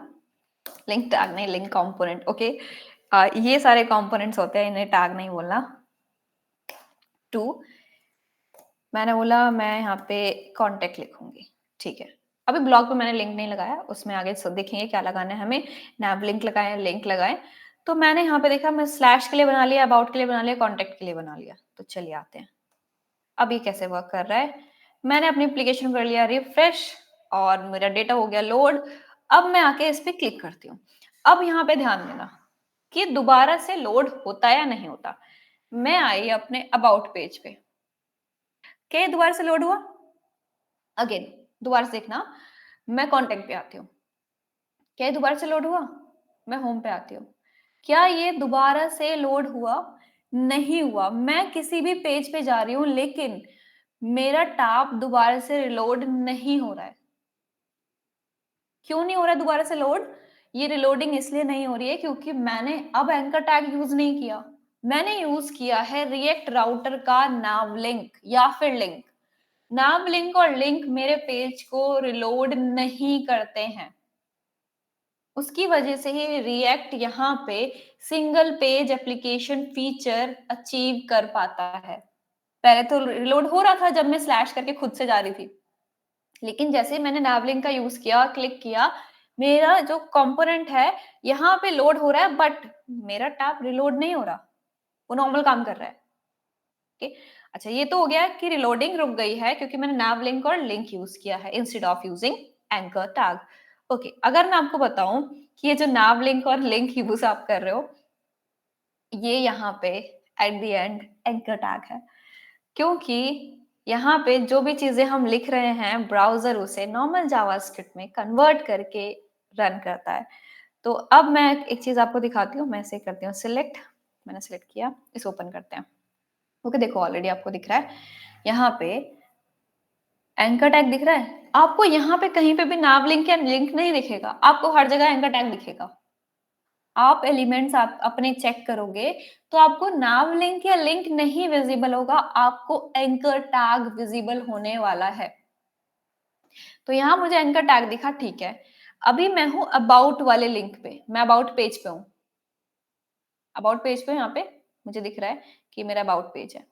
लिंक टैग नहीं, लिंक कंपोनेंट। ओके, ये सारे कंपोनेंट्स होते हैं, इन्हें टैग नहीं बोलना। 2 मैंने बोला, मैं यहाँ पे कॉन्टेक्ट लिखूंगी। ठीक है, अभी ब्लॉग पे मैंने लिंक नहीं लगाया, उसमें आगे सब देखेंगे क्या लगाना है हमें। nav लिंक लगाए, लिंक लगाए। तो मैंने यहाँ पे देखा, मैं स्लैश के लिए बना लिया, अबाउट के लिए बना लिया, कॉन्टेक्ट के लिए बना लिया। तो चलिए आते हैं, अब ये कैसे वर्क कर रहा है। मैंने अपनी एप्लीकेशन कर लिया रिफ्रेश, और मेरा डेटा हो गया लोड। अब मैं आके इस पे क्लिक करती हूँ। अब यहाँ पे ध्यान देना कि दोबारा से लोड होता या नहीं होता। मैं आई अपने अबाउट पेज पे, क्या दोबारा से लोड हुआ? अगेन दोबारा से देखना, मैं कॉन्टेक्ट पे आती हूँ, क्या ये दोबारा से लोड हुआ? मैं होम पे आती हूँ, क्या ये दोबारा से लोड हुआ? नहीं हुआ। मैं किसी भी पेज पे जा रही हूँ, लेकिन मेरा टैब दोबारा से रिलोड नहीं हो रहा है। क्यों नहीं हो रहा है दोबारा से लोड? ये रिलोडिंग इसलिए नहीं हो रही है क्योंकि मैंने अब एंकर टैग यूज नहीं किया। मैंने यूज किया है रिएक्ट राउटर का nav लिंक या फिर लिंक। nav लिंक और लिंक मेरे पेज को रिलोड नहीं करते हैं। उसकी वजह से ही रिएक्ट यहाँ पे single page application feature achieve कर पाता है। पहले तो रिलोड हो रहा था जब मैं स्लैश करके खुद से जा रही थी, लेकिन जैसे मैंने nav लिंक का यूज किया, क्लिक किया, मेरा जो कंपोनेंट है यहाँ पे लोड हो रहा है, बट मेरा टैब रिलोड नहीं हो रहा, वो नॉर्मल काम कर रहा है। ओके, अच्छा, ये तो हो गया कि रिलोडिंग रुक गई है क्योंकि मैंने nav लिंक और लिंक यूज किया है instead of using anchor tag. Okay, अगर मैं आपको बताऊं कि ये जो nav लिंक और लिंक यूज आप कर रहे हो, ये यहाँ पे eight the end anchor tag है, क्योंकि यहाँ पे जो भी चीजें हम लिख रहे हैं ब्राउजर उसे नॉर्मल जावास्क्रिप्ट में कन्वर्ट करके रन करता है। तो अब मैं एक चीज आपको दिखाती हूँ, मैं इसे करती हूँ सिलेक्ट। मैंने सिलेक्ट किया, इसे ओपन करते हैं। ओके, देखो ऑलरेडी आपको दिख रहा है यहाँ पे एंकर टैग दिख रहा है आपको। यहाँ पे कहीं पे भी nav लिंक या लिंक नहीं दिखेगा, आपको हर जगह एंकर टैग दिखेगा। आप एलिमेंट्स आप अपने चेक करोगे तो आपको nav लिंक या लिंक नहीं विजिबल होगा, आपको एंकर टैग विजिबल होने वाला है। तो यहाँ मुझे एंकर टैग दिखा, ठीक है। अभी मैं हूं अबाउट वाले लिंक पे, मैं अबाउट पेज पे हूँ। अबाउट पेज पे यहाँ पे मुझे दिख रहा है कि मेरा अबाउट पेज है।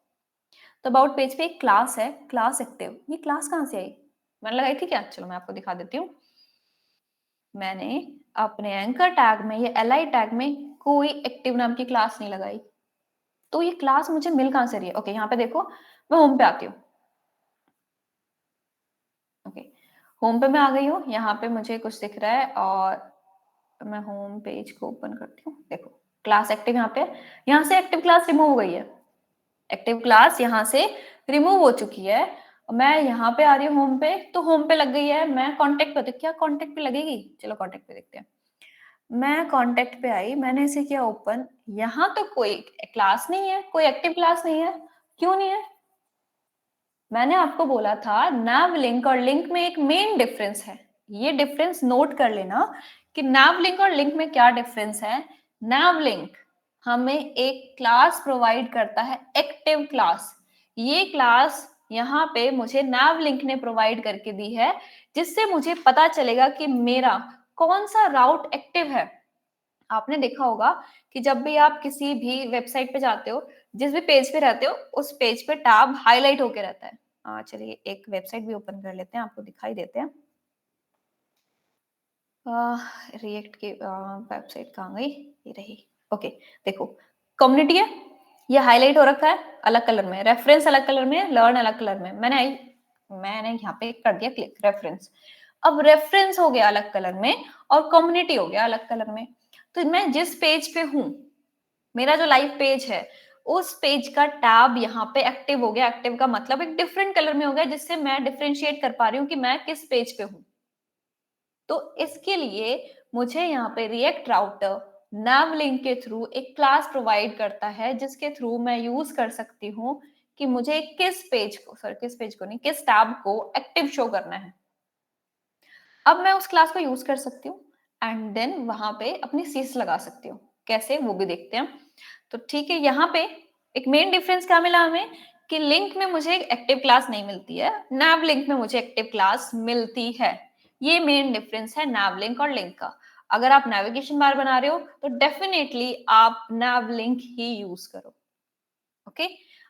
तो अबाउट पेज पे एक क्लास है, क्लास एक्टिव। ये क्लास कहाँ से आई? मैंने लगाई थी क्या? चलो मैं आपको दिखा देती हूँ। मैंने अपने एंकर टैग में या li टैग में कोई एक्टिव नाम की क्लास नहीं लगाई। तो ये क्लास मुझे मिल कहाँ से रही है? ओके, यहाँ पे देखो, मैं होम पे आती हूँ। ओके, होम पे मैं आ गई हूँ, यहाँ पे मुझे कुछ दिख रहा है और मैं होम पेज को ओपन करती हूँ। देखो क्लास एक्टिव यहाँ पे, यहाँ से एक्टिव क्लास रिमूव हो गई है। एक्टिव क्लास यहाँ से रिमूव हो चुकी है। मैं यहाँ पे आ रही हूँ होम पे, तो होम पे लग गई है। मैं कॉन्टेक्ट पे, क्या कॉन्टेक्ट पे लगेगी? चलो कॉन्टेक्ट पे देखते हैं। मैं कॉन्टेक्ट पे आई, मैंने इसे किया ओपन। यहाँ तो कोई क्लास नहीं है, कोई एक्टिव क्लास नहीं है। क्यों नहीं है? मैंने आपको बोला था nav लिंक और लिंक में एक मेन डिफरेंस है। ये डिफरेंस नोट कर लेना कि nav लिंक और लिंक में क्या डिफरेंस है। nav लिंक हमें एक क्लास प्रोवाइड करता है, एक्टिव क्लास। ये क्लास यहाँ पे मुझे nav लिंक ने प्रोवाइड करके दी है, जिससे मुझे पता चलेगा कि मेरा कौन सा राउट एक्टिव है। आपने देखा होगा कि जब भी आप किसी भी वेबसाइट पे जाते हो, जिस भी पेज पे रहते हो, उस पेज पे टैब हाईलाइट होके रहता है। चलिए एक वेबसाइट भी ओपन कर लेते हैं, आपको दिखाई देते हैं। रिएक्ट की वेबसाइट कहाँ गई? ये रही। ओके, देखो कम्युनिटी है, ये हाईलाइट हो रखा है अलग कलर में, रेफरेंस अलग कलर में, लर्न अलग कलर में। मैंने यहाँ पे कर दिया क्लिक रेफरेंस। अब रेफरेंस हो गया अलग कलर में और कम्युनिटी हो गया अलग कलर में। तो मैं जिस पेज पे हूँ, मेरा जो लाइव पेज है, उस पेज का टैब यहाँ पे एक्टिव हो गया। एक्टिव का मतलब एक डिफरेंट कलर में हो गया, जिससे मैं डिफरेंशिएट कर पा रही हूँ कि मैं किस पेज पे हूँ। तो इसके लिए मुझे यहाँ पे रिएक्ट राउटर nav लिंक के थ्रू एक क्लास प्रोवाइड करता है, जिसके थ्रू मैं यूज कर सकती हूँ कि मुझे किस पेज को नहीं, किस टैब को एक्टिव शो करना है। अब मैं उस क्लास को यूज कर सकती हूँ एंड देन वहां पे अपनी सीस लगा सकती हूँ। कैसे, वो भी देखते हैं। तो ठीक है, यहाँ पे एक मेन डिफरेंस क्या मिला हमें कि लिंक में मुझे एक एक्टिव क्लास नहीं मिलती है, nav लिंक में मुझे एक्टिव क्लास मिलती है। ये मेन डिफरेंस है nav लिंक और लिंक का। अगर आप नेविगेशन बार बना रहे हो तो डेफिनेटली आप nav लिंक ही यूज करो। ओके,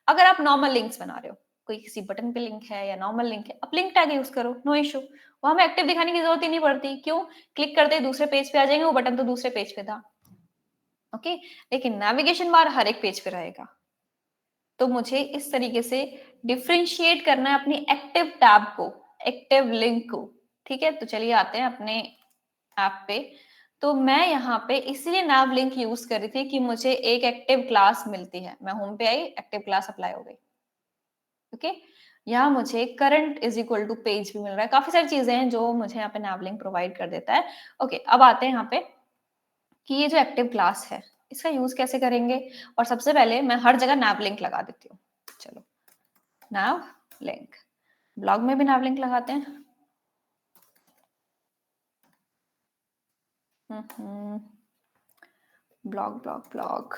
अगर आप नॉर्मल लिंक्स बना रहे हो, कोई किसी बटन पे लिंक है या नॉर्मल लिंक है, आप लिंक टैग यूज करो, नो इशू। वो हमें एक्टिव दिखाने की जरूरत ही नहीं पड़ती। क्यों? क्लिक करते ही दूसरे पेज पे आ जाएंगे, वो बटन तो दूसरे पेज पे था। ओके, लेकिन नेविगेशन बार हर एक पेज पे रहेगा। तो मुझे इस तरीके से डिफरेंशिएट करना है अपनी एक्टिव टैब को, एक्टिव लिंक को। ठीक है, तो चलिए आते हैं अपने ऐप पे। तो मैं यहाँ पे इसीलिए nav लिंक यूज कर रही थी कि मुझे एक एक्टिव क्लास मिलती है। मैं होम पे आई, एक्टिव क्लास अप्लाई हो गई। ओके, यहाँ मुझे current is equal to page भी मिल रहा है। काफी सारी चीजें हैं जो मुझे यहाँ पे nav लिंक प्रोवाइड कर देता है। ओके, अब आते हैं यहाँ पे कि ये जो एक्टिव क्लास है, इसका यूज कैसे करेंगे। और सबसे पहले मैं हर जगह nav लिंक लगा देती हूँ। चलो, nav लिंक, ब्लॉग में भी nav लिंक लगाते हैं। ब्लॉग ब्लॉग ब्लॉग,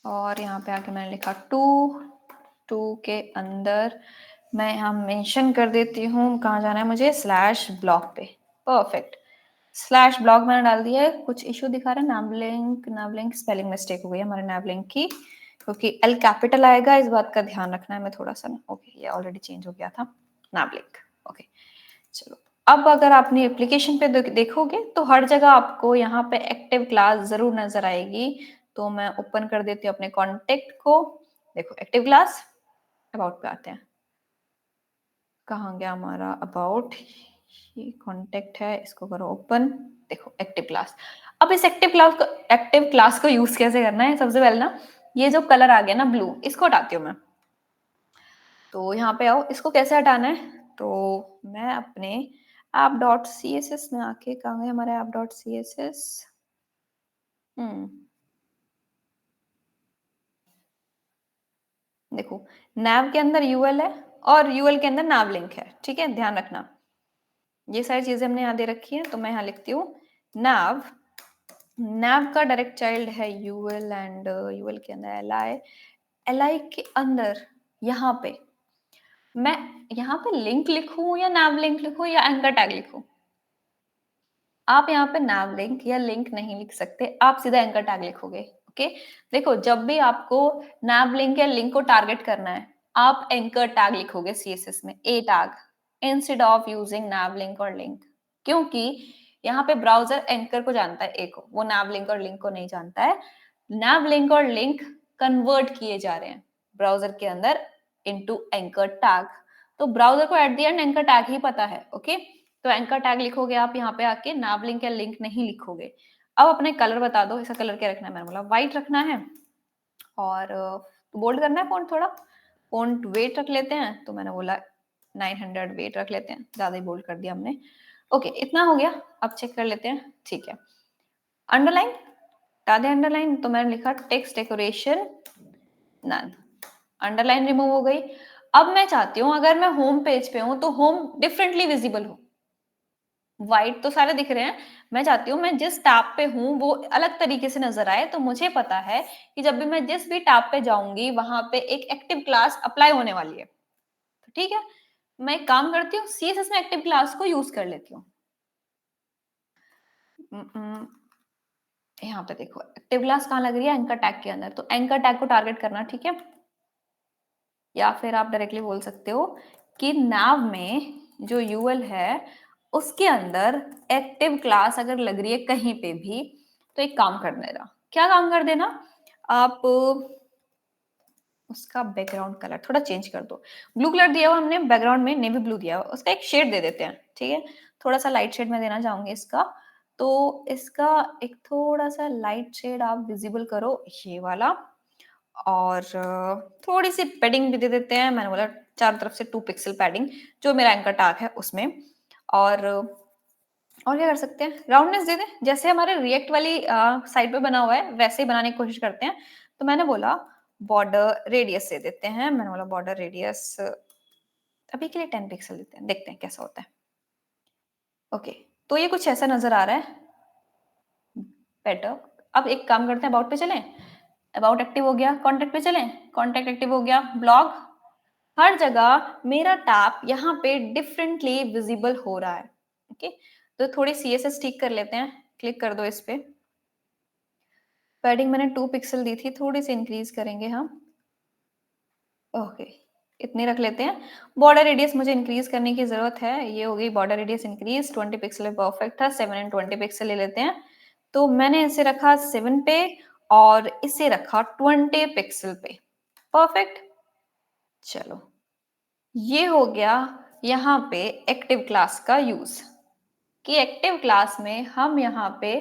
और यहाँ पे आके मैंने लिखा टू के अंदर मैं यहाँ मेंशन कर देती हूँ कहाँ जाना है मुझे, स्लैश ब्लॉग पे। परफेक्ट, स्लैश ब्लॉग मैंने डाल दिया है। कुछ इशू दिखा रहा है, nav लिंक स्पेलिंग मिस्टेक हो गई हमारे nav लिंक की, क्योंकि एल कैपिटल आएगा, इस बात का ध्यान रखना है मैं थोड़ा सा ना। ओके, ये ऑलरेडी चेंज हो गया था nav लिंक। ओके, चलो अब अगर आपने एप्लीकेशन पे देखोगे तो हर जगह आपको यहाँ पे एक्टिव क्लास जरूर नजर आएगी। तो मैं ओपन कर देती हूँ अपने कॉन्टेक्ट को। देखो एक्टिव क्लास, अबाउट पे आते हैं। कहाँ गया हमारा अबाउट, ये कॉन्टेक्ट है, इसको करो ओपन। देखो एक्टिव क्लास। अब इस एक्टिव क्लास को यूज कैसे करना है, सबसे पहले ना ये जो कलर आ गया ना ब्लू, इसको हटाती हूँ मैं। तो यहाँ पे आओ, इसको कैसे हटाना है। तो मैं अपने app.css में आके, कहाँ गए हमारे app.css। देखो, nav के अंदर यूएल है और यूएल के अंदर nav लिंक है। ठीक है, ध्यान रखना, ये सारी चीजें हमने यहाँ दे रखी है। तो मैं यहाँ लिखती हूँ nav, nav का डायरेक्ट चाइल्ड है यूएल एंड यूएल के अंदर li के अंदर यहाँ पे मैं यहाँ पे लिंक लिखूं या nav लिंक लिखूं या एंकर टैग लिखूं। आप यहाँ पे nav लिंक या लिंक नहीं लिख सकते, आप सीधा एंकर टैग लिखोगे। ओके, देखो जब भी आपको nav लिंक या लिंक को टारगेट करना है, आप एंकर टैग लिखोगे CSS में, A tag, instead of using nav link और लिंक। क्योंकि यहाँ पे ब्राउजर एंकर को जानता है, ए को, वो nav लिंक और लिंक को नहीं जानता है। nav लिंक और लिंक कन्वर्ट किए जा रहे हैं ब्राउजर के अंदर इनटू एंकर टैग। तो ब्राउजर को at the end anchor tag ही पता है। ओके, तो एंकर टैग लिखोगे आप यहाँ पे आके, nav लिंक या लिंक नहीं लिखोगे। अब अपने कलर बता दो, इसका कलर क्या रखना है। मैंने बोला व्हाइट रखना है और बोल्ड करना है फॉन्ट थोड़ा। फॉन्ट वेट रख लेते हैं, तो मैंने बोला 900 वेट रख लेते हैं, ज्यादा ही बोल्ड कर दिया हमने। ओके, इतना हो गया। अब चेक कर लेते हैं। ठीक है, अंडरलाइन हटा दें अंडरलाइन, तो मैंने लिखा text decoration none, underline remove हो गई। अब मैं चाहती हूँ अगर मैं होम पेज पे हूँ तो होम डिफरेंटली विजिबल हो। व्हाइट तो सारे दिख रहे हैं, मैं चाहती हूँ मैं जिस टैब पे हूँ वो अलग तरीके से नजर आए। तो मुझे पता है कि जब भी मैं जिस भी टैब पे जाऊंगी वहां पे एक एक्टिव क्लास अप्लाई होने वाली है। तो ठीक है, मैं एक काम करती हूँ, CSS में एक्टिव क्लास को यूज कर लेती हूँ। यहाँ पे देखो एक्टिव क्लास कहाँ लग रही है, एंकर टैग के अंदर। तो एंकर टैग को टारगेट करना, ठीक है। या फिर आप डायरेक्टली बोल सकते हो कि nav में जो यूएल है उसके अंदर एक्टिव क्लास अगर लग रही है कहीं पे भी, तो एक काम कर देना। क्या काम कर देना? आप उसका बैकग्राउंड कलर थोड़ा चेंज कर दो। ब्लू कलर दिया हुआ हमने बैकग्राउंड में, नेवी ब्लू दिया हुआ, उसका एक शेड दे देते हैं, ठीक है? थोड़ा-सा लाइट शेड मैं देना चाहूँगी इसका। तो इसका एक थोड़ा-सा लाइट शेड आप विज़िबल करो, ये वाला। और थोड़ी-सी पैडिंग भी दे देते हैं। मैंने बोला चारों तरफ से 2 पिक्सल पैडिंग, जो मेरा एंकर टैग है उसमें। और और क्या कर सकते हैं? राउंडनेस दे दें, जैसे हमारे रिएक्ट वाली साइड पे बना हुआ है, वैसे ही बनाने की कोशिश करते हैं। तो मैंने बोला बॉर्डर रेडियस दे देते हैं। मैंने बोला बॉर्डर रेडियस अभी के लिए 10 पिक्सल देते हैं, देखते हैं कैसा होता है। ओके, तो ये कुछ ऐसा नज़र आ रहा है, बेटर। अब एक काम करते हैं, अबाउट पे चलें? अबाउट एक्टिव हो गया, कॉन्टैक्ट पे चलें? कॉन्टैक्ट एक्टिव हो गया, ब्लॉग, हर जगह मेरा टैब यहाँ पे डिफरेंटली विजिबल हो रहा है। ओके, तो थोड़ी सीएसएस ठीक कर लेते हैं। क्लिक कर दो इस पे। पैडिंग मैंने 2 पिक्सल दी थी, थोड़ी सी इंक्रीज करेंगे हम। ओके, इतनी रख लेते हैं। बॉर्डर रेडियस मुझे इंक्रीज करने की जरूरत है। ये हो गई border radius increase, 20 pixel perfect था। 7 एंड 20 पिक्सल ले लेते हैं। तो मैंने इसे रखा 7 पे और इसे रखा 20 पिक्सल पे। परफेक्ट। चलो, ये हो गया यहाँ पे एक्टिव क्लास का यूज, कि एक्टिव क्लास में हम यहाँ पे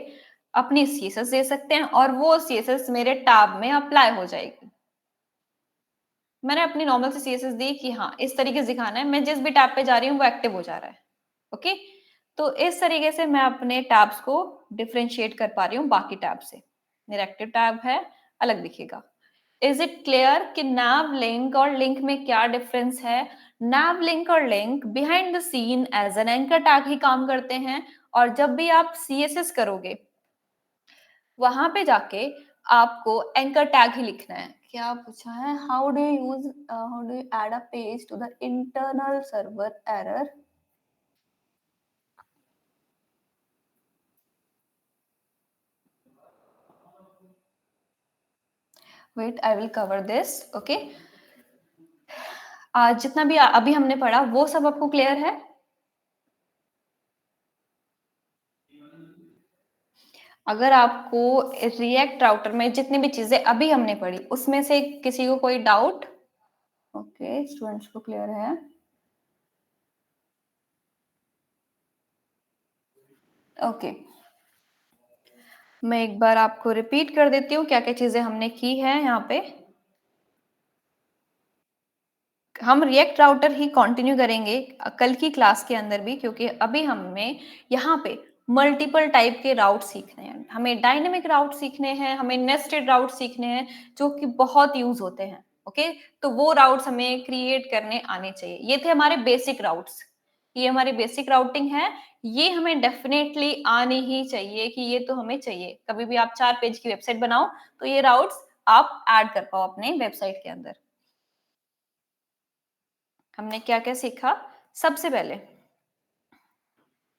अपनी सीएसएस दे सकते हैं और वो सीएसएस मेरे टैब में अप्लाई हो जाएगी। मैंने अपनी नॉर्मल से सीएसएस दी कि हाँ, इस तरीके से दिखाना है। मैं जिस भी टैब पे जा रही हूँ वो एक्टिव हो जा रहा है। ओके, तो इस तरीके से मैं अपने टैब्स को डिफरेंशिएट कर पा रही हूँ बाकी टैब से। मेरा एक्टिव टैब है, अलग दिखेगा। इज इट क्लियर कि nav लिंक और लिंक में क्या डिफरेंस है? nav लिंक और link behind the scene as an anchor tag ही काम करते हैं, और जब भी आप सीएसएस करोगे वहां पे जाके आपको एंकर टैग ही लिखना है। क्या पूछा है? How do you add a page to the internal server error? Wait, I will cover this. Okay, आज जितना भी अभी हमने पढ़ा वो सब आपको क्लियर है? अगर आपको रिएक्ट राउटर में जितनी भी चीजें अभी हमने पढ़ी उसमें से किसी को कोई डाउट? ओके, स्टूडेंट्स को क्लियर है। ओके, मैं एक बार आपको रिपीट कर देती हूँ क्या क्या चीजें हमने की है यहाँ पे। हम रिएक्ट राउटर ही कंटिन्यू करेंगे कल की क्लास के अंदर भी, क्योंकि अभी हमें यहाँ पे मल्टीपल टाइप के राउट सीखने हैं। हमें डायनेमिक राउट सीखने हैं, हमें नेस्टेड राउट सीखने हैं, जो कि बहुत यूज होते हैं। ओके, तो वो राउट्स हमें क्रिएट करने आने चाहिए। ये थे हमारे बेसिक राउट्स, ये हमारी बेसिक राउटिंग है। ये हमें डेफिनेटली आनी ही चाहिए, कि ये तो हमें चाहिए। कभी भी आप 4 पेज की वेबसाइट बनाओ तो ये राउट्स आप ऐड कर पाओ अपने वेबसाइट के अंदर। हमने क्या-क्या सीखा? सबसे पहले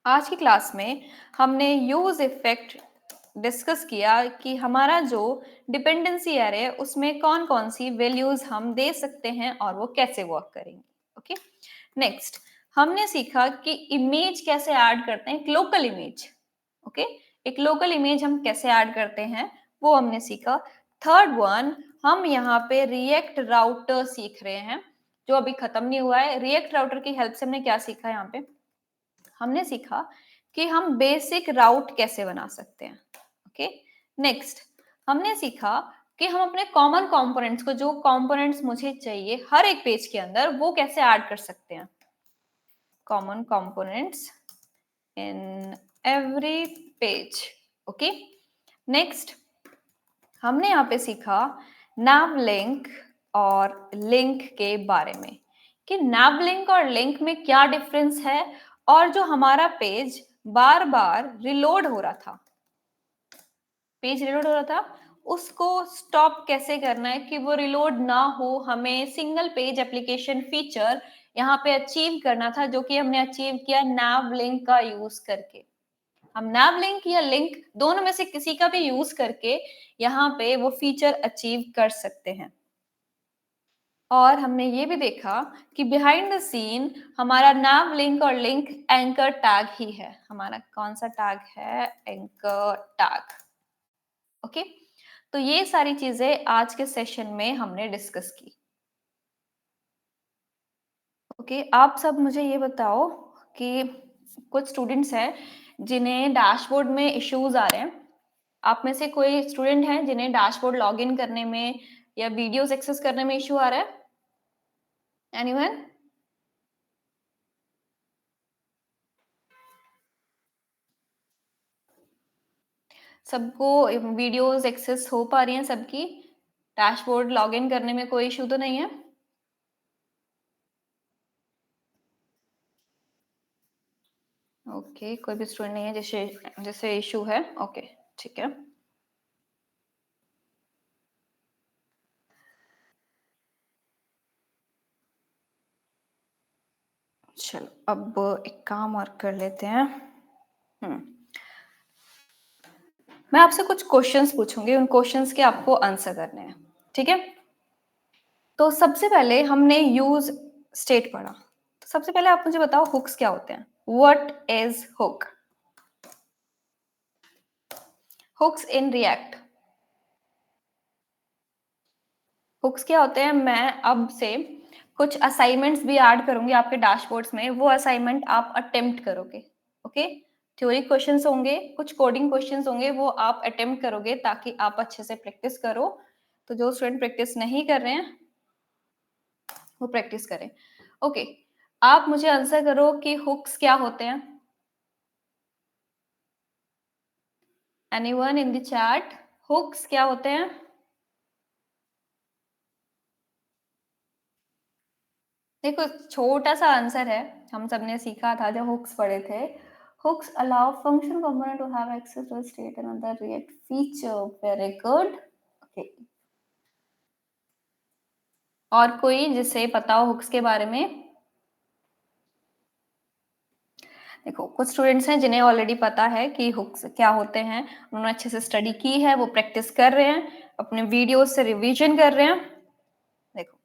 आज की क्लास में हमने यूज इफेक्ट डिस्कस किया, कि हमारा जो डिपेंडेंसी एरे है उसमें कौन-कौन सी वैल्यूज हम दे सकते हैं और वो कैसे वर्क करेंगे। ओके, नेक्स्ट हमने सीखा कि इमेज कैसे ऐड करते हैं, एक लोकल इमेज। ओके, एक लोकल इमेज हम कैसे ऐड करते हैं वो हमने सीखा। थर्ड वन, हम यहाँ पे रिएक्ट राउटर सीख रहे हैं, जो अभी खत्म नहीं हुआ है। रिएक्ट राउटर की हेल्प से हमने क्या सीखा? यहाँ पे हमने सीखा कि हम बेसिक राउट कैसे बना सकते हैं। ओके, नेक्स्ट हमने सीखा कि हम अपने कॉमन कंपोनेंट्स को, जो कंपोनेंट्स मुझे चाहिए हर एक पेज के अंदर, वो कैसे ऐड कर सकते हैं। Common components in every page. Okay, next हमने यहाँ पे सीखा nav लिंक और लिंक के बारे में, कि nav लिंक और लिंक में क्या डिफरेंस है, और जो हमारा पेज बार बार रिलोड हो रहा था, पेज रिलोड हो रहा था, उसको स्टॉप कैसे करना है कि वो रिलोड ना हो। हमें सिंगल पेज एप्लीकेशन फीचर यहाँ पे अचीव करना था, जो कि हमने अचीव किया nav लिंक का यूज करके। हम nav लिंक या लिंक दोनों में से किसी का भी यूज करके यहाँ पे वो फीचर अचीव कर सकते हैं। और हमने ये भी देखा कि बिहाइंड द सीन हमारा nav लिंक और लिंक एंकर टैग ही है। हमारा कौन सा टैग है? Anchor tag. ओके, तो ये सारी चीजें आज के सेशन में हमने डिस्कस की। ओके, आप सब मुझे ये बताओ कि कुछ स्टूडेंट्स हैं जिन्हें डैशबोर्ड में इश्यूज आ रहे हैं। आप में से कोई स्टूडेंट है जिन्हें डैशबोर्ड लॉगिन करने में या वीडियोस एक्सेस करने में इश्यू आ रहा है? एनीवन? सबको वीडियोस एक्सेस हो पा रही हैं सबकी? डैशबोर्ड लॉगिन करने में कोई इश्यू तो नहीं है? ओके, कोई भी स्टूडेंट नहीं है जिसे जिसे इश्यू है? ओके, ठीक है। चलो, अब एक काम और कर लेते हैं। हम्म, मैं आपसे कुछ क्वेश्चंस पूछूंगी, उन क्वेश्चंस के आपको आंसर करने हैं, ठीक है? तो सबसे पहले हमने यूज स्टेट पढ़ा। तो सबसे पहले आप मुझे बताओ हुक्स क्या होते हैं? What is hook? Hooks in React. Hooks क्या होते हैं? मैं अब से कुछ असाइनमेंट्स भी ऐड करूंगी आपके डैशबोर्ड्स में, वो असाइनमेंट आप अटेम्प्ट करोगे। ओके, थ्योरी क्वेश्चंस होंगे, कुछ कोडिंग क्वेश्चंस होंगे, वो आप अटेम्प्ट करोगे ताकि आप अच्छे से प्रैक्टिस करो। तो जो स्टूडेंट प्रैक्टिस नहीं कर रहे हैं वो प्रैक्टिस करें। ओके, आप मुझे आंसर करो कि हुक्स क्या होते हैं? Anyone in the chat? Hooks क्या होते हैं? देखो, छोटा सा आंसर है, हम सबने सीखा था जब हुक्स पढ़े थे। Hooks allow function component to have access to state and other React feature. Very good. Okay, और कोई जिसे पता हो हुक्स के बारे में? देखो, कुछ स्टूडेंट्स हैं जिन्हें ऑलरेडी पता है कि हुक्स क्या होते हैं, उन्होंने अच्छे से स्टडी की है, वो प्रैक्टिस कर रहे हैं, अपने वीडियो से रिवीजन कर रहे हैं। देखो,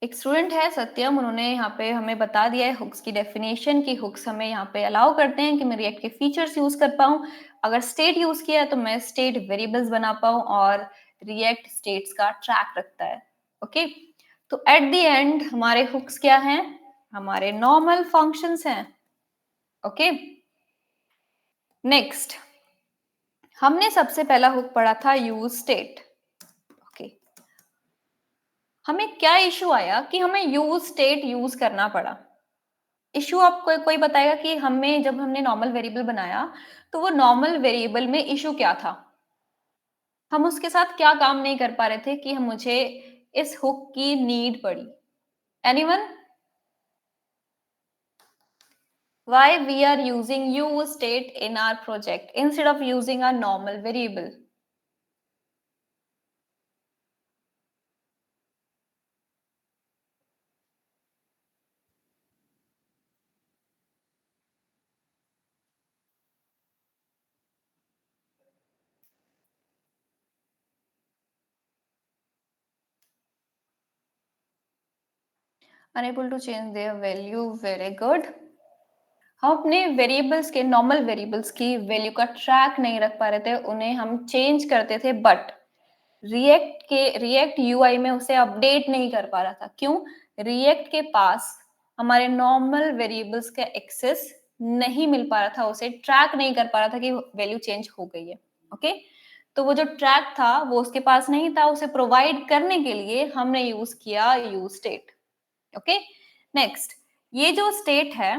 एक स्टूडेंट है सत्यम, उन्होंने यहाँ पे हमें बता दिया है हुक्स की डेफिनेशन कि हुक्स हमें यहाँ पे अलाउ करते हैं कि मैं रिएक्ट के फीचर्स यूज कर पाऊँ। अगर स्टेट यूज किया है तो मैं स्टेट वेरिएबल्स बना पाऊँ, और रिएक्ट स्टेट्स का ट्रैक रखता है। ओके, तो एट द एंड हमारे हुक्स क्या हैं? हमारे नॉर्मल फंक्शंस हैं। ओके, नेक्स्ट हमने सबसे पहला हुक पढ़ा था यूज स्टेट। ओके, हमें क्या इशू आया कि हमें यूज स्टेट यूज करना पड़ा? इशू आपको कोई कोई बताएगा कि हमें जब हमने नॉर्मल वेरिएबल बनाया तो वो नॉर्मल वेरिएबल में इशू क्या था? हम उसके साथ क्या काम नहीं कर पा रहे थे कि हम मुझे इस हुक की नीड पड़ी? Anyone? Why we are using use state in our project instead of using a normal variable? Unable to change their value. Very good. हम अपने वेरिएबल्स के नॉर्मल वेरिएबल्स की वैल्यू का ट्रैक नहीं रख पा रहे थे, उन्हें हम चेंज करते थे, बट रिएक्ट यूआई में उसे अपडेट नहीं कर पा रहा था। क्यों? रिएक्ट के पास हमारे नॉर्मल वेरिएबल्स का एक्सेस नहीं मिल पा रहा था, उसे ट्रैक नहीं कर पा रहा था कि वैल्यू चेंज हो गई है। ओके, तो वो जो ट्रैक था वो उसके पास नहीं था, उसे प्रोवाइड करने के लिए हमने यूज किया यूज स्टेट। ओके, नेक्स्ट, ये जो स्टेट है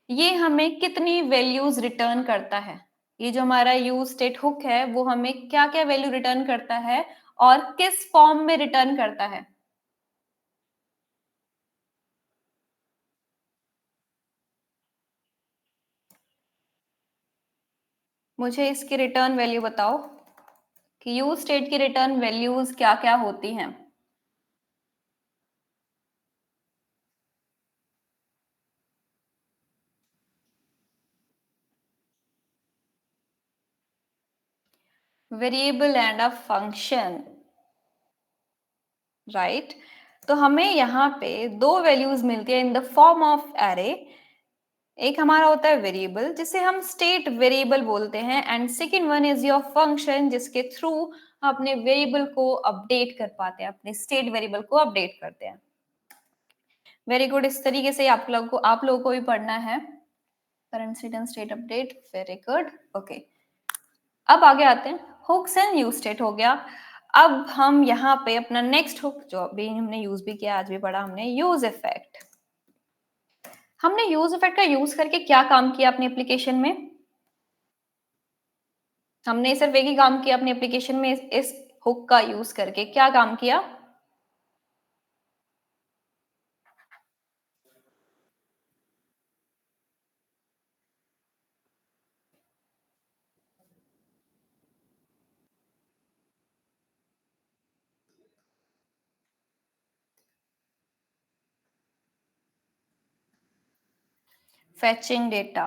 ये हमें कितनी वैल्यूज रिटर्न करता है? ये जो हमारा यूज स्टेट हुक है वो हमें क्या क्या वैल्यू रिटर्न करता है और किस फॉर्म में रिटर्न करता है? मुझे इसकी रिटर्न वैल्यू बताओ कि यूज स्टेट की रिटर्न वैल्यूज क्या क्या होती हैं? Variable and a function. Right? तो हमें यहाँ पे 2 वैल्यूज़ मिलती है in the form of array. एक हमारा होता है वेरिएबल जिसे हम स्टेट वेरिएबल बोलते हैं and second one is your function जिसके थ्रू हम अपने वेरिएबल को अपडेट कर पाते हैं, अपने स्टेट वेरिएबल को अपडेट करते हैं। वेरी गुड, इस तरीके से आप लोगों को भी पढ़ना है। Current state and state update, very good, okay. अब आगे आते हैं, हुक्स एंड यूज स्टेट हो गया। अब हम यहाँ पे अपना नेक्स्ट हुक जो अभी हमने यूज भी किया, आज भी पढ़ा हमने, यूज इफेक्ट। हमने यूज इफेक्ट का यूज करके क्या काम किया अपनी एप्लीकेशन में? हमने सिर्फ एक ही काम किया अपनी एप्लीकेशन में, इस हुक का यूज करके क्या काम किया? Fetching data.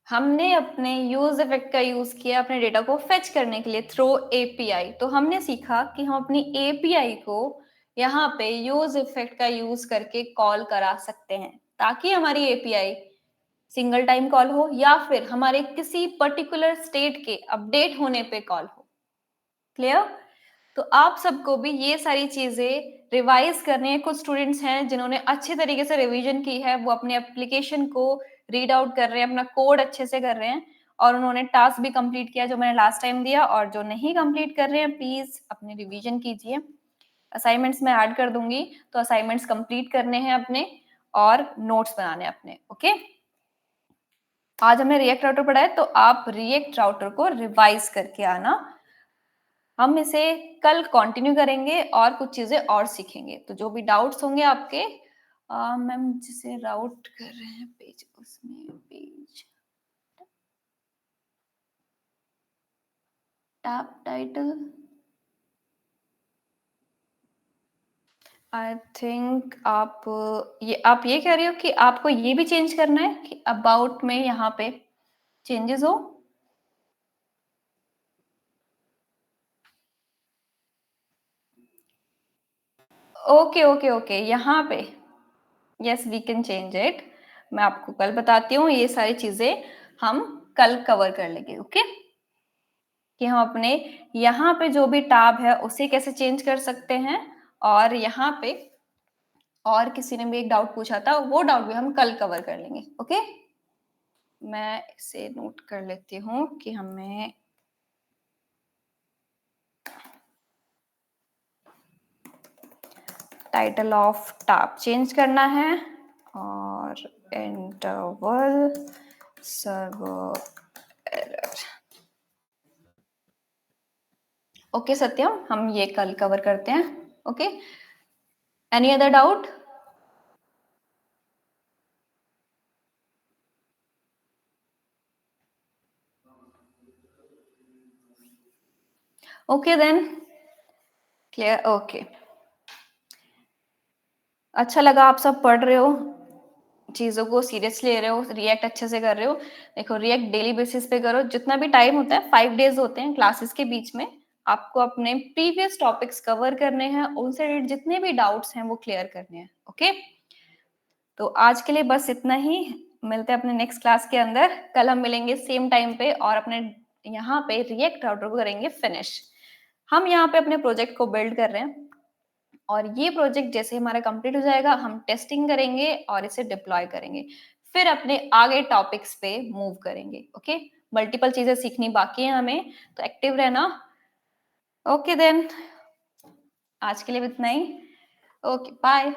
हमने अपने यूज इफेक्ट का यूज किया अपने डेटा को फेच करने के लिए थ्रू एपीआई। तो हमने सीखा कि हम अपनी एपीआई को यहाँ पे यूज इफेक्ट का यूज करके कॉल करा सकते हैं ताकि हमारी एपीआई सिंगल टाइम कॉल हो या फिर हमारे किसी पर्टिकुलर स्टेट के अपडेट होने पे कॉल हो। क्लियर? तो आप सबको भी ये सारी चीजें रिवाइज करनी है। कुछ स्टूडेंट्स हैं जिन्होंने अच्छे तरीके से रिवीजन की है, वो अपने एप्लीकेशन को रीड आउट कर रहे हैं, अपना कोड अच्छे से कर रहे हैं और उन्होंने टास्क भी कंप्लीट किया जो मैंने लास्ट टाइम दिया। और जो नहीं कंप्लीट कर रहे हैं प्लीज अपने रिवीजन कीजिए। असाइनमेंट्स में ऐड कर दूंगी, तो असाइनमेंट्स कंप्लीट करने हैं अपने और नोट्स बनाने हैं अपने। ओके, आज हमने रिएक्ट राउटर पढ़ा है, तो आप रिएक्ट राउटर को रिवाइज करके आना। हम इसे कल कंटिन्यू करेंगे और कुछ चीजें और सीखेंगे। तो जो भी डाउट्स होंगे आपके, मैम जिसे राउट कर रहे हैं पेज, उसमें page tab title, I think आप ये कह रहे हो कि आपको ये भी चेंज करना है कि अबाउट में यहाँ पे चेंजेस हो। ओके ओके ओके, यहाँ पे yes we can change it. मैं आपको कल बताती हूँ, ये सारी चीजें हम कल कवर कर लेंगे। ओके, कि हम अपने यहाँ पे जो भी टैब है उसे कैसे चेंज कर सकते हैं। और यहाँ पे और किसी ने भी एक डाउट पूछा था, वो डाउट भी हम कल कवर कर लेंगे। ओके, मैं इसे नोट कर लेती हूँ कि हमें टाइटल ऑफ टैब चेंज करना है और interval server error. Okay Satyam, हम ये कल कवर करते हैं। Okay, any other doubt? Okay then, clear. Okay, अच्छा लगा आप सब पढ़ रहे हो, चीजों को सीरियसली ले रहे हो, रिएक्ट अच्छे से कर रहे हो। देखो, रिएक्ट डेली बेसिस पे करो, जितना भी टाइम होता है, 5 डेज होते हैं क्लासेस के बीच में। आपको अपने प्रीवियस टॉपिक्स कवर करने हैं, उनसे रिलेटेड जितने भी डाउट्स हैं वो क्लियर करने हैं। ओके, तो आज के लिए बस इतना ही। मिलते हैं अपने नेक्स्ट क्लास के अंदर। कल हम मिलेंगे सेम टाइम पे और अपने यहाँ पे रिएक्ट राउटर को करेंगे फिनिश। हम यहाँ पे अपने प्रोजेक्ट को बिल्ड कर रहे हैं और ये प्रोजेक्ट जैसे हमारा कंप्लीट हो जाएगा, हम टेस्टिंग करेंगे और इसे डिप्लॉय करेंगे, फिर अपने आगे टॉपिक्स पे मूव करेंगे। ओके, मल्टीपल चीजें सीखनी बाकी है हमें, तो एक्टिव रहना। ओके देन, आज के लिए इतना ही। Okay, bye.